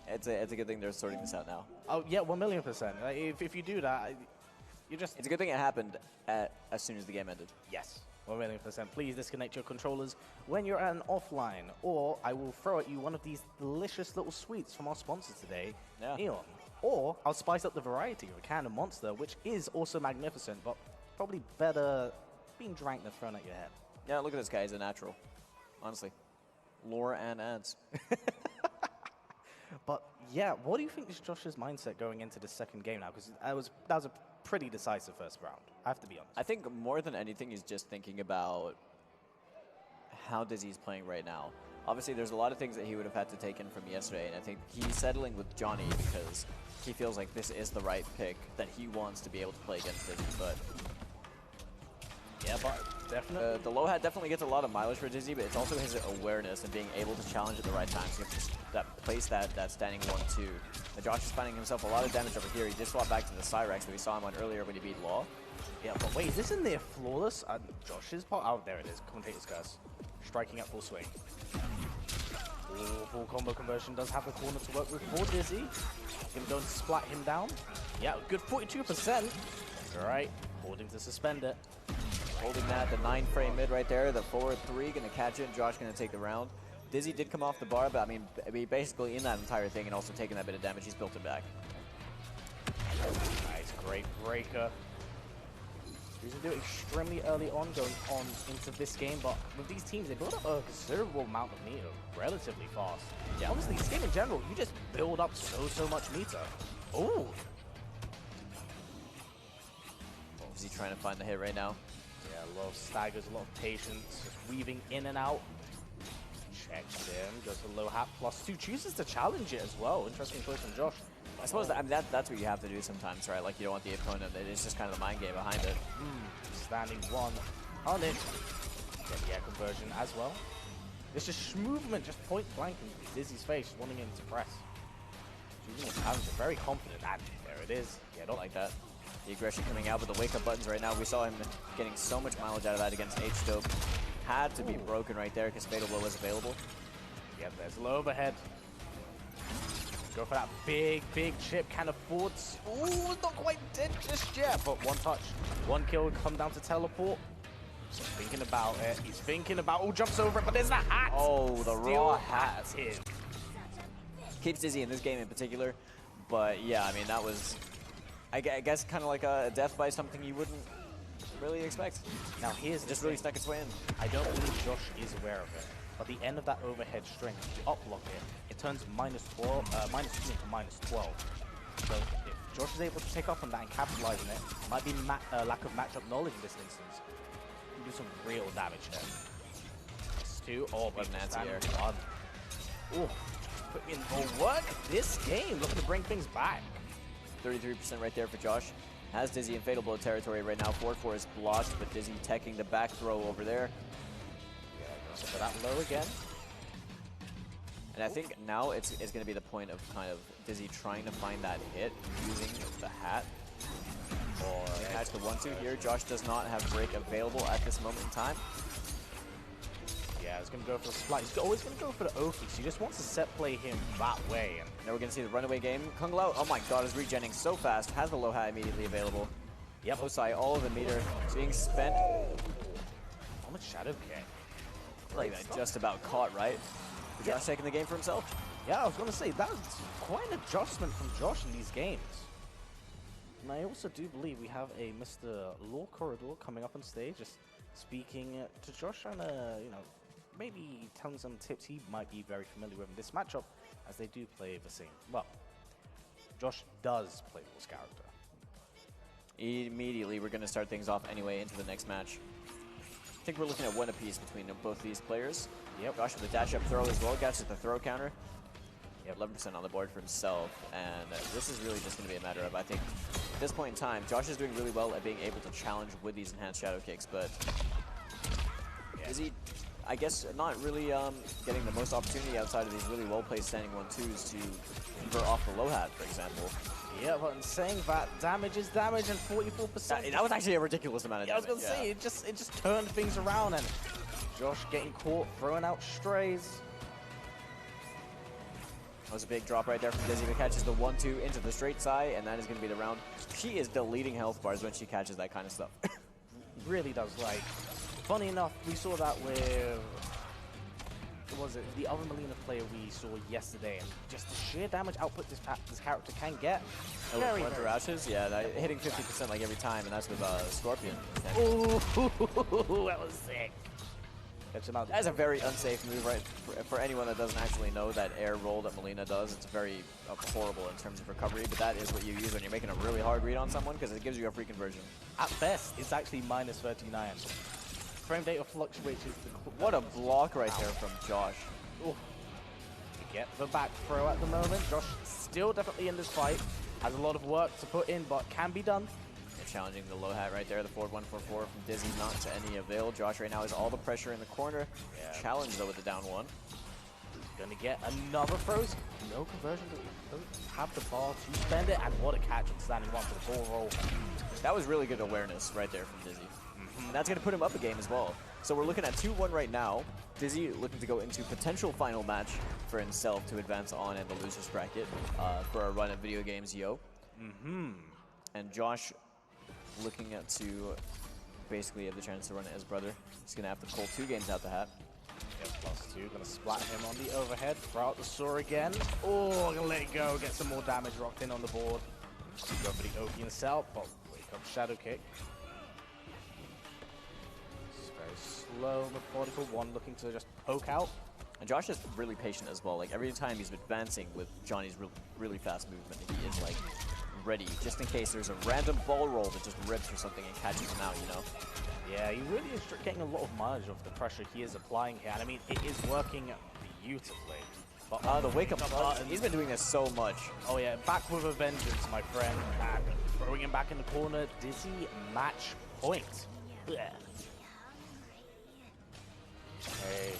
It's a good thing they're sorting this out now. Oh, yeah, 1,000,000%. Like, if you do that, you just... It's a good thing it happened as soon as the game ended. Yes, 1,000,000%. Please disconnect your controllers when you're at an offline, or I will throw at you one of these delicious little sweets from our sponsor today, Eon. Or I'll spice up the variety with a can of Monster, which is also magnificent, but probably better being drank than thrown at your head. Yeah, look at this guy. He's a natural. Honestly. Lore and ads. But yeah, what do you think is Josh's mindset going into the second game now? Because that was a pretty decisive first round. I have to be honest. I think more than anything, he's just thinking about how Dizzy's playing right now. Obviously, there's a lot of things that he would have had to take in from yesterday, and I think he's settling with Johnny because he feels like this is the right pick, that he wants to be able to play against Dizzy, but... Yeah, but definitely. The low hat definitely gets a lot of mileage for Dizzy, but it's also his awareness and being able to challenge at the right time. So you have to place that standing 1-2. Josh is finding himself a lot of damage over here. He did swap back to the Cyrex that we saw him on earlier when he beat Law. Yeah, but wait, is this in there flawless? Josh's part? Oh, there it is. Commentator's curse. Striking at full swing. Ooh, full combo conversion does have the corner to work with for Dizzy. Gonna go and splat him down. Yeah, good 42%. All right, holding to suspend it. Holding that, the 9-frame mid right there, the forward 3, gonna catch it, Josh gonna take the round. Dizzy did come off the bar, but I mean, basically in that entire thing and also taking that bit of damage, he's built it back. Nice, great breaker. These are doing extremely early on, going on into this game, but with these teams, they build up a considerable amount of meter relatively fast. Yeah, obviously, this game in general, you just build up so much meter. Ooh. Is he trying to find the hit right now? Yeah, a lot of staggers, a lot of patience, just weaving in and out. Checks in, goes to low hat +2, chooses to challenge it as well. Interesting choice from Josh. I suppose that's what you have to do sometimes, right? Like, you don't want the opponent, it's just kind of the mind game behind it. Standing 1 on it. Get the air conversion as well. It's just movement, just point blank in Dizzy's face, just wanting him to press. Choosing a challenge, very confident, and there it is. Yeah, I don't like that. The aggression coming out with the wake-up buttons right now. We saw him getting so much mileage out of that against H-Dope. Had to be broken right there because Fatal Blow was available. Yeah, there's low overhead. Go for that big chip. Can afford. Ooh, not quite dead just yet, but one touch. One kill would come down to teleport. He's thinking about it. He's thinking about. Oh, jumps over it, but there's the hat. Oh, the raw hat. In. Keeps Dizzy in this game in particular. But yeah, I mean, that was, I guess, kind of like a death by something you wouldn't really expect. Now, here's just really stuck its way in. I don't believe Josh is aware of it. But the end of that overhead string, if you uplock it turns -2 into -12. So if Josh is able to pick up on that and capitalize on it, might be lack of matchup knowledge in this instance. You can do some real damage here. +2, oh, but an anti-air. Oh, put in the work this game, looking to bring things back. 33% right there for Josh. Has Dizzy in Fatal Blow territory right now. 4-4 is blocked, but Dizzy teching the back throw over there. For that low again. And I think now it's going to be the point of kind of Dizzy trying to find that hit using the hat. Or catch the 1-2 here. Josh does not have break available at this moment in time. Yeah, he's going to go for the splat. He's always going to go for the Oki, so he just wants to set play him that way. And now we're going to see the runaway game. Kung Lao, oh my god, is regenning so fast. Has the low hat immediately available. Yep. Osai, all of the meter is being spent. How much shadow kick? Like that just about caught, right? Josh taking the game for himself. Yeah, I was going to say, that's quite an adjustment from Josh in these games. And I also do believe we have a Mr. LawKorridor coming up on stage, just speaking to Josh, trying to, you know, maybe telling some tips he might be very familiar with in this matchup, as they do play the same. Well, Josh does play Law's character. Immediately, we're going to start things off anyway into the next match. I think we're looking at one apiece between both these players. Yep. Josh with the dash up throw as well, gets the throw counter. Yep, 11% on the board for himself, and this is really just going to be a matter of, I think, at this point in time, Josh is doing really well at being able to challenge with these enhanced shadow kicks, but is he, I guess, not really getting the most opportunity outside of these really well-placed standing 1-2s to convert off the low hat, for example. Yeah, but in saying that, damage is damage, and 44%. That was actually a ridiculous amount of damage. I was going to say, it just turned things around, and Josh getting caught, throwing out strays. That was a big drop right there from Dizzy, but catches the 1-2 into the straight side, and that is going to be the round. She is deleting health bars when she catches that kind of stuff. Really does. Like, funny enough, we saw that with, what was it, the other Mileena player we saw yesterday, and just the sheer damage output this character can get. Very Ashes, yeah, hitting 50% like every time, and that's with Scorpion. Ooh, that was sick. That's a very unsafe move, right? For anyone that doesn't actually know that air roll that Mileena does, it's very horrible in terms of recovery, but that is what you use when you're making a really hard read on someone, because it gives you a free conversion. At best, it's actually minus 39. Frame data fluctuates. What a block right there from Josh. Ooh. Get the back throw at the moment. Josh still definitely in this fight. Has a lot of work to put in, but can be done. Challenging the low hat right there, the forward 144 from Dizzy, not to any avail. Josh right now has all the pressure in the corner. Yeah. Challenge though with the down one. Gonna get another throws. No conversion. Doesn't have the bar to spend it, and what a catch on standing one for the ball roll. That was really good awareness right there from Dizzy. And that's gonna put him up a game as well. So we're looking at 2-1 right now. Dizzy looking to go into potential final match for himself to advance on in the losers bracket for a run at VideoGamesYo. And Josh looking at to basically have the chance to run it as brother. He's gonna have to pull 2 games out the hat. Yep, +2. Gonna splat him on the overhead. Throw out the saw again. Oh, gonna let it go. Get some more damage rocked in on the board. Go for the Oki himself, but wake up shadow kick. It's very slow, methodical. One looking to just poke out. And Josh is really patient as well. Like every time he's advancing with Johnny's really fast movement, he is like ready, just in case there's a random ball roll that just rips or something and catches him out, you know? Yeah, he really is getting a lot of mileage of the pressure he is applying here. And I mean, it is working beautifully. But the wake-up button, he's been doing this so much. Oh yeah, back with a vengeance, my friend. And throwing him back in the corner. Dizzy, match point. Blech. Okay,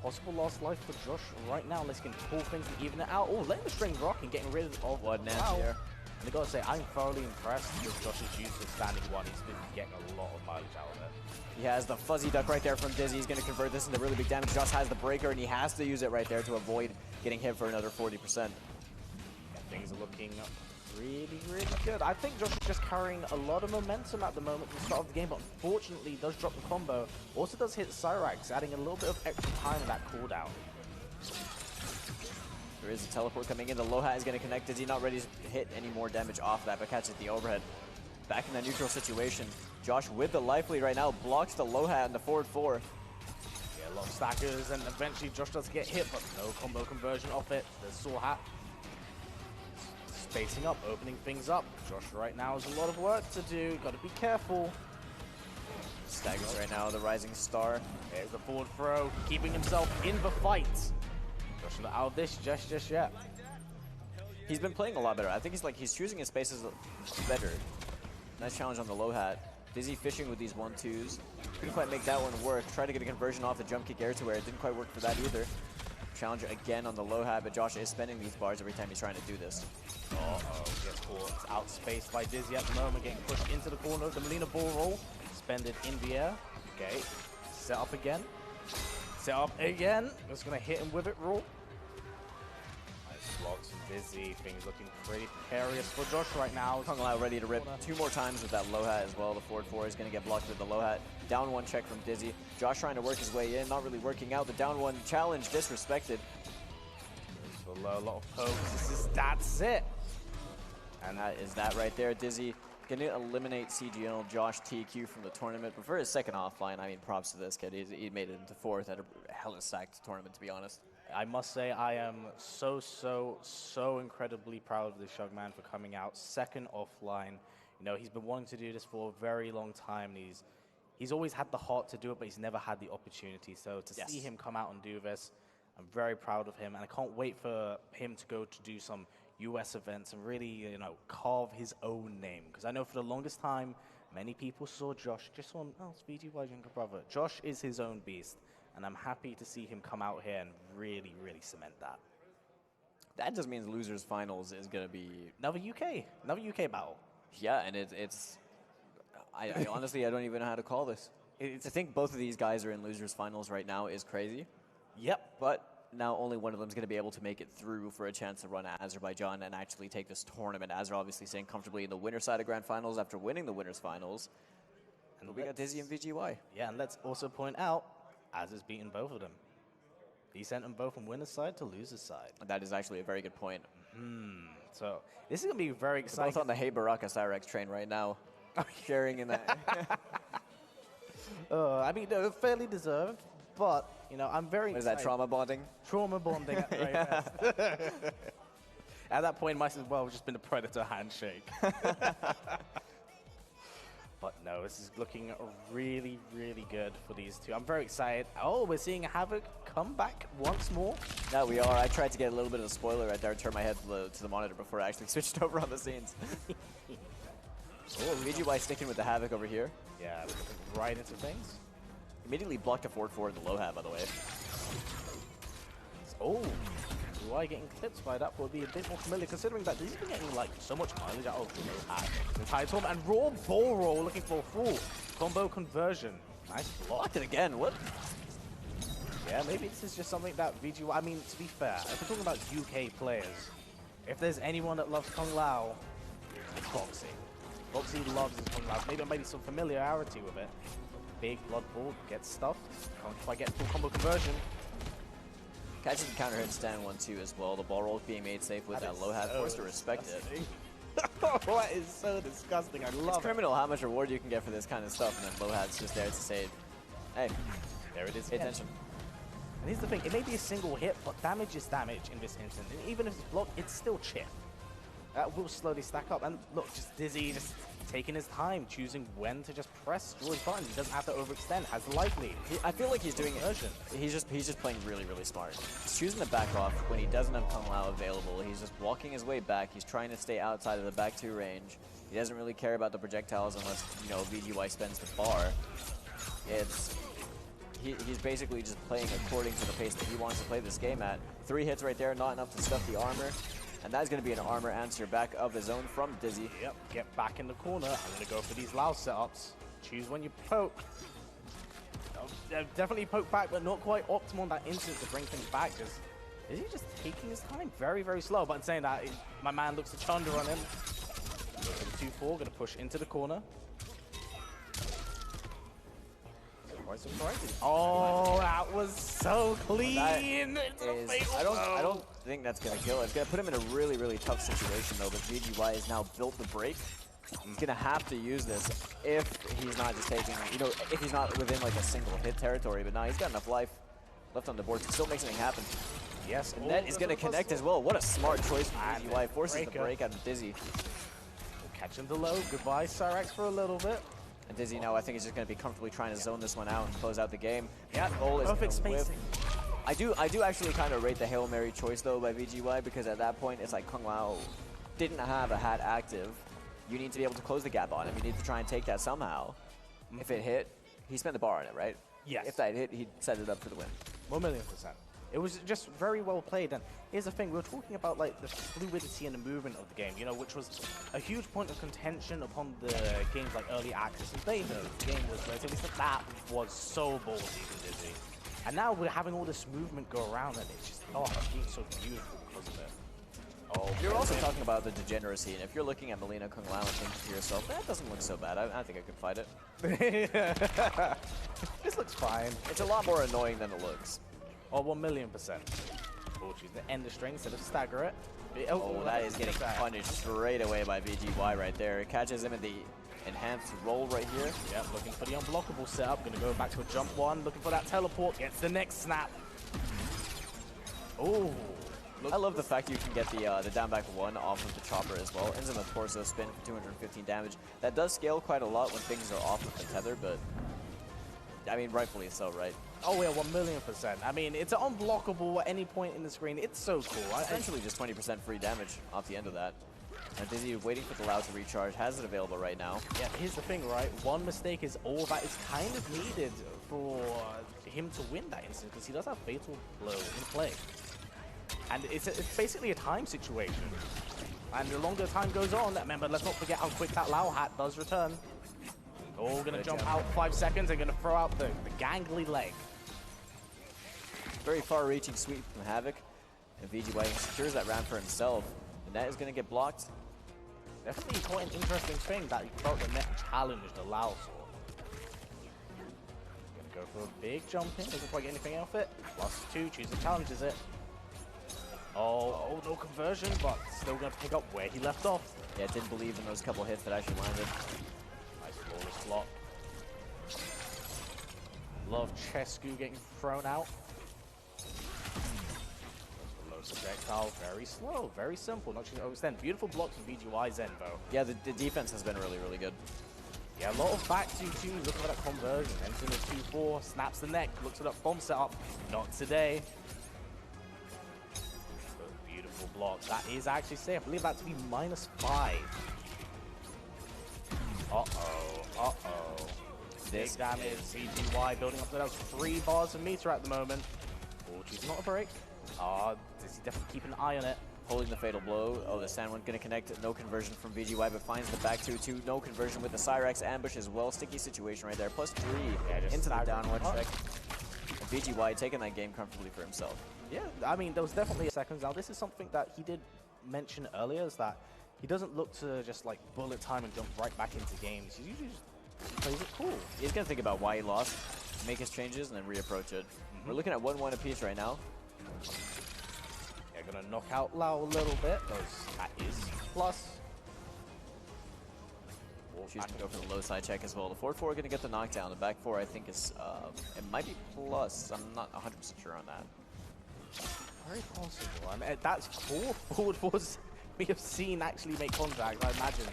possible lost life for Josh right now. Let's get pull things and even it out. Oh, letting the string rock and getting rid of what now here. And I gotta say, I'm thoroughly impressed with Josh's use of standing one. He's been getting a lot of mileage out of it. He has the fuzzy duck right there from Dizzy. He's going to convert this into really big damage. Josh has the breaker, and he has to use it right there to avoid getting hit for another 40%. Yeah, things are looking really, really good. I think Josh is just carrying a lot of momentum at the moment from the start of the game, but unfortunately he does drop the combo. Also does hit Cyrax, adding a little bit of extra time in that cooldown. There is a teleport coming in. The low hat is going to connect. Dizzy not ready to hit any more damage off that, but catches the overhead. Back in that neutral situation. Josh with the life lead right now blocks the low hat in the forward 4. Yeah, a lot of stackers, and eventually Josh does get hit, but no combo conversion off it. There's Saw Hat. Spacing up, opening things up. Josh right now has a lot of work to do. Got to be careful. Staggers right now, the rising star. There's the forward throw, keeping himself in the fight. Josh not out of this just yet. He's been playing a lot better. I think he's choosing his spaces better. Nice challenge on the low hat. Dizzy fishing with these 1-2s. Couldn't quite make that one work. Tried to get a conversion off the jump kick air to where it didn't quite work for that either. Challenger again on the low hat, but Josh is spending these bars every time he's trying to do this. Uh-oh, gets caught outspaced by Dizzy at the moment, getting pushed into the corner of the Melina ball roll. Spend it in the air. Okay, set up again. Set up again. Just gonna hit him with it, raw. Nice blocks from Dizzy. Things looking pretty precarious for Josh right now. Kung Lao ready to rip 2 more times with that low hat as well. The forward 4 is gonna get blocked with the low hat. Down 1 check from Dizzy. Josh trying to work his way in, not really working out. The down 1 challenge disrespected. Below, a lot of pokes. That's it. And that is that right there. Dizzy gonna eliminate CGL JoshTQ from the tournament. But for his second offline, I mean, props to this kid. He made it into 4th at a hella stacked tournament, to be honest. I must say I am so incredibly proud of this young man for coming out second offline. You know, he's been wanting to do this for a very long time. And he's always had the heart to do it, but he's never had the opportunity. So to see him come out and do this, I'm very proud of him. And I can't wait for him to go to do some US events and really, you know, carve his own name. Because I know for the longest time, many people saw Josh just on, oh, it's VGY's younger brother. Josh is his own beast. And I'm happy to see him come out here and really cement that. That just means losers finals is going to be Another UK battle. Yeah, and it's I honestly, I don't even know how to call this. I think both of these guys are in losers finals right now is crazy. Yep. But now only one of them is going to be able to make it through for a chance to run Azerbaijan and actually take this tournament. Azer obviously staying comfortably in the winner's side of Grand Finals after winning the winner's finals. And we got Dizzy and VGY. Yeah, and let's also point out, Azer's beaten both of them. He sent them both from winner's side to loser's side. That is actually a very good point. So this is going to be very exciting. Both on the Hey Baraka Cyrex train right now, sharing in that. I mean, they're fairly deserved, but, you know, I'm very excited. Is that trauma bonding? Trauma bonding at the very best. At that point, it might as well have just been a Predator handshake. But no, this is looking really good for these two. I'm very excited. Oh, we're seeing Havoc come back once more. Yeah, we are. I tried to get a little bit of a spoiler right there, turn my head to the monitor before I actually switched over on the scenes. Oh, VGY sticking with the Havoc over here. Yeah, looking right into things. Immediately blocked a forward 4 in the low hat, by the way. Oh, VGY getting clipped by that would be a bit more familiar, considering that he's been getting like so much mileage out of the low hat. Entire tournament, and raw ball roll looking for a full combo conversion. Nice block. Blocked it again, what? Yeah, maybe this is just something that VGY, I mean, to be fair, if we're talking about UK players, if there's anyone that loves Kung Lao, it's Boxy. Boxy loves his Kung Lao. Maybe some familiarity with it. Big blood ball, gets stuffed. Can't quite get full combo conversion. Catches the counter hit stand 1-2 as well. The ball roll being made safe with that low hat. Forced to respect it. That is so disgusting. I love it. It's criminal how much reward you can get for this kind of stuff, and then low hat's just there to say, hey, there it is. Pay attention. And here's the thing, it may be a single hit, but damage is damage in this instance. And even if it's blocked, it's still chip. That will slowly stack up. And look, just Dizzy, just taking his time, choosing when to just press George buttons. He doesn't have to overextend, has the life lead. I feel like he's doing it. He's just playing really smart. He's choosing to back off when he doesn't have Kung Lao available. He's just walking his way back. He's trying to stay outside of the back 2 range. He doesn't really care about the projectiles unless, you know, VGY spends the bar. He's basically just playing according to the pace that he wants to play this game at. 3 hits right there, not enough to stuff the armor. And that's going to be an armor answer back of his own from Dizzy. Yep, get back in the corner. I'm going to go for these Lao setups. Choose when you poke. Definitely poke back, but not quite optimal in that instant to bring things back. Is he just taking his time? Very slow. But in saying that, my man looks to Chunder on him. 2-4, going to push into the corner. Quite surprising. Oh, that was so clean. I don't think that's going to kill it. It's going to put him in a really tough situation, though. But VGY has now built the break. He's going to have to use this if he's not just taking, you know, if he's not within like a single hit territory. But now he's got enough life left on the board to still make something happen. Yes, and that is going to connect as well. What a smart choice from VGY. Forces the break out of Dizzy. Catching the low. Goodbye, Cyrex, for a little bit. And Dizzy now, I think, is just going to be comfortably trying to zone this one out and close out the game. Yeah, goal is perfect spacing. I do actually kind of rate the Hail Mary choice, though, by VGY, because at that point, it's like Kung Lao didn't have a hat active. You need to be able to close the gap on him. You need to try and take that somehow. If it hit, he spent the bar on it, right? Yes. If that hit, he'd set it up for the win. 1,000,000%. It was just very well played. And here's the thing, we were talking about like the fluidity and the movement of the game, you know, which was a huge point of contention upon the games like early access and beta. The game was relatively simple. That was so ballsy from Dizzy. And now we're having all this movement go around, and it's just, oh, it's being so beautiful because of it. Oh, you're also talking about the degeneracy, and if you're looking at Melina Kung Lao and thinking to yourself, that doesn't look so bad, I think I could fight it. This looks fine. It's a lot more annoying than it looks. Oh, 1,000,000%. Oh, choose the end the string instead of stagger it. Oh, that is getting punished straight away by VGY right there. It catches him in the enhanced roll right here. Yep, looking for the unblockable setup. Gonna go back to a jump one, looking for that teleport, gets the next snap. Oh. I love the fact you can get the down back one off of the chopper as well. Ends in a torso spin for 215 damage. That does scale quite a lot when things are off of the tether, but I mean, rightfully so, right? Oh yeah, 1,000,000%. I mean, it's unblockable at any point in the screen. It's so cool. Essentially just 20% free damage off the end of that. And Dizzy waiting for the Lao to recharge, has it available right now. Yeah, here's the thing, right? One mistake is all that is kind of needed for him to win that instance, because he does have Fatal Blow in play. And it's basically a time situation. And the longer time goes on, remember, let's not forget how quick that Lao hat does return. Oh, gonna jump out 5 seconds and gonna throw out the gangly leg. Very far-reaching sweep from Havoc. And VGY secures that round for himself. And that is gonna get blocked. Definitely quite an interesting thing that he felt the net challenged the Lao sword. Gonna go for a big jump in, doesn't quite get anything off it. +2, chooses challenges it. Oh, no conversion, but still gonna pick up where he left off. Yeah, didn't believe in those couple hits that actually landed. Nice flawless block. Love JoshTQ getting thrown out. Low projectile, very slow, very simple. Not too overextend. Beautiful blocks from VGY Zenvo. Yeah, the defense has been really, really good. Yeah, a lot of back 2-2, looking for that conversion. Entering the 2-4, snaps the neck, looks for that bomb setup. Not today. Beautiful block. That is actually safe. I believe that to be -5. Uh-oh. Big damage. VGY building up to those 3 bars a meter at the moment. Oh, she's not a break. Does he definitely keep an eye on it? Holding the fatal blow. Oh, the sand one gonna connect. No conversion from VGY, but finds the back 2-2. No conversion with the Cyrex ambush as well. Sticky situation right there. +3 into the down one check. And VGY taking that game comfortably for himself. Yeah, I mean, there was definitely seconds. Now, this is something that he did mention earlier, is that he doesn't look to just like bullet time and jump right back into games. He usually just plays it cool. He's gonna think about why he lost, make his changes, and then reapproach it. We're looking at 1-1 apiece right now. Yeah, gonna knock out Lao a little bit. That is plus. She's gonna go for the low side check as well. The 4-4 gonna get the knockdown. The back 4 I think is it might be plus. I'm not 100% sure on that. Very possible. I mean, that's cool. Forward force we have seen actually make contact. I imagine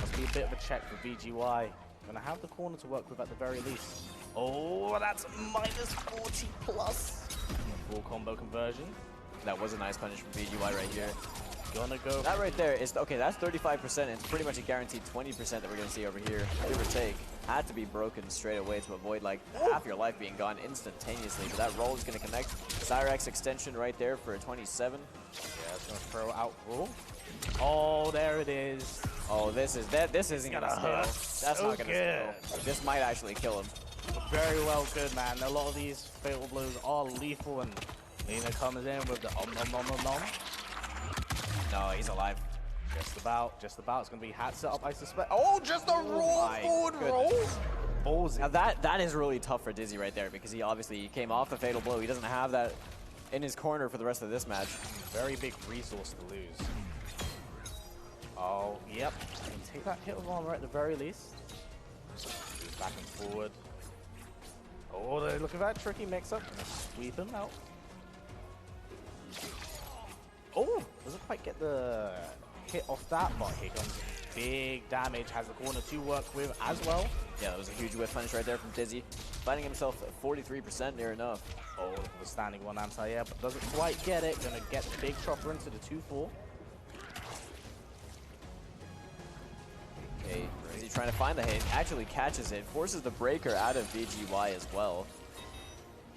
must be a bit of a check for VGY. Gonna have the corner to work with at the very least. Oh, that's -40 plus. Full combo conversion. That was a nice punish from VGY right here. Gonna go. That right there is, okay, that's 35%. It's pretty much a guaranteed 20% that we're going to see over here. Give or take. Had to be broken straight away to avoid like half your life being gone instantaneously. But that roll is going to connect. Cyrex extension right there for a 27. Yeah, it's going to throw out roll. Oh, there it is. Oh, this isn't going to scale. That's not going to scale. This might actually kill him. Very well good, man. A lot of these fatal blows are lethal, and Lena comes in with the nom. No, he's alive. Just about. It's going to be hat set up, I suspect. Oh, just a raw forward roll. Ballsy. Now that is really tough for Dizzy right there, because he obviously came off the fatal blow. He doesn't have that in his corner for the rest of this match. Very big resource to lose. Oh, yep. Can take that hit of armor at the very least. Move back and forward. Oh, they're looking for that tricky mix-up. Sweep him out. Oh, doesn't quite get the hit off that, but here comes big damage. Has the corner to work with as well. Yeah, that was a huge whiff punish right there from Dizzy. Finding himself at 43%, near enough. Oh, the standing one anti-air, but doesn't quite get it. Gonna get the big chopper into the 2-4. Okay, Dizzy trying to find the hit. Actually catches it. Forces the breaker out of VGY as well.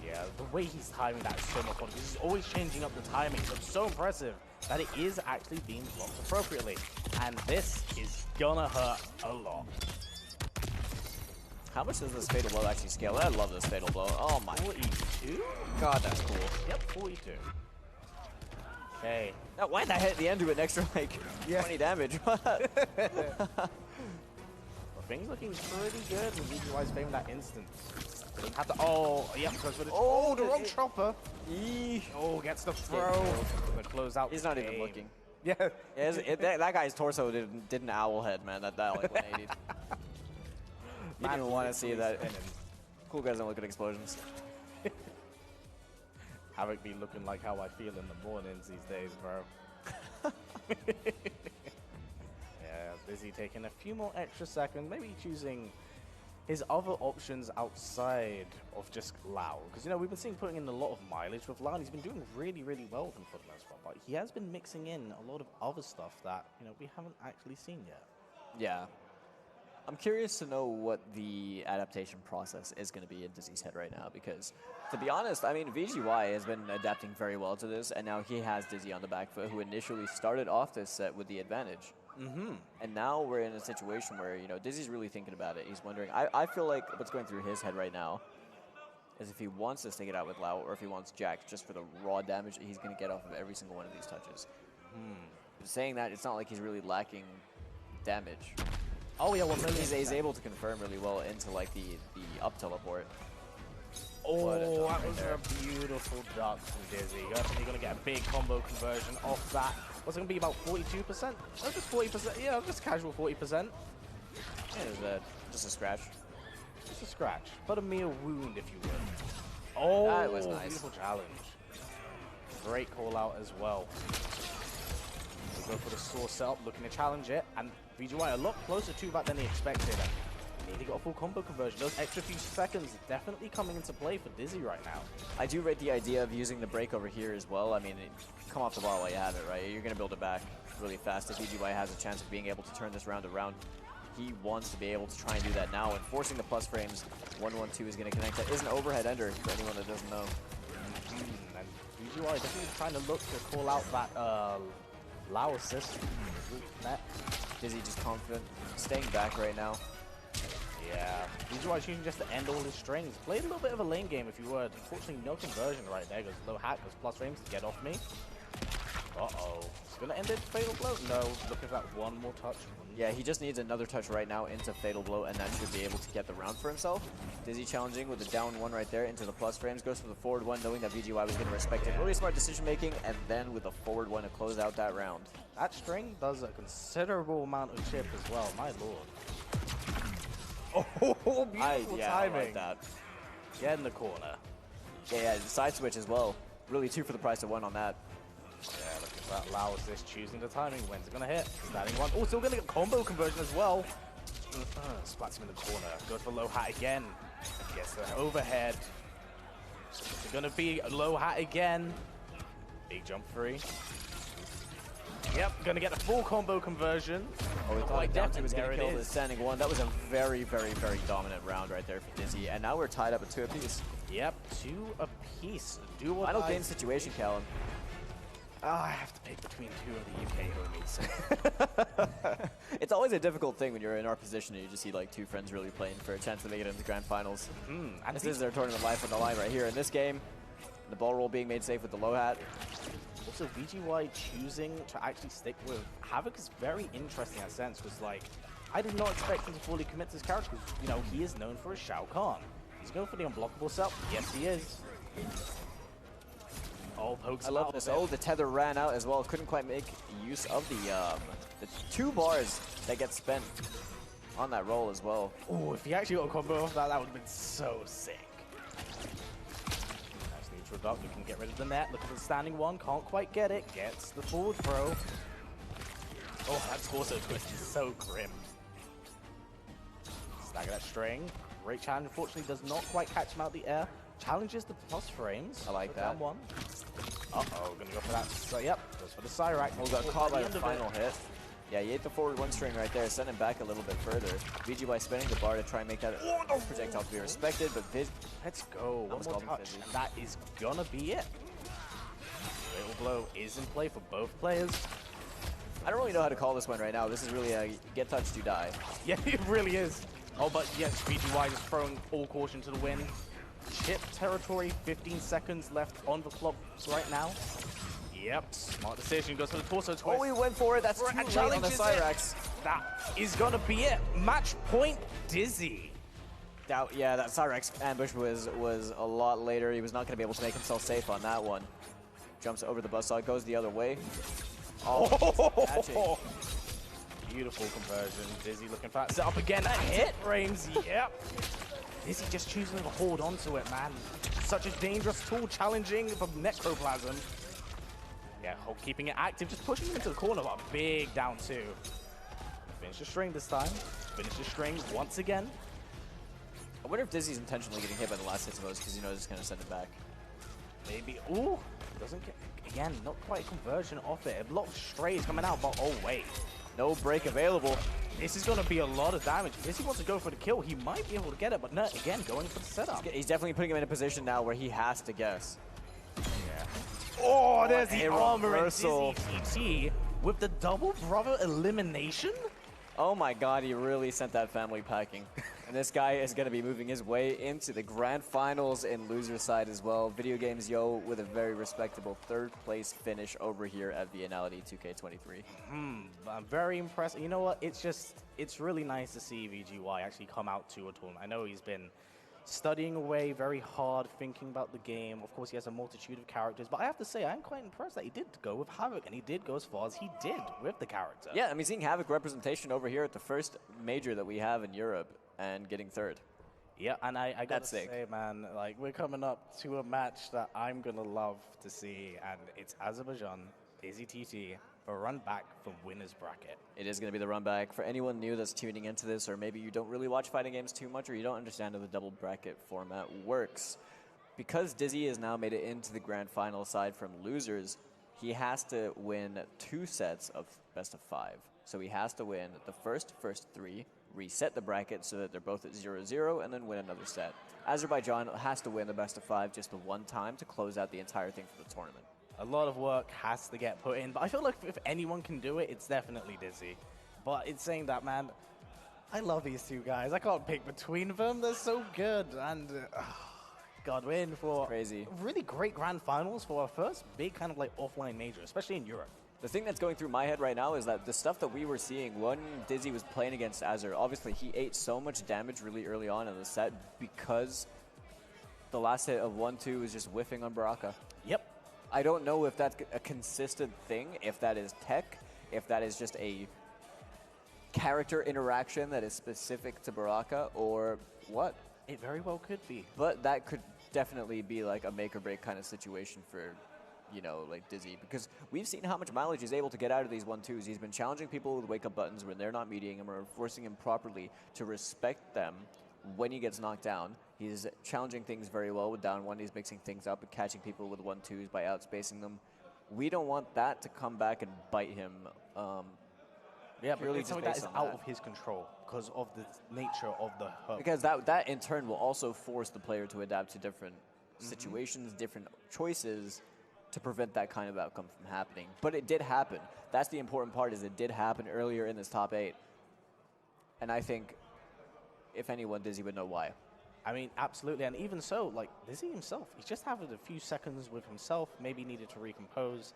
Yeah, the way he's timing that is so much fun. He's always changing up the timing. So it's so impressive that it is actually being blocked appropriately. And this is gonna hurt a lot. How much does this Fatal Blow actually scale? I love this Fatal Blow. Oh my. 42? God, that's cool. Yep, 42. Okay. Now, why'd that hit the end do an extra, like, 20 damage? Well, things looking pretty good with VideoGamesYo's favoring that instant. Doesn't have to. Oh, yep, goes for the. Oh, the wrong chopper. Oh, gets the throw. The close out. He's not even looking. Yeah. That guy's torso did an owl head, man. That like 180. You didn't want to see that. Cool guys don't look at explosions. Havoc be looking like how I feel in the mornings these days, bro. Yeah, Dizzy taking a few more extra seconds, maybe choosing his other options outside of just Lao. Because, you know, we've been seeing putting in a lot of mileage with Lao, and he's been doing really, really well with him for the most part. But he has been mixing in a lot of other stuff that, you know, we haven't actually seen yet. Yeah. I'm curious to know what the adaptation process is going to be in Dizzy's head right now, because, to be honest, I mean, VGY has been adapting very well to this, and now he has Dizzy on the back foot, who initially started off this set with the advantage. And now we're in a situation where, you know, Dizzy's really thinking about it. He's wondering, I feel like what's going through his head right now is if he wants to stick it out with Lao, or if he wants Jack just for the raw damage that he's going to get off of every single one of these touches. Saying that, it's not like he's really lacking damage. Oh yeah, well, he's able to confirm really well into like the up teleport. Oh, that was a beautiful duck from Dizzy. Definitely going to get a big combo conversion off that. What's it going to be, about 42%? Oh, just 40%. Yeah, just casual 40%. Yeah, it was just a scratch. Just a scratch, but a mere wound, if you will. Oh, that was nice. Beautiful challenge. Great call out as well. We go for the source setup, looking to challenge it, and VGY a lot closer to that than he expected. He got a full combo conversion. Those extra few seconds definitely coming into play for Dizzy right now. I do rate the idea of using the break over here as well. I mean, come off the ball while you have it, right? You're going to build it back really fast. If VGY has a chance of being able to turn this round around, he wants to be able to try and do that now. And forcing the plus frames, 1-1-2 is going to connect. That is an overhead ender for anyone that doesn't know. And VGY definitely trying to look to call out that Lao assist. Dizzy just confident, staying back right now. Yeah, VGY choosing just to end all his strings. Played a little bit of a lane game, if you would. Unfortunately, no conversion right there. Goes low hat, goes plus frames to get off me. Uh-oh. It's going to end it Fatal Blow? No, looking for that one more touch. Yeah, he just needs another touch right now into Fatal Blow, and that should be able to get the round for himself. Dizzy challenging with the down one right there into the plus frames. Goes for the forward one, knowing that VGY was going to respect it. Really smart decision making, and then with the forward one to close out that round. That string does a considerable amount of chip as well, my lord. Oh, beautiful timing. I like that. Get in the corner. Yeah, side switch as well. Really 2 for the price of 1 on that. Yeah, look at that. Lao is this choosing the timing. When's it going to hit? Standing one. Oh, still going to get combo conversion as well. Splats him in the corner. Goes for low hat again. Gets the overhead. It's going to be a low hat again. Big jump free. Yep, going to get the full combo conversion. Oh, we thought down 2 was going to kill the standing one. That was a very, very, very dominant round right there for Dizzy. And now we're tied up at 2 apiece. Yep, 2 apiece. Do what Final game situation, Callum. I have to pick between 2 of the UK homies. It's always a difficult thing when you're in our position and you just see like 2 friends really playing for a chance to make it into the grand finals. And this is their tournament life on the line right here in this game. The ball roll being made safe with the low hat. Also, VGY choosing to actually stick with Havoc is very interesting in a sense, because like, I did not expect him to fully commit to his character, because, you know, he is known for his Shao Kahn. He's going for the unblockable setup. Yes, he is. Oh, pokes him out. I love this. Oh, the tether ran out as well. Couldn't quite make use of the 2 bars that get spent on that roll as well. Oh, if he actually got a combo off that, that would have been so sick. Duck, we can get rid of the net. Look at the standing one, can't quite get it. Gets the forward throw. Oh, that torso twist is so grim. Stagger that string. Great challenge, unfortunately does not quite catch him out the air. Challenges the plus frames. I like that. Down one. Uh-oh, gonna go for that. So, yep, goes for the Cyrac. Oh, got caught by the final hit. Yeah, he ate the forward one string right there, sent him back a little bit further. VGY spinning the bar to try and make that projectile to be respected, but let's go. One more touch, and that is gonna be it. Fatal blow is in play for both players. I don't really know how to call this one right now. This is really a get touched, you die. Yeah, it really is. Oh, but yes, VGY is throwing all caution to the wind. Chip territory, 15 seconds left on the clock right now. Yep, smart decision. Goes for the torso twist. Oh, he went for it. That's too late on the Cyrax. That is gonna be it. Match point, Dizzy. Yeah, that Cyrax ambush was a lot later. He was not going to be able to make himself safe on that one. Jumps over the buzzsaw, goes the other way. Oh, beautiful conversion. Dizzy looking fat. Set up again. That hit frames. Yep. Dizzy just choosing to hold on to it, man. Such a dangerous tool, challenging from Necroplasm. Yeah, keeping it active, just pushing him into the corner, but a big down two. Finish the string this time. Finish the string once again. I wonder if Dizzy's intentionally getting hit by the last hits of those because he knows it's going to send it back. Maybe. Ooh, doesn't get, again, not quite conversion off it. A lot of strays coming out, but oh wait. No break available. This is going to be a lot of damage. If Dizzy wants to go for the kill, he might be able to get it, but no, again, going for the setup. He's definitely putting him in a position now where he has to guess. Yeah. Oh, there's the armor and Dizzy TT with the double brother elimination. Oh my god, he really sent that family packing. And this guy is going to be moving his way into the grand finals in loser side as well. VideoGamesYo with a very respectable third place finish over here at VIENNALITY 2K23. I'm very impressed. You know what? It's really nice to see VGY actually come out to a tournament. I know he's been studying away very hard, thinking about the game. Of course, he has a multitude of characters, but I have to say, I'm quite impressed that he did go with Havoc, and he did go as far as he did with the character. Yeah, I mean, seeing Havoc representation over here at the first major that we have in Europe and getting third. Yeah, and I gotta say, man, like, we're coming up to a match that I'm gonna love to see, and it's Azerbaijan, Dizzy TT, a run back from winner's bracket. It is going to be the run back. For anyone new that's tuning into this, or maybe you don't really watch fighting games too much, or you don't understand how the double bracket format works, because Dizzy has now made it into the grand final side from losers, he has to win 2 sets of best of 5. So he has to win the first 3, reset the bracket so that they're both at 0-0, and then win another set. Azerbaijan has to win the best of 5 just the one time to close out the entire thing for the tournament. A lot of work has to get put in, but I feel like if anyone can do it, it's definitely Dizzy. But it's saying that, man, I love these two guys. I can't pick between them. They're so good. And God, we're in for crazy, really great grand finals for our first big kind of like offline major, especially in Europe. The thing that's going through my head right now is that the stuff that we were seeing when Dizzy was playing against Azer, obviously he ate so much damage really early on in the set because the last hit of 1-2 was just whiffing on Baraka. Yep. I don't know if that's a consistent thing, if that is tech, if that is just a character interaction that is specific to Baraka, or what. It very well could be. But that could definitely be like a make or break kind of situation for, you know, like Dizzy, because we've seen how much mileage he's able to get out of these 1-2s. He's been challenging people with wake-up buttons when they're not meeting him or forcing him properly to respect them when he gets knocked down. He's challenging things very well with down 1. He's mixing things up and catching people with 1-2s by outspacing them. We don't want that to come back and bite him. Yeah, but it's something that is out of his control because of the nature of the hub. Because that in turn will also force the player to adapt to different situations, different choices to prevent that kind of outcome from happening. But it did happen. That's the important part, is it did happen earlier in this top 8. And I think, if anyone, Dizzy would know why. I mean, absolutely, and even so, like, Dizzy himself, he's just having a few seconds with himself, maybe needed to recompose.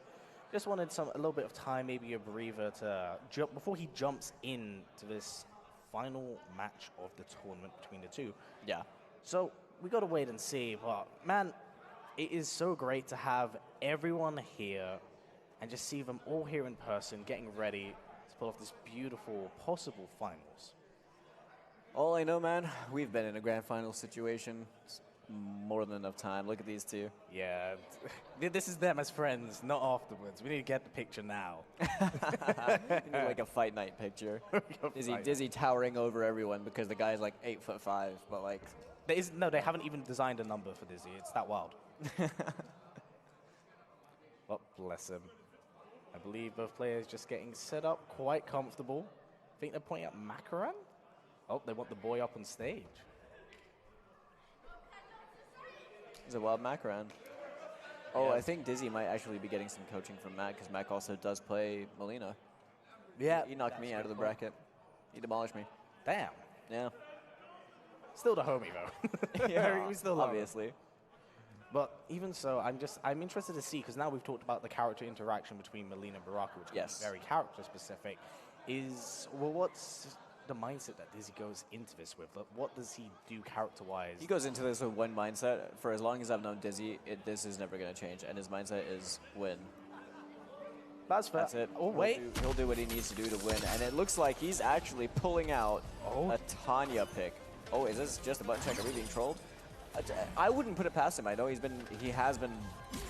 Just wanted a little bit of time, maybe a breather to jump before he jumps into this final match of the tournament between the two. Yeah. So we got to wait and see, but man, it is so great to have everyone here and just see them all here in person, getting ready to pull off this beautiful possible finals. All I know, man, we've been in a grand final situation. It's more than enough time. Look at these two. Yeah, this is them as friends, not afterwards. We need to get the picture now. You need like a fight night picture. Dizzy towering over everyone because the guy's like 8'5", but like... No, they haven't even designed a number for Dizzy. It's that wild. Oh, bless him. I believe both players just getting set up quite comfortable. I think they're pointing at Makoran. Oh, they want the boy up on stage. Is it Wild Makoran? Oh, Yeah. I think Dizzy might actually be getting some coaching from Mac, because Mac also does play Melina. Yeah. He knocked me out of the bracket. He demolished me. Damn. Yeah. Still the homie, though. Yeah, we still love him. obviously. But even so, I'm interested to see, because now we've talked about the character interaction between Melina and Baraka, which is very character specific. What's the mindset that Dizzy goes into this with? Like, what does he do character-wise? He goes into this with one mindset. For as long as I've known Dizzy, this is never going to change. And his mindset is win. That's fair. That's it. Oh, wait. He'll do what he needs to do to win. And it looks like he's actually pulling out a Tanya pick. Oh, is this just a button check? Are we being trolled? I wouldn't put it past him. I know he has been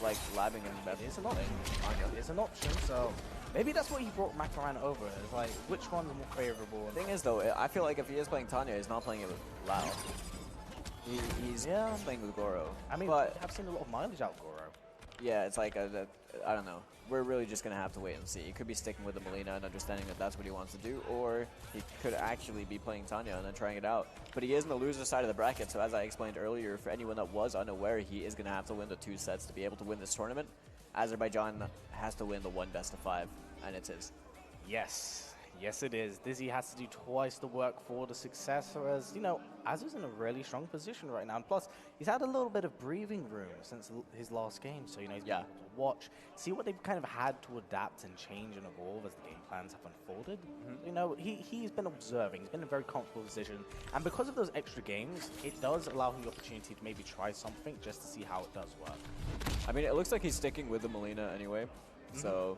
like labbing and It is an option. It is an option, so maybe that's what he brought Makoran over. It's like, which one's more favorable? The thing is, though, I feel like if he is playing Tanya, he's not playing it with Lao. He's playing with Goro. I mean, but I've seen a lot of mileage out Goro. yeah, it's like, I don't know. We're really just going to have to wait and see. He could be sticking with the Melina and understanding that that's what he wants to do, or he could actually be playing Tanya and then trying it out. But he is in the loser side of the bracket, so as I explained earlier, for anyone that was unaware, he is going to have to win the 2 sets to be able to win this tournament. Azerbaijan has to win the 1 best-of-5, and it's his. Yes. Yes, it is. Dizzy has to do twice the work for the success, whereas, you know, Azur's in a really strong position right now. And plus, he's had a little bit of breathing room since his last game. So, you know, he's been able to watch, see what they've kind of had to adapt and change and evolve as the game plans have unfolded. You know, he's been observing. He's been in a very comfortable position. And because of those extra games, it does allow him the opportunity to maybe try something just to see how it does work. I mean, it looks like he's sticking with the Melina anyway, so...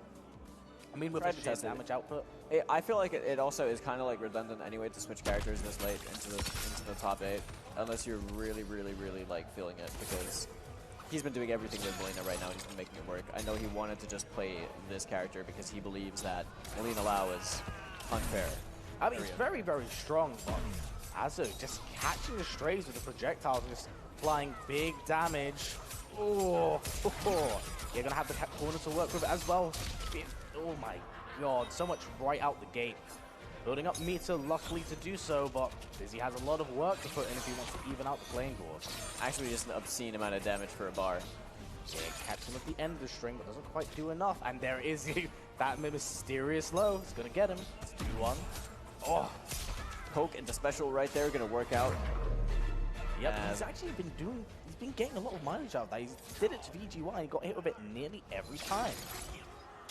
I mean, with the sheer damage output. I feel like it also is kind of like redundant anyway to switch characters this late into the top 8, unless you're really, really, really like feeling it, because he's been doing everything with Melina right now and he's been making it work. I know he wanted to just play this character because he believes that Melina Lao is unfair. I mean, it's very, very strong, but Azur just catching the strays with the projectiles and just flying big damage. Oh, you're going to have the corner to work with as well. Oh my god, so much right out the gate. Building up meter, luckily to do so, but Dizzy has a lot of work to put in if he wants to even out the playing board. Actually, just an obscene amount of damage for a bar. Yeah, catch him at the end of the string, but doesn't quite do enough. And there is that mysterious low. It's going to get him. It's 2-1. Oh, poke into special right there, going to work out. Yep, he's actually been he's been getting a lot of mileage out of that. He did it to VG1, he got hit with it nearly every time.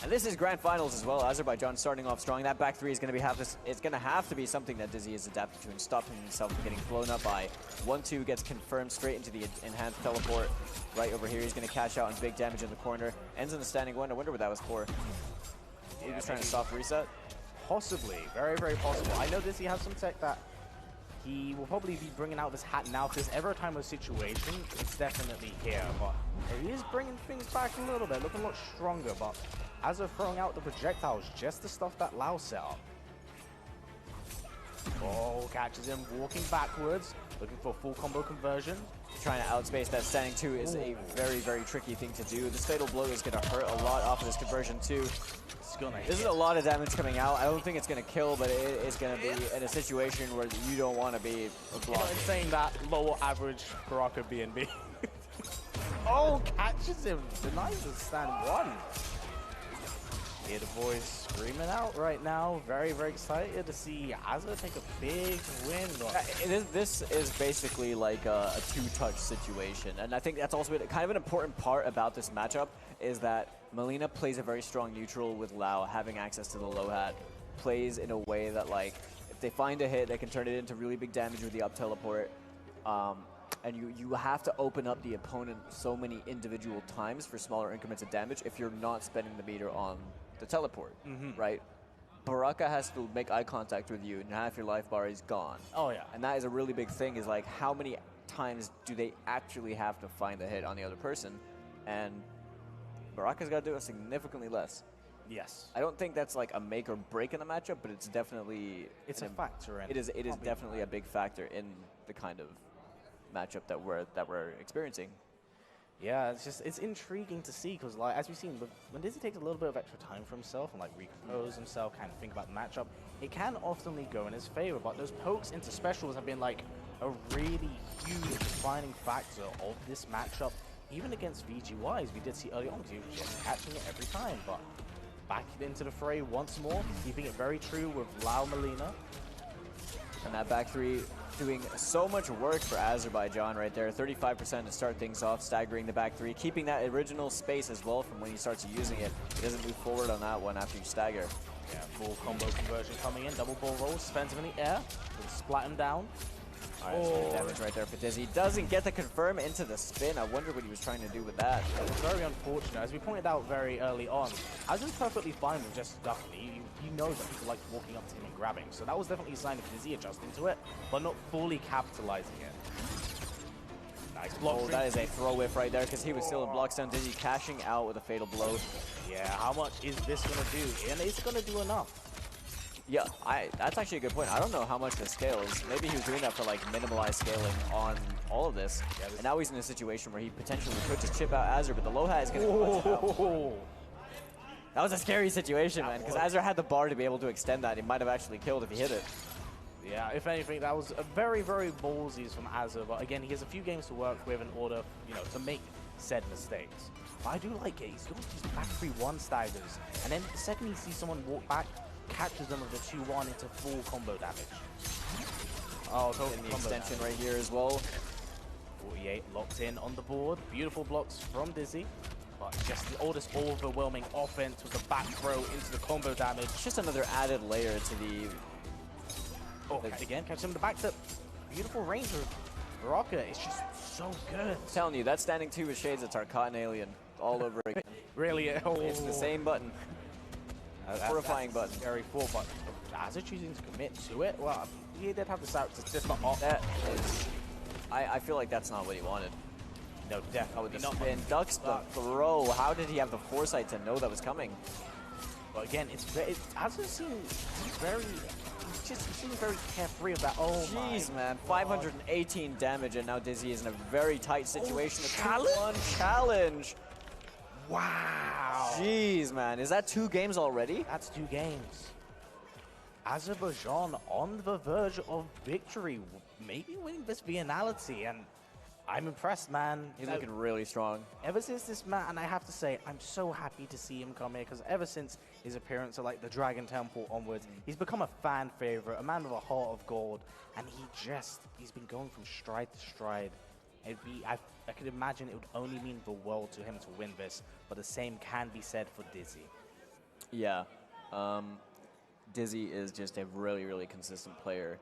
And this is grand finals as well. Azerbaijan starting off strong. That back 3 is going to it's going to have to be something that Dizzy is adapted to and stopping himself from getting blown up by. 1-2 gets confirmed straight into the enhanced teleport. Right over here, he's going to cash out on big damage in the corner. Ends in the standing 1. I wonder what that was for. He was trying to soft reset? Possibly. Very, very possible. I know Dizzy has some tech that he will probably be bringing out of his hat now. If there's ever a time of situation, it's definitely here. But he is bringing things back a little bit, looking a lot stronger. But as of throwing out the projectiles, just the stuff that Lao set up. Oh, catches him walking backwards, looking for a full combo conversion. Trying to outspace that standing 2 is a very, very tricky thing to do. This fatal blow is going to hurt a lot off of this conversion too. This is a lot of damage coming out. I don't think it's going to kill, but it is going to be in a situation where you don't want to be blocked. In saying that, lower average Baraka BNB. Oh, catches him. Denies the stand 1. Hear the boys screaming out right now. Very, very excited to see Azur take a big win. This is basically like a 2-touch situation. And I think that's also kind of an important part about this matchup is that Melina plays a very strong neutral with Lao having access to the low hat. Plays in a way that, like, if they find a hit, they can turn it into really big damage with the up teleport. And you have to open up the opponent so many individual times for smaller increments of damage if you're not spending the meter on the teleport, right? Baraka has to make eye contact with you and half your life bar is gone. Oh yeah. And that is a really big thing, is like how many times do they actually have to find the hit on the other person? And Baraka's got to do it significantly less. Yes. I don't think that's like a make or break in the matchup, but it's definitely... It's a factor in. It is definitely a big factor in the kind of matchup that we're experiencing. Yeah, it's intriguing to see because, like, as we've seen, when Dizzy takes a little bit of extra time for himself and like recompose himself, kind of think about the matchup, it can often go in his favor. But those pokes into specials have been like a really huge defining factor of this matchup, even against VGY, as we did see early on. He was just catching it every time, but back into the fray once more, keeping it very true with Melina. And that back three doing so much work for Azerbaijan right there. 35% to start things off, staggering the back three, keeping that original space as well from when he starts using it. He doesn't move forward on that one after you stagger. Yeah, full combo conversion coming in, double ball roll, spends him in the air, splat him down. Alright, damage right there for Dizzy. Doesn't get the confirm into the spin. I wonder what he was trying to do with that. It's very unfortunate. As we pointed out very early on, Az's perfectly fine with just ducking. He knows that people like walking up to him and grabbing. So that was definitely a sign of Dizzy adjusting to it, but not fully capitalizing it. Nice block. Oh, that is a throw whiff right there because he was still in block stun. Dizzy cashing out with a fatal blow. Yeah, how much is this going to do? And is it going to do enough? Yeah, that's actually a good point. I don't know how much this scales. Maybe he was doing that for like minimalized scaling on all of this. Yeah, and now he's in a situation where he potentially could just chip out Azur, but the low hat is going to clutch out. That was a scary situation, man, because Azur had the bar to be able to extend that. He might have actually killed if he hit it. Yeah, if anything, that was a very, very ballsy from Azur. But again, he has a few games to work with in order, to make said mistakes. But I do like it. He's doing these back 3-1 staggers. And then the second he sees someone walk back, catches them with the 2-1 into full combo damage. Oh, and the extension right here as well. 48 locked in on the board. Beautiful blocks from Dizzy. But just this overwhelming offense with the back throw into the combo damage. It's just another added layer to the... Oh, again, catch him in the back tip. Beautiful range of Baraka. It's just so good. I'm telling you, that standing 2 with shades of Tarkatan Alien all over again. Really? Oh. It's the same button. Horrifying button. Scary 4, but Azur choosing to commit to it. Well, he did have the start to just not off. That is, I feel like that's not what he wanted. No, definitely not. And ducks the throw. How did he have the foresight to know that was coming? But again, Azur seems very. He seems very carefree about. Oh jeez, man! 518 damage, and now Dizzy is in a very tight situation. Oh, challenge. Wow. Jeez, man. Is that 2 games already? That's 2 games. Azerbaijan on the verge of victory, maybe winning this Viennality, and I'm impressed, man. He's looking really strong. Ever since this match, and I have to say, I'm so happy to see him come here, because ever since his appearance at like the Dragon Temple onwards, he's become a fan favorite, a man with a heart of gold, and he's been going from stride to stride. I could imagine it would only mean the world to him to win this, but the same can be said for Dizzy. Yeah. Dizzy is just a really, really consistent player.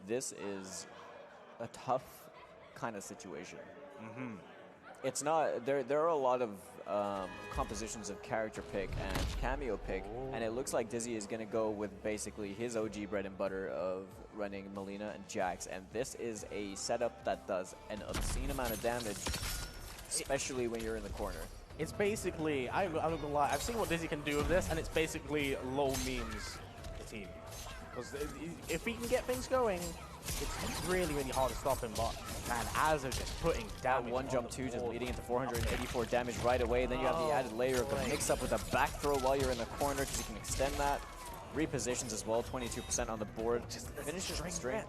This is a tough kind of situation. It's not, there are a lot of compositions of character pick and cameo pick, and it looks like Dizzy is going to go with basically his OG bread and butter of running Melina and Jax, and this is a setup that does an obscene amount of damage, especially when you're in the corner. It's basically, I'm not gonna lie, I've seen what Dizzy can do with this, and it's basically low memes the team. Because if he can get things going, it's really, really hard to stop him, but man, Azur just putting damage. One jump 2 just leading into 484 damage right away. Then you have the added layer of the mix-up with a back throw while you're in the corner, because you can extend that. Repositions as well, 22% on the board. Just finishes the string.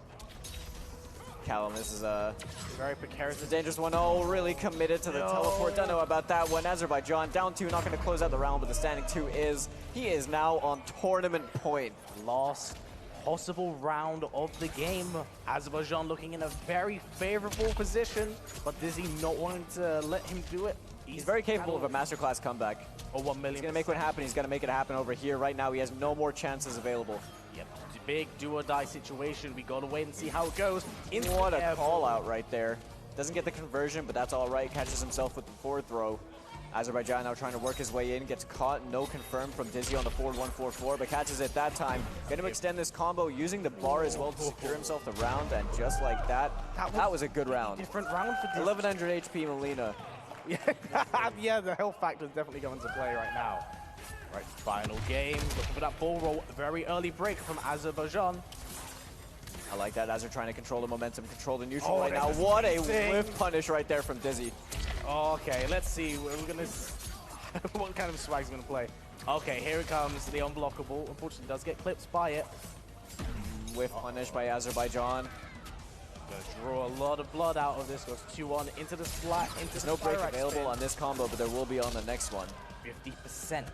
Callum, this is a very precarious, dangerous one. Oh, really committed to the teleport. Don't know about that one. Azerbaijan down 2, not going to close out the round, but the standing 2 is. He is now on tournament point. Last possible round of the game. Azerbaijan looking in a very favorable position, but Dizzy not wanting to let him do it. He's very capable of a masterclass comeback. Oh, 1 million. He's going to make one happen. He's going to make it happen over here. Right now, he has no more chances available. Yep, big do-or-die situation. We got to wait and see how it goes. What a call-out right there. Doesn't get the conversion, but that's all right. Catches himself with the forward throw. Azerbaijan now trying to work his way in. Gets caught. No confirm from Dizzy on the forward 144, but catches it that time. Going to extend this combo, using the bar as well to secure himself the round, and just like that, that was a good round. Different round for Dizzy. 1100 HP Melina. Yeah, the health factor is definitely going to play right now. Right, final game. Looking for that ball roll. Very early break from Azerbaijan. I like that. Azur trying to control the momentum, control the neutral right now. What a whiff punish right there from Dizzy. Okay, let's see. We're gonna what kind of swag's gonna play? Okay, here it comes. The unblockable. Unfortunately, does get clipped by it. Whiff punished by Azerbaijan. Gonna draw a lot of blood out of this. Goes 2-1 into the splat. There's no break available on this combo, but there will be on the next one. 50%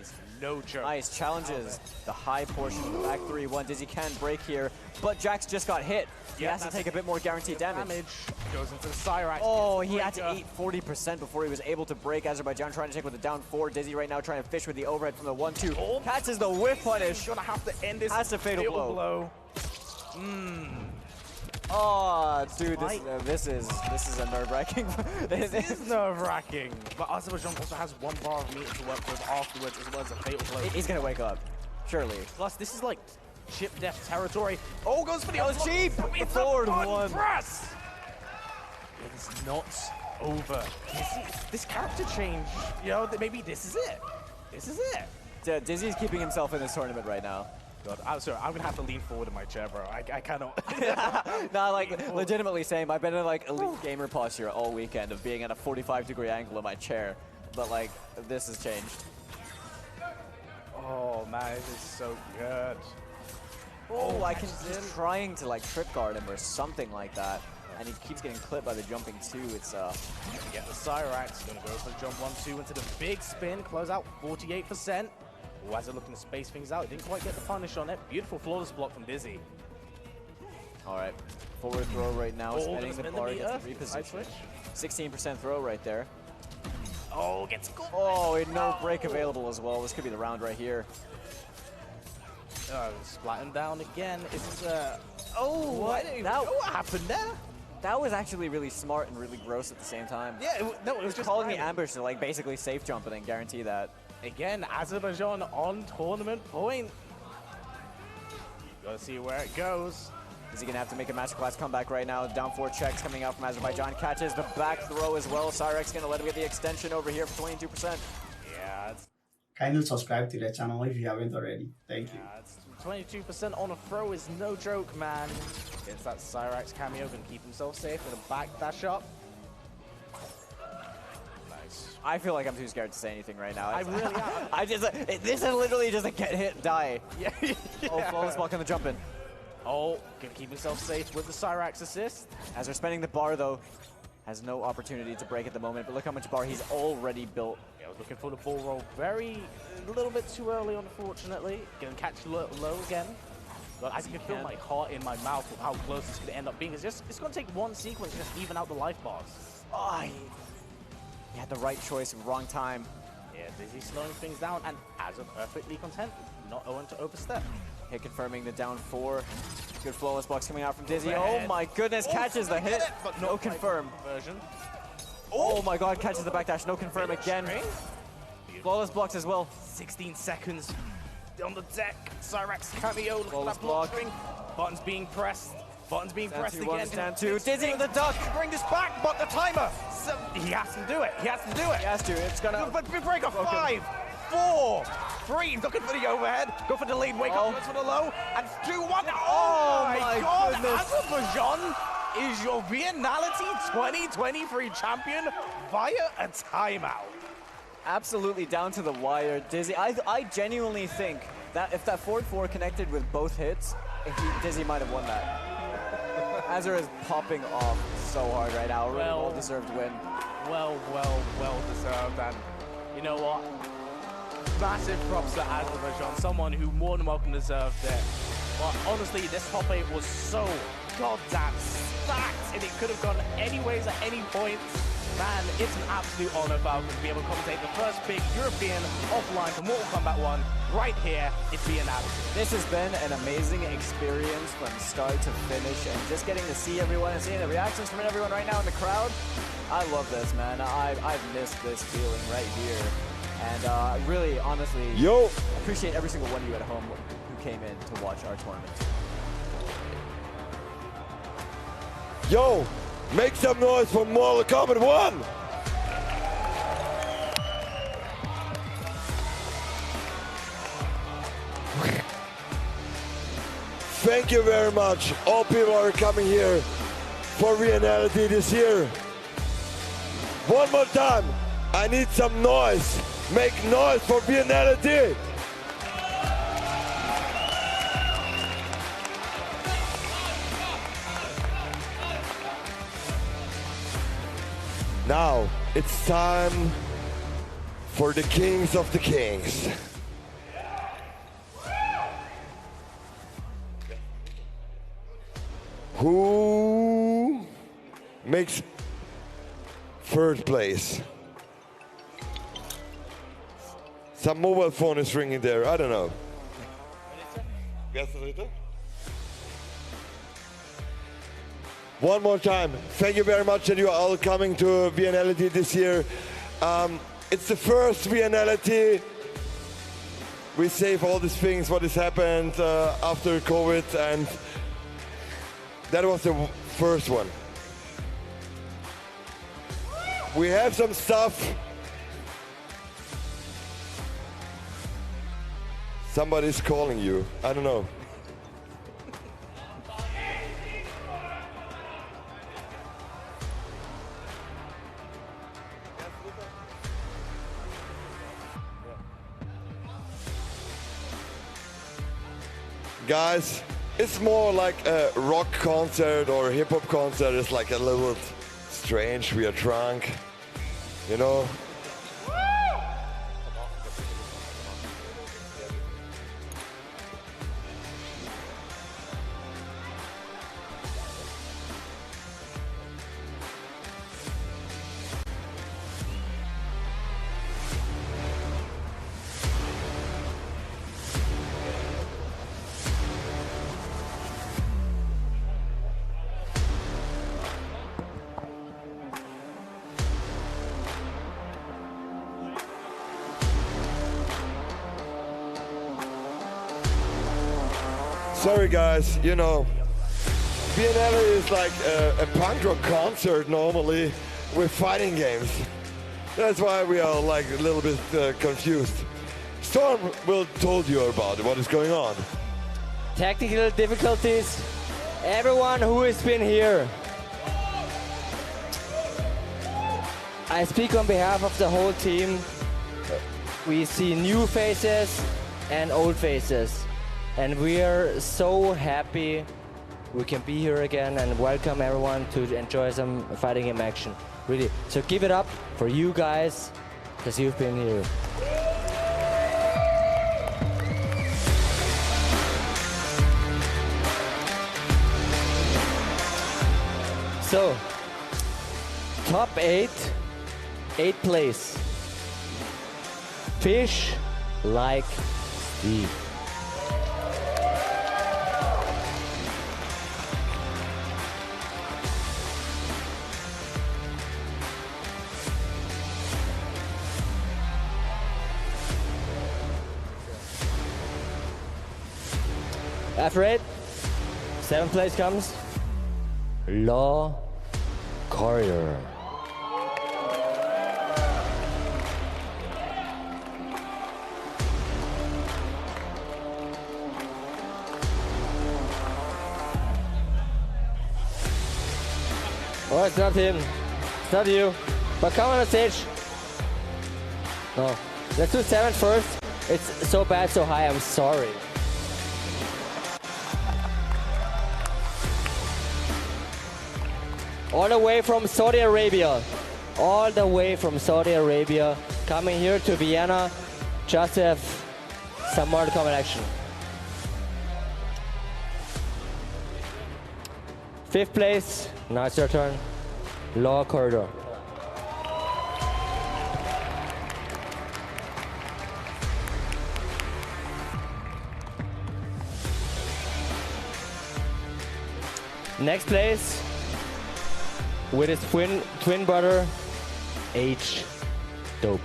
is no joke. Nice challenges the high portion of the back 3-1. Dizzy can break here, but Jax just got hit. He has to take a bit more guaranteed damage. Goes into the Cyrax. Oh, he had to eat 40% before he was able to break. Azerbaijan trying to take with the down 4. Dizzy right now trying to fish with the overhead from the 1-2. Oh, catches the whiff punish. Gonna have to end this. That's a fatal blow. Mm. Oh, dude, this is a nerve-wracking. This is nerve-wracking. But Azerbaijan also has 1 bar of meat to work with afterwards, as well as a fatal blow. He's gonna wake up, surely. Plus, this is like chip death territory. Oh, goes for the cheap. The forward one. Press. It is not over. This character change, you know, maybe this is it. This is it. Dizzy's keeping himself in this tournament right now. God, I'm sorry, I'm gonna have to lean forward in my chair, bro. I cannot. No, like, legitimately same. I've been in, like, elite gamer posture all weekend of being at a 45-degree angle in my chair. But, like, this has changed. Oh, man, this is so good. Oh, I can just trying to, like, trip guard him or something like that. And he keeps getting clipped by the jumping 2. It's, Yeah, the Cyrax gonna go for the jump 1-2 into the big spin. Close out 48%. As they're looking to space things out, didn't quite get the punish on it. Beautiful flawless block from Dizzy. All right, forward throw right now, spinning the bar, gets the Side reposition. switch. 16% throw right there. Oh, gets caught. Oh, no break available as well. This could be the round right here. Splatting down again. It's what happened there? That was actually really smart and really gross at the same time. Yeah, it was just calling the ambush to, like, basically safe jump and then guarantee that. Again, Azerbaijan on tournament point. Gotta see where it goes. Is he gonna have to make a masterclass comeback right now? Down 4 checks coming out from Azerbaijan. Catches the back throw as well. Cyrax gonna let him get the extension over here for 22%. Yeah. Kindly subscribe to the channel if you haven't already. Thank you. 22% on a throw is no joke, man. Gets that Cyrax cameo, gonna keep himself safe with a back dash up. I feel like I'm too scared to say anything right now. I really am. This is literally just a get hit, die. Yeah. Oh, flawless block on the jump in. Oh, gonna keep himself safe with the Cyrax assist. As they're spending the bar though, has no opportunity to break at the moment, but look how much bar he's already built. Yeah, I was looking for the ball roll a little bit too early, unfortunately. Gonna catch low again. But I can feel my heart in my mouth with how close this could end up being. It's gonna take one sequence to just even out the life bars. Oh, he had the right choice, wrong time. Yeah, Dizzy slowing things down, and Azur perfectly content, not going to overstep. Hit confirming the down 4. Good flawless blocks coming out from Dizzy. Overhead. Oh my goodness, catches the hit, but no confirm. Version. Oh my god, catches the backdash, no confirm again. Flawless blocks as well. 16 seconds on the deck. Cyrax cameo, look Flawless at that block string. Buttons being pressed. Buttons being pressed again. Stand 2. Dizzy with the duck. Bring this back, but the timer. So he has to do it. He has to do it. He has to. It's gonna. But break off 5, 4, 3. Looking for the overhead. Go for the lead. Wake up. Goes for the low. And 2-1. Oh my god. Goodness. Azerbaijan is your VIENNALITY 2023 champion via a timeout. Absolutely down to the wire. Dizzy. I genuinely think that if that forward 4 connected with both hits, Dizzy might have won that. Azur is popping off so hard right now. Really well-deserved win. Well deserved. And you know what? Massive props to Azerbaijan, someone who more than welcome deserved it. But honestly, this top 8 was so goddamn stacked, and it could have gone any ways at any point. Man, it's an absolute honor, Falcon, to be able to commentate the first big European offline to Mortal Kombat 1 right here in Vienna. This has been an amazing experience from start to finish, and just getting to see everyone and seeing the reactions from everyone right now in the crowd. I love this, man. I've missed this feeling right here. And really, honestly, appreciate every single one of you at home who came in to watch our tournament. Yo! Make some noise for Mortal Kombat 1! Thank you very much. All people are coming here for VIENNALITY this year. One more time. I need some noise. Make noise for VIENNALITY. Now it's time for the kings of the kings. Who makes third place? Some mobile phone is ringing there, I don't know. One more time, thank you very much that you are all coming to VIENNALITY this year. It's the first VIENNALITY. We save all these things, what has happened after COVID, and that was the first one. We have some stuff. Somebody's calling you, I don't know. Guys, it's more like a rock concert or a hip-hop concert. It's like a little strange, we are drunk, you know? Sorry guys, you know, Vienna is like a punk rock concert normally with fighting games. That's why we are like a little bit confused. Storm will told you about what is going on. Technical difficulties. Everyone who has been here. I speak on behalf of the whole team. We see new faces and old faces. And we are so happy we can be here again and welcome everyone to enjoy some fighting game action. Really. So give it up for you guys, because you've been here. So, top 8, 8th place. Fishlikesteve. After 8, 7th place comes LawKorridor. Oh, it's not him. It's not you. But come on the stage. No. Let's do 7th first. It's so bad, so high. I'm sorry. All the way from Saudi Arabia. All the way from Saudi Arabia. Coming here to Vienna just to have some Mortal Kombat action. 5th place. Now it's your turn. LawKorridor. Next place. With his twin brother, H. Dope.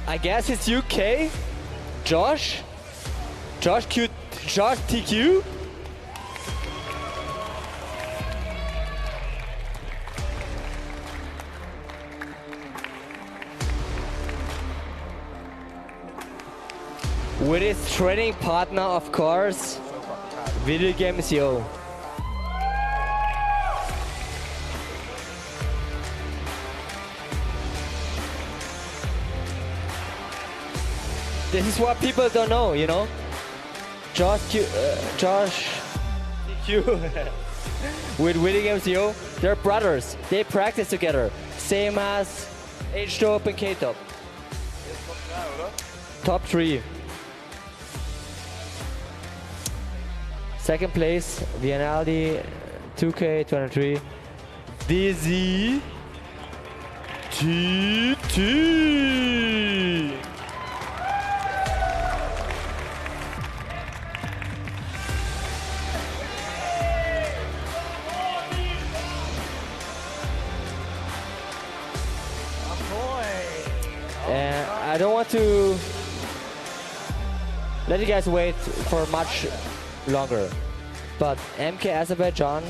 I guess it's UK. JoshTQ. with his training partner, of course, VideoGamesYo. This is what people don't know, you know? JoshTQ with VideoGamesYo, they're brothers. They practice together. Same as H-Top and K-Top. Top 3. Second place, ViENNALITY 2K23. DZTT. I don't want to let you guys wait for much longer, but MK Azerbaijan,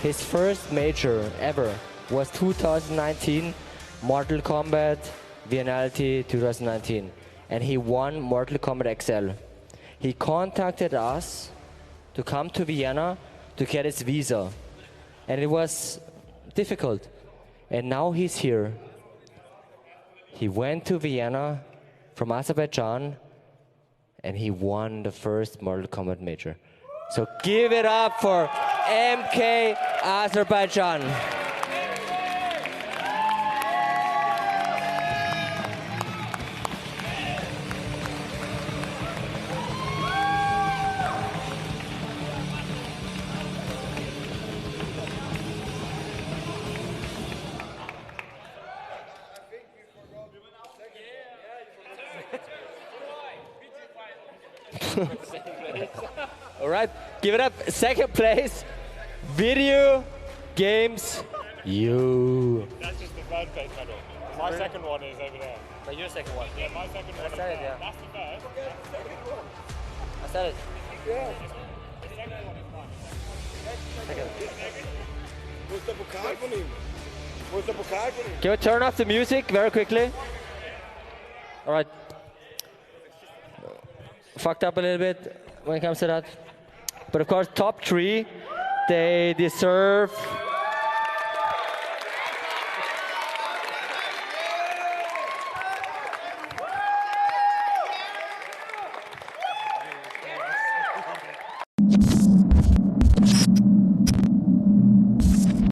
his first major ever was 2019 Mortal Kombat VIENNALITY 2019, and he won Mortal Kombat XL. He contacted us to come to Vienna to get his visa, and it was difficult, and now he's here. He went to Vienna from Azerbaijan, and he won the first Mortal Kombat major. So give it up for MK Azerbaijan. All right, give it up. Second place, VideoGamesYo. That's just the third place medal. My second one is over there. But your second one? Yeah, my second one. I said it, yeah. That's the first. I said it. The second one is mine. Where's the Pokal von ihm? Where's the Pokal von ihm? Can we turn off the music very quickly? All right. Fucked up a little bit when it comes to that. But of course, top 3, they deserve